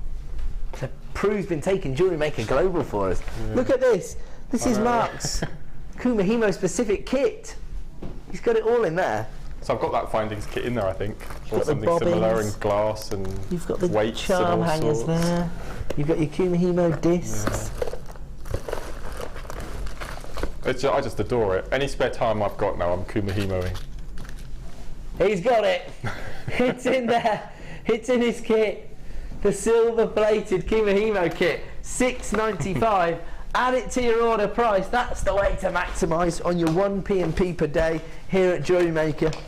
So Prue's been taking JewelleryMaker global for us. Look at this. This is Mark's Kumo specific kit. He's got it all in there. So I've got that findings kit in there, I think, or got something similar in glass and you've got the weights charm and all hangers sorts. there. You've got your Kumo discs. I just adore it. Any spare time I've got now, I'm Kumo-ing. He's got it. It's in there. It's in his kit. The silver-plated Kumo kit, $6.95. Add it to your order price. That's the way to maximise on your 1p&p per day here at JewelleryMaker.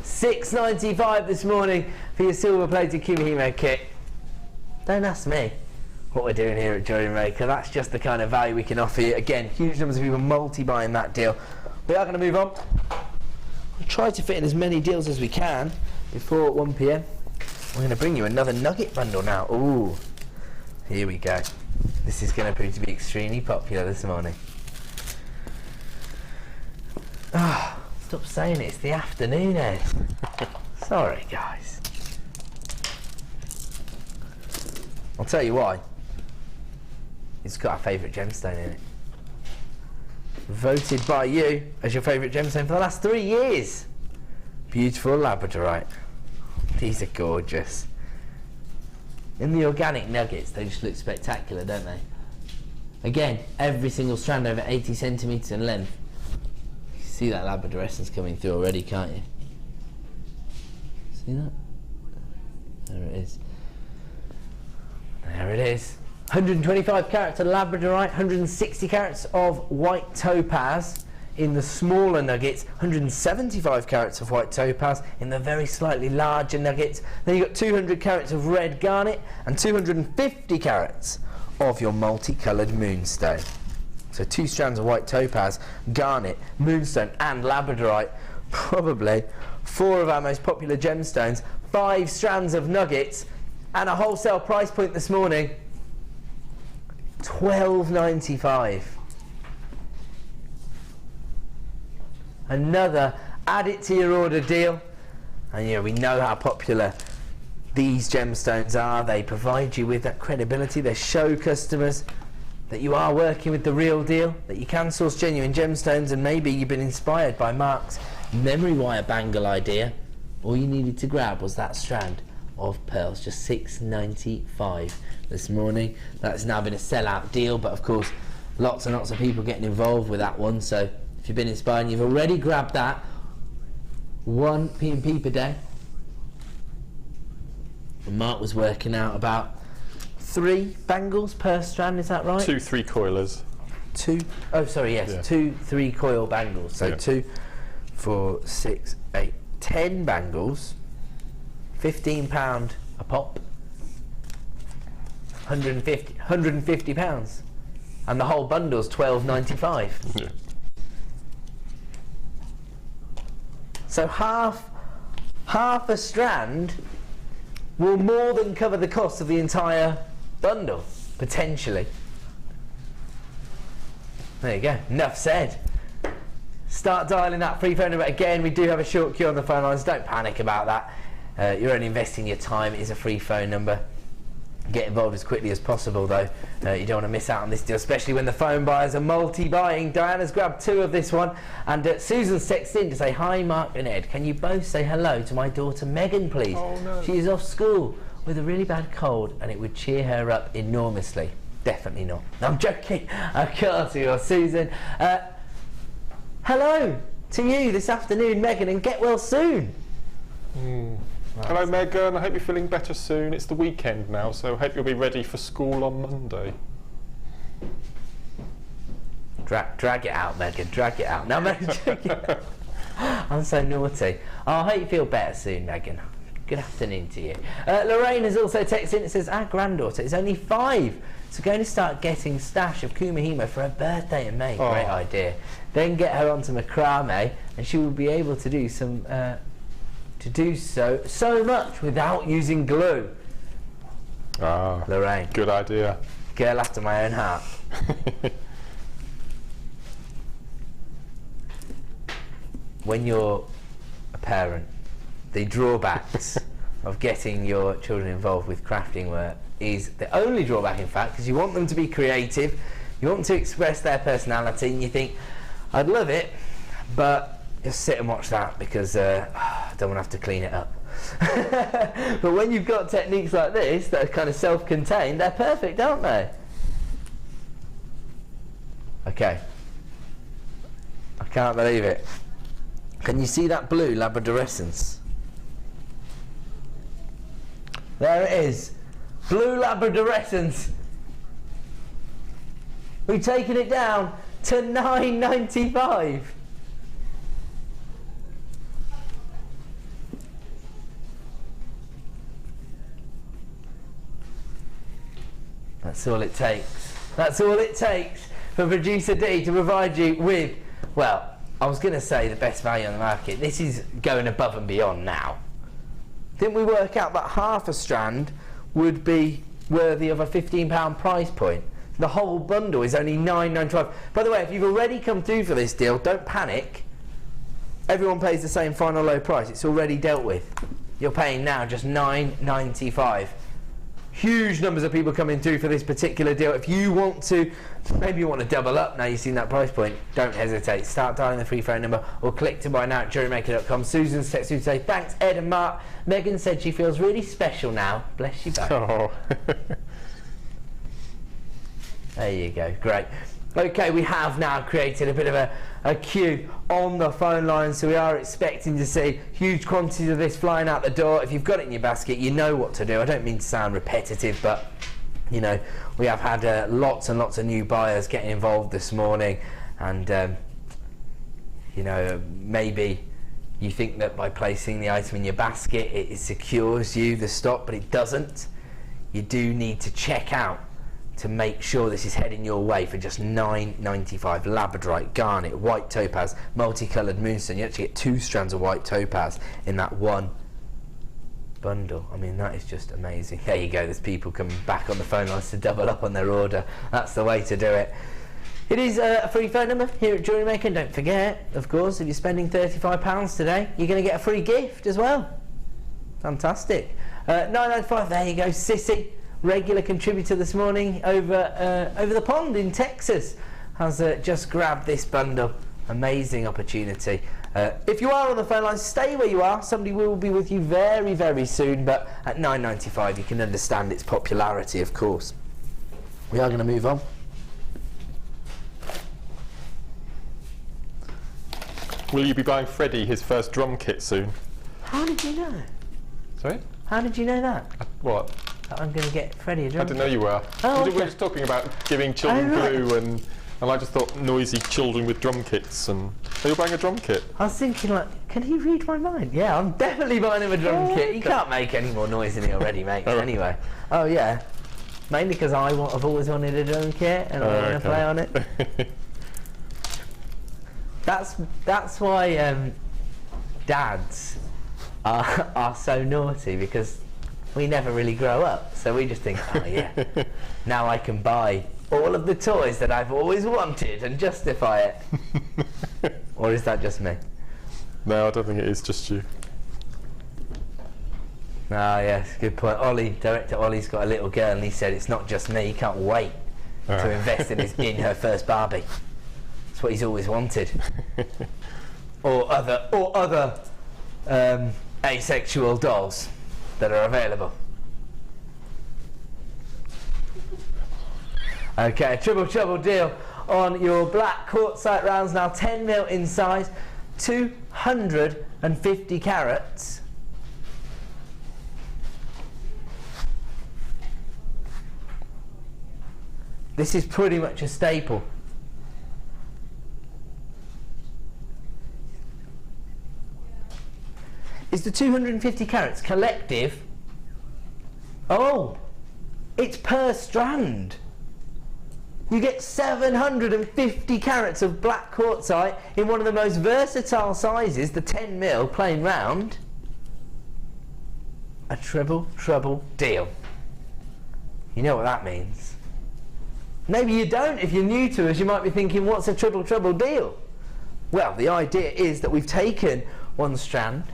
$6.95 this morning for your silver-plated Kumo kit. Don't ask me. what we're doing here at JewelleryMaker. That's just the kind of value we can offer you. Again, huge numbers of people multi-buying that deal. We are going to move on. We'll try to fit in as many deals as we can before 1 PM. We're going to bring you another Nugget bundle now. Ooh, here we go. This is going to prove to be extremely popular this morning. Ah, stop saying it, it's the afternoon, Ed. Sorry, guys. I'll tell you why. It's got our favourite gemstone in it. Voted by you as your favourite gemstone for the last 3 years. Beautiful labradorite. These are gorgeous. In the organic nuggets, they just look spectacular, don't they? Again, every single strand over 80 centimetres in length. You see that labradorescence coming through already, can't you? See that? There it is. There it is. 125 carats of labradorite, 160 carats of white topaz in the smaller nuggets, 175 carats of white topaz in the very slightly larger nuggets. Then you've got 200 carats of red garnet and 250 carats of your multicoloured moonstone. So 2 strands of white topaz, garnet, moonstone and labradorite. Probably 4 of our most popular gemstones, 5 strands of nuggets, and a wholesale price point this morning, $12.95. Another add it to your order deal. And you know, we know how popular these gemstones are. They provide you with that credibility. They show customers that you are working with the real deal, that you can source genuine gemstones, and maybe you've been inspired by Mark's memory wire bangle idea. All you needed to grab was that strand of pearls, just $6.95 this morning. That's now been a sellout deal, but of course lots and lots of people getting involved with that one. So if you've been inspired and you've already grabbed that, 1 P&P per day. And Mark was working out about 3 bangles per strand, is that right? 2 3-coilers. 2, oh sorry, yes, yeah. 2 3-coil bangles. So yeah. 2, 4, 6, 8, 10 bangles, £15 a pop, 150 pounds, and the whole bundle's $12.95. Yeah. So half a strand will more than cover the cost of the entire bundle, potentially. There you go, enough said. Start dialing that free phone number. Again, we do have a short queue on the phone lines, don't panic about that. You're only investing your time. It is a free phone number. Get involved as quickly as possible though. You don't want to miss out on this deal, especially when the phone buyers are multi-buying. Diana's grabbed 2 of this one, and Susan's texted in to say, hi Mark and Ed, can you both say hello to my daughter Megan please? Oh, no. She is off school with a really bad cold and it would cheer her up enormously. Definitely not. No, I'm joking. Of course you are, Susan. Hello to you this afternoon, Megan, and get well soon. Hello Megan, I hope you're feeling better soon. It's the weekend now, so I hope you'll be ready for school on Monday. Drag it out, Megan, drag it out. Now, Megan, I'm so naughty. Oh, I hope you feel better soon, Megan. Good afternoon to you. Lorraine has also texted in. It says, our granddaughter is only 5, so going to start getting stash of Kumo for her birthday in May. Oh. Great idea. Then get her onto macrame, and she will be able to do some... so much without using glue. Ah, Lorraine. Good idea. Girl after my own heart. When you're a parent, the drawbacks of getting your children involved with crafting work is the only drawback, in fact, because you want them to be creative, you want them to express their personality, and you think, I'd love it, but just sit and watch that because I don't want to have to clean it up. But when you've got techniques like this that are kind of self-contained, they're perfect, aren't they? Okay. I can't believe it. Can you see that blue labradorescence? There it is. Blue labradorescence. We've taken it down to $9.95. That's all it takes. That's all it takes for Producer D to provide you with, well, I was going to say the best value on the market. This is going above and beyond now. Didn't we work out that half a strand would be worthy of a £15 price point? The whole bundle is only £9.95. By the way, if you've already come through for this deal, don't panic. Everyone pays the same final low price. It's already dealt with. You're paying now just £9.95. Huge numbers of people coming through for this particular deal. If you want to, maybe you want to double up now you've seen that price point, don't hesitate. Start dialing the free phone number or click to buy now at JewelleryMaker.com. Susan's text through to say, thanks Ed and Mark. Megan said she feels really special now. Bless you both. Oh. There you go, great. Okay, we have now created a bit of a queue on the phone line, so we are expecting to see huge quantities of this flying out the door. If you've got it in your basket, you know what to do. I don't mean to sound repetitive, but you know, we have had lots and lots of new buyers getting involved this morning, and you know, maybe you think that by placing the item in your basket it secures you the stock, but it doesn't. You do need to check out to make sure this is heading your way for just £9.95. Labradorite, garnet, white topaz, multicoloured moonstone. You actually get 2 strands of white topaz in that one bundle. I mean, that is just amazing. There you go, there's people coming back on the phone lines to double up on their order. That's the way to do it. It is a free phone number here at JewelleryMaker, and don't forget, of course, if you're spending £35 today, you're going to get a free gift as well. Fantastic. £9.95, there you go, Sissy, regular contributor this morning over the pond in Texas, has just grabbed this bundle. Amazing opportunity. If you are on the phone line, stay where you are. Somebody will be with you very, very soon, but at £9.95 you can understand its popularity, of course. We are going to move on. Will you be buying Freddie his first drum kit soon? How did you know? Sorry? How did you know that? What? I'm going to get Freddie a drum I didn't know you were. Oh, We were just talking about giving children glue, and I just thought noisy children with drum kits. And are you buying a drum kit? I was thinking, like, can he read my mind? Yeah, I'm definitely buying him a drum kit. He can't make any more noise than he already makes anyway. Oh yeah, mainly because I've always wanted a drum kit and I want to play on it. That's why dads are so naughty, because we never really grow up, so we just think, oh yeah, now I can buy all of the toys that I've always wanted and justify it. Or is that just me? No, I don't think it is just you. Ah yes, good point. Director Ollie's got a little girl, and he said it's not just me, he can't wait to invest in her first Barbie. That's what he's always wanted. or other asexual dolls that are available. Okay, triple deal on your black quartzite rounds, now 10mm in size, 250 carats. This is pretty much a staple. Is the 250 carats collective? Oh, it's per strand. You get 750 carats of black quartzite in one of the most versatile sizes, the 10mm plain round. A triple deal. You know what that means. Maybe you don't. If you're new to us, you might be thinking, what's a triple deal? Well, the idea is that we've taken one strand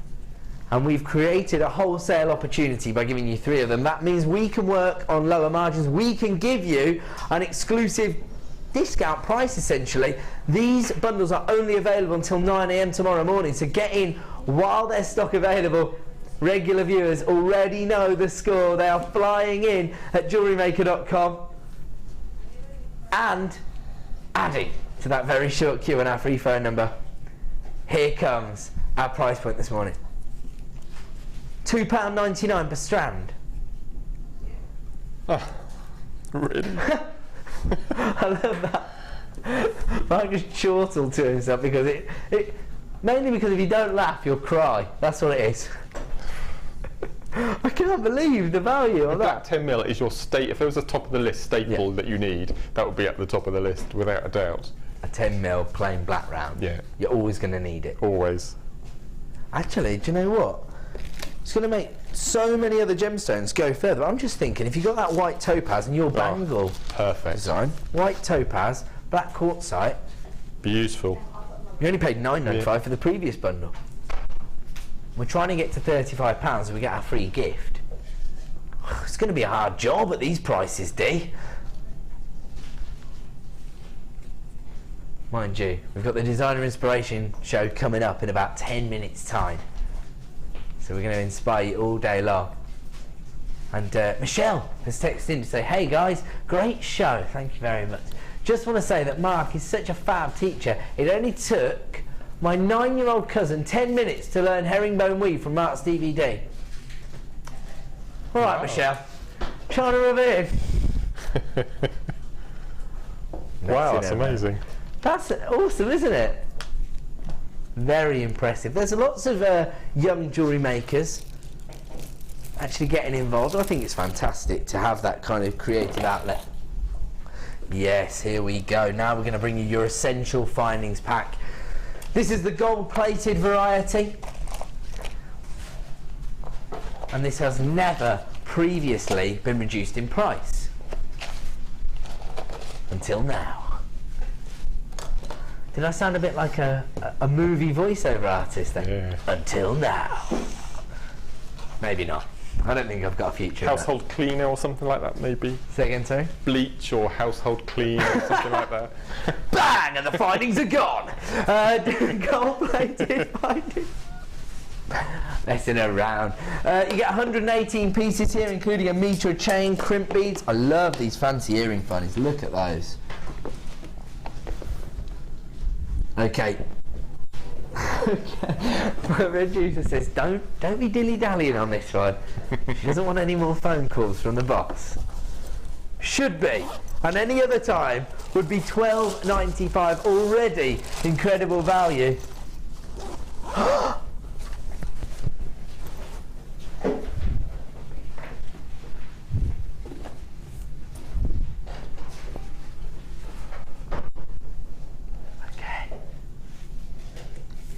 and we've created a wholesale opportunity by giving you 3 of them. That means we can work on lower margins. We can give you an exclusive discount price, essentially. These bundles are only available until 9 AM tomorrow morning, so get in while there's stock available. Regular viewers already know the score. They are flying in at JewelleryMaker.com and adding to that very short queue on our free phone number. Here comes our price point this morning. £2.99 per strand. Oh, really? I love that. Mark just chortled to himself because it mainly because if you don't laugh, you'll cry. That's what it is. I can't believe the value of That that. 10mm is your if there was a top of the list staple that you need, that would be at the top of the list without a doubt. A 10mm plain black round. Yeah. You're always going to need it. Always. Actually, do you know what? It's going to make so many other gemstones go further. I'm just thinking, if you've got that white topaz in your bangle design, white topaz, black quartzite. Beautiful. You only paid $9.95 for the previous bundle. We're trying to get to £35 and we get our free gift. It's going to be a hard job at these prices, Dee. Mind you, we've got the Designer Inspiration show coming up in about 10 minutes time. So we're going to inspire you all day long. And Michelle has texted in to say, hey guys, great show, thank you very much. Just want to say that Mark is such a fab teacher. It only took my 9-year-old cousin 10 minutes to learn herringbone weave from Mark's DVD. All right, Michelle, trying to rub it in. Wow, that's amazing. That's awesome, isn't it? Very impressive. There's lots of young jewellery makers actually getting involved. I think it's fantastic to have that kind of creative outlet. Yes, here we go. Now we're going to bring you your essential findings pack. This is the gold-plated variety. And this has never previously been reduced in price. Until now. Did I sound a bit like a movie voiceover artist then? Yeah. Until now. Maybe not. I don't think I've got a future. Household cleaner or something like that, maybe. Say again, sorry? Bleach or household clean or something like that. Bang! And the findings are gone. Gold-plated findings. Messing around. You get 118 pieces here, including a metre of chain, crimp beads. I love these fancy earring findings. Look at those. Okay. My producer says, don't be dilly-dallying on this one. She doesn't want any more phone calls from the boss. Should be. And any other time would be $12.95. Already incredible value.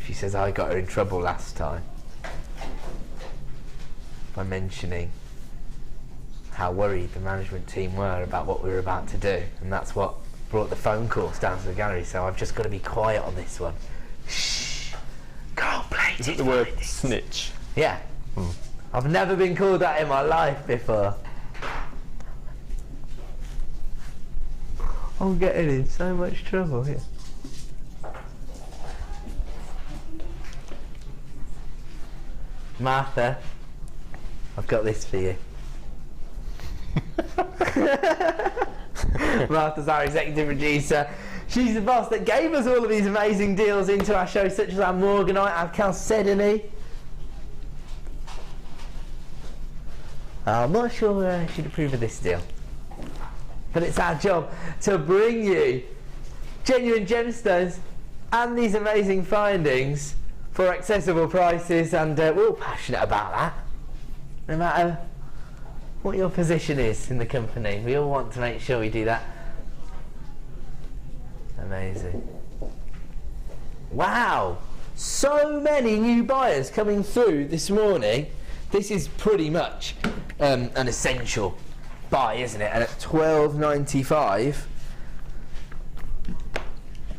She says I got her in trouble last time by mentioning how worried the management team were about what we were about to do, and that's what brought the phone calls down to the gallery, so I've just got to be quiet on this one. Shh. Gold-plated. Is it the word snitch? Yeah. I've never been called that in my life before. I'm getting in so much trouble here. Martha, I've got this for you. Martha's our executive producer. She's the boss that gave us all of these amazing deals into our show, such as our Morganite, our chalcedony. I'm not sure she'd approve of this deal. But it's our job to bring you genuine gemstones and these amazing findings for accessible prices, and we're all passionate about that. No matter what your position is in the company, we all want to make sure we do that. Amazing. Wow! So many new buyers coming through this morning. This is pretty much an essential buy, isn't it? And at $12.95,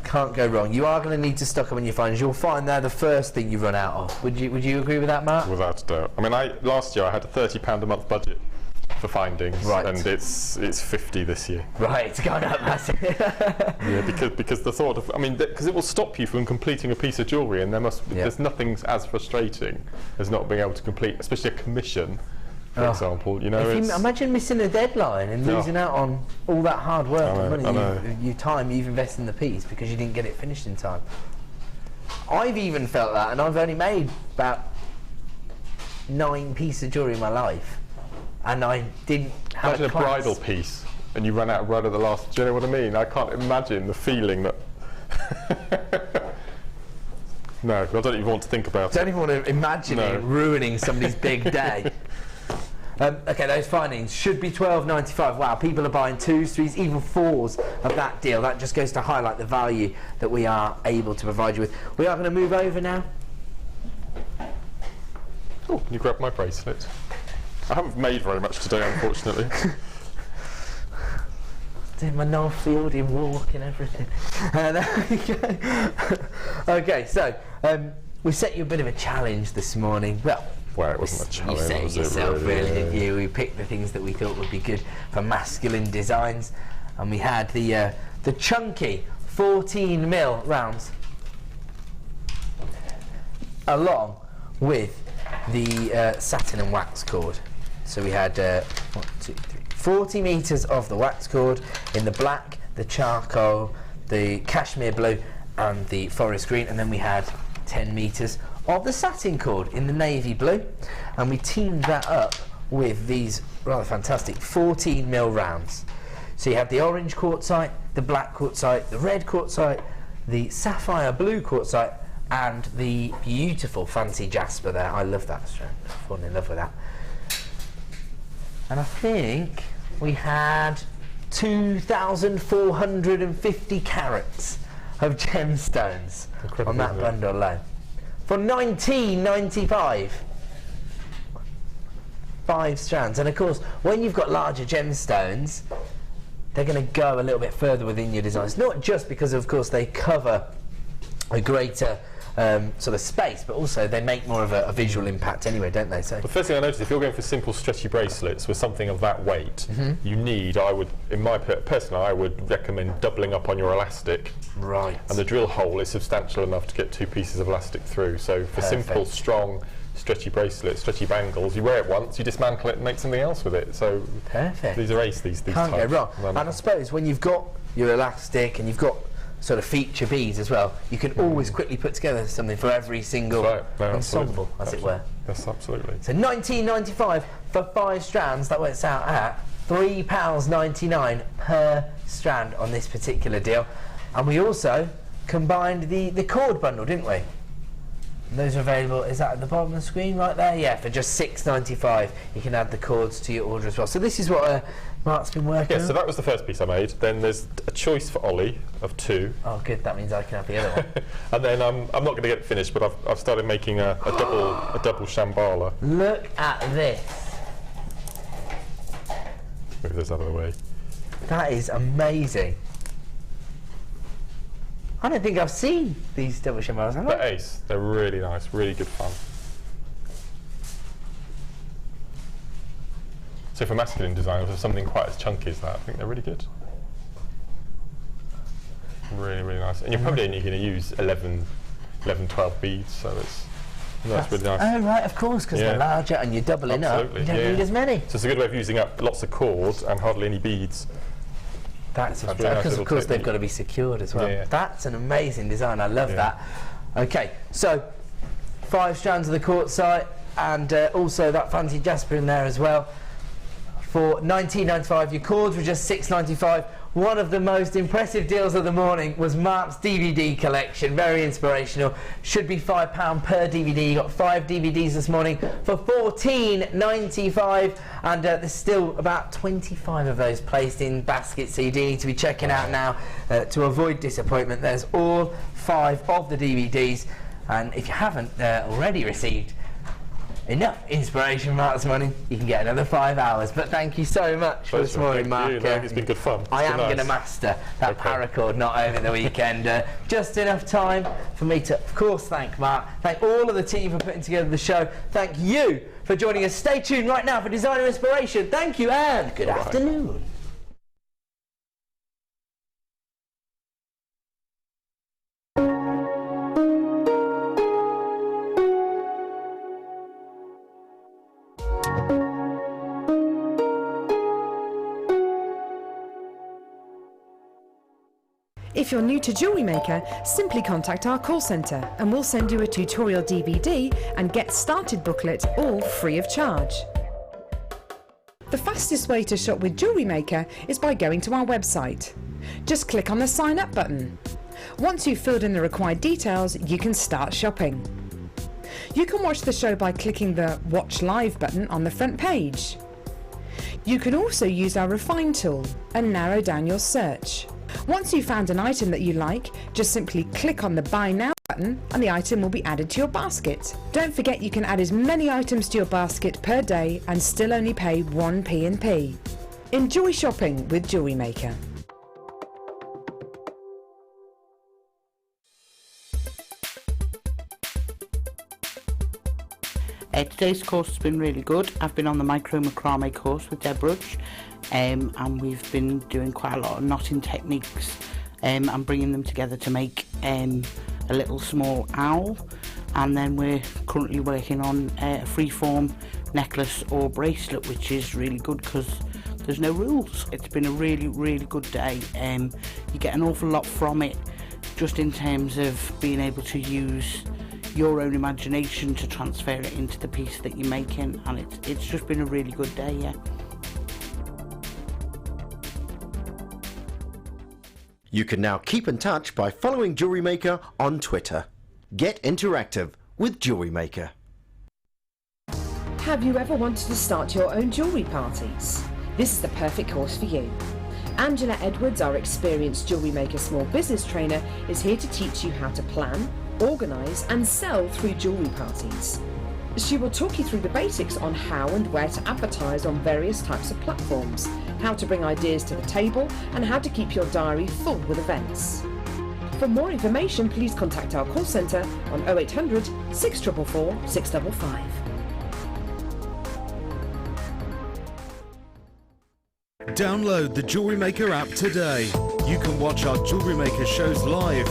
can't go wrong. You are going to need to stock them in your finds. You'll find they're the first thing you run out of. Would you agree with that, Mark? Without a doubt. I mean, last year I had a £30 a month budget for findings, right, and it's 50 this year. Right, it's gone up massive. Yeah, because the thought of, I mean, because it will stop you from completing a piece of jewellery, and there's nothing as frustrating as not being able to complete, especially a commission, for example. You know, imagine missing a deadline and losing out on all that hard work and money, your time you've invested in the piece because you didn't get it finished in time. I've even felt that, and I've only made about 9 pieces of jewellery in my life, and I didn't have imagine a bridal piece and you run out of right at the last. Do you know what I mean? I can't imagine the feeling that. No, I don't even want to think about it. Don't even want to imagine it ruining somebody's big day. Okay, those findings should be $12.95. Wow, people are buying 2s, 3s, even 4s of that deal. That just goes to highlight the value that we are able to provide you with. We are going to move over now. Oh, can you grab my bracelet? I haven't made very much today, unfortunately. Doing my Northfieldian walk and everything. Okay, so we set you a bit of a challenge this morning. Well, it wasn't a challenge. You set it yourself, really, didn't you? We picked the things that we thought would be good for masculine designs, and we had the chunky 14mm rounds, along with the satin and wax cord. So we had 40 metres of the wax cord in the black, the charcoal, the cashmere blue, and the forest green, and then we had 10 metres of the satin cord in the navy blue, and we teamed that up with these rather fantastic 14mm rounds. So you have the orange quartzite, the black quartzite, the red quartzite, the sapphire blue quartzite, and the beautiful fancy jasper there. I love that strand. I've fallen in love with that. And I think we had 2,450 carats of gemstones on that bundle alone. For $19.95. 5 strands. And of course, when you've got larger gemstones, they're going to go a little bit further within your designs. Not just because, of course, they cover a greater sort of space, but also they make more of a visual impact anyway, don't they? So the first thing I noticed, if you're going for simple stretchy bracelets with something of that weight, you need, I would recommend doubling up on your elastic. Right. And the drill hole is substantial enough to get 2 pieces of elastic through. So for simple, strong, stretchy bracelets, stretchy bangles, you wear it once, you dismantle it and make something else with it. So perfect. These are ace, these Can't types. go wrong. And I suppose when you've got your elastic and you've got sort of feature beads as well, you can always quickly put together something for every single ensemble, as it were. Yes, absolutely. So $19.95 for 5 strands. That works out at £3.99 per strand on this particular deal. And we also combined the cord bundle, didn't we? And those are available, is that at the bottom of the screen right there? Yeah, for just $6.95 you can add the cords to your order as well. So this is what Mark's been working on. So that was the first piece I made. Then there's a choice for Ollie of 2. Oh good, that means I can have the other one. And then I'm not going to get it finished, but I've started making a double shambhala. Look at this. Move this out of the way. That is amazing. I don't think I've seen these double shambhalas, have I? They're ace. They're really nice, really good fun. So for masculine design, for something quite as chunky as that, I think they're really good. Really, really nice. And you're probably only going to use 11, 12 beads, so that's really nice. Oh right, of course, because they're larger and you're doubling up. You don't need as many. So it's a good way of using up lots of cord and hardly any beads. That's fantastic, because of course they've got to be secured as well. Yeah. That's an amazing design, I love that. Okay, so 5 strands of the quartzite and also that fancy jasper in there as well. For $19.95, your cords were just $6.95. One of the most impressive deals of the morning was Mark's DVD collection, very inspirational. Should be £5 per DVD. You got 5 DVDs this morning for $14.95, and there's still about 25 of those placed in baskets, so you do need to be checking out now to avoid disappointment. There's all 5 of the DVDs, and if you haven't already received enough inspiration from Mark this morning, you can get another 5 hours. But thank you so much for this morning, Mark. It's been good fun. I am going to master that paracord knot over the weekend. Just enough time for me to, of course, thank Mark. Thank all of the team for putting together the show. Thank you for joining us. Stay tuned right now for Designer Inspiration. Thank you and good afternoon. If you're new to Jewellery Maker, simply contact our call centre and we'll send you a tutorial DVD and Get Started booklet, all free of charge. The fastest way to shop with Jewellery Maker is by going to our website. Just click on the Sign Up button. Once you've filled in the required details, you can start shopping. You can watch the show by clicking the Watch Live button on the front page. You can also use our refine tool and narrow down your search. Once you've found an item that you like, just simply click on the Buy Now button and the item will be added to your basket. Don't forget you can add as many items to your basket per day and still only pay 1 P&P. Enjoy shopping with Jewellery Maker. Today's course has been really good. I've been on the Micro Macrame course with Deb Rudge, and we've been doing quite a lot of knotting techniques and bringing them together to make a little small owl. And then we're currently working on a freeform necklace or bracelet, which is really good because there's no rules. It's been a really, really good day. You get an awful lot from it, just in terms of being able to use your own imagination to transfer it into the piece that you're making, and it's just been a really good day, yeah. You can now keep in touch by following Jewellery Maker on Twitter. Get interactive with Jewellery Maker. Have you ever wanted to start your own jewellery parties? This is the perfect course for you. Angela Edwards, our experienced Jewellery Maker small business trainer, is here to teach you how to plan, organise and sell through jewellery parties. She will talk you through the basics on how and where to advertise on various types of platforms, how to bring ideas to the table and how to keep your diary full with events. For more information, please contact our call centre on 0800 644 655. Download the Jewellery Maker app today. You can watch our Jewellery Maker shows live,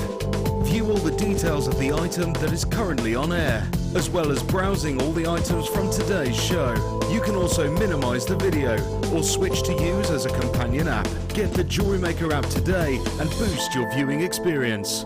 view all the details of the item that is currently on air, as well as browsing all the items from today's show. You can also minimise the video or switch to use as a companion app. Get the Jewellery Maker app today and boost your viewing experience.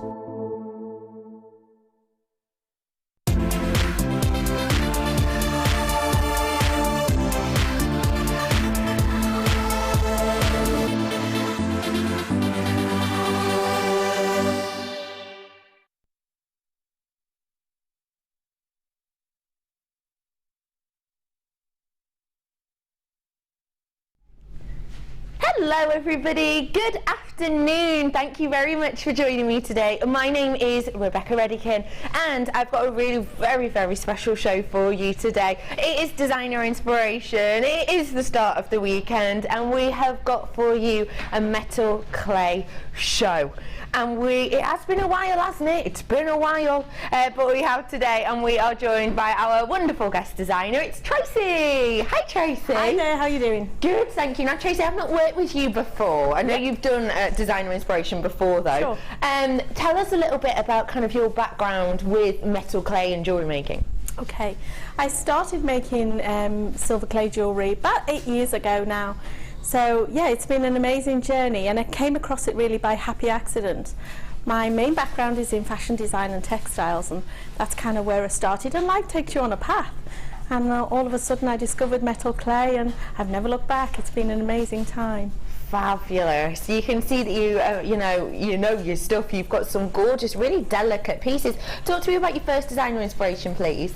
Hello everybody, good afternoon. Thank you very much for joining me today. My name is Rebecca Redican and I've got a really very special show for you today. It is designer inspiration, it is the start of the weekend and we have got for you a metal clay show. And it has been a while, hasn't it? It's been a while, but we have today and we are joined by our wonderful guest designer. It's Tracy. Hi Tracy. Hi there, how are you doing? Good, thank you. Now Tracy, I've not worked with you before. I know you've done designer inspiration before though. Sure. Tell us a little bit about kind of your background with metal clay and jewellery making. Okay, I started making silver clay jewellery about 8 years ago now. So yeah, it's been an amazing journey and I came across it really by happy accident. My main background is in fashion design and textiles and that's kind of where I started, and life takes you on a path. And all of a sudden I discovered metal clay and I've never looked back. It's been an amazing time. Fabulous. You can see that you know your stuff. You've got some gorgeous, really delicate pieces. Talk to me about your first designer inspiration, please.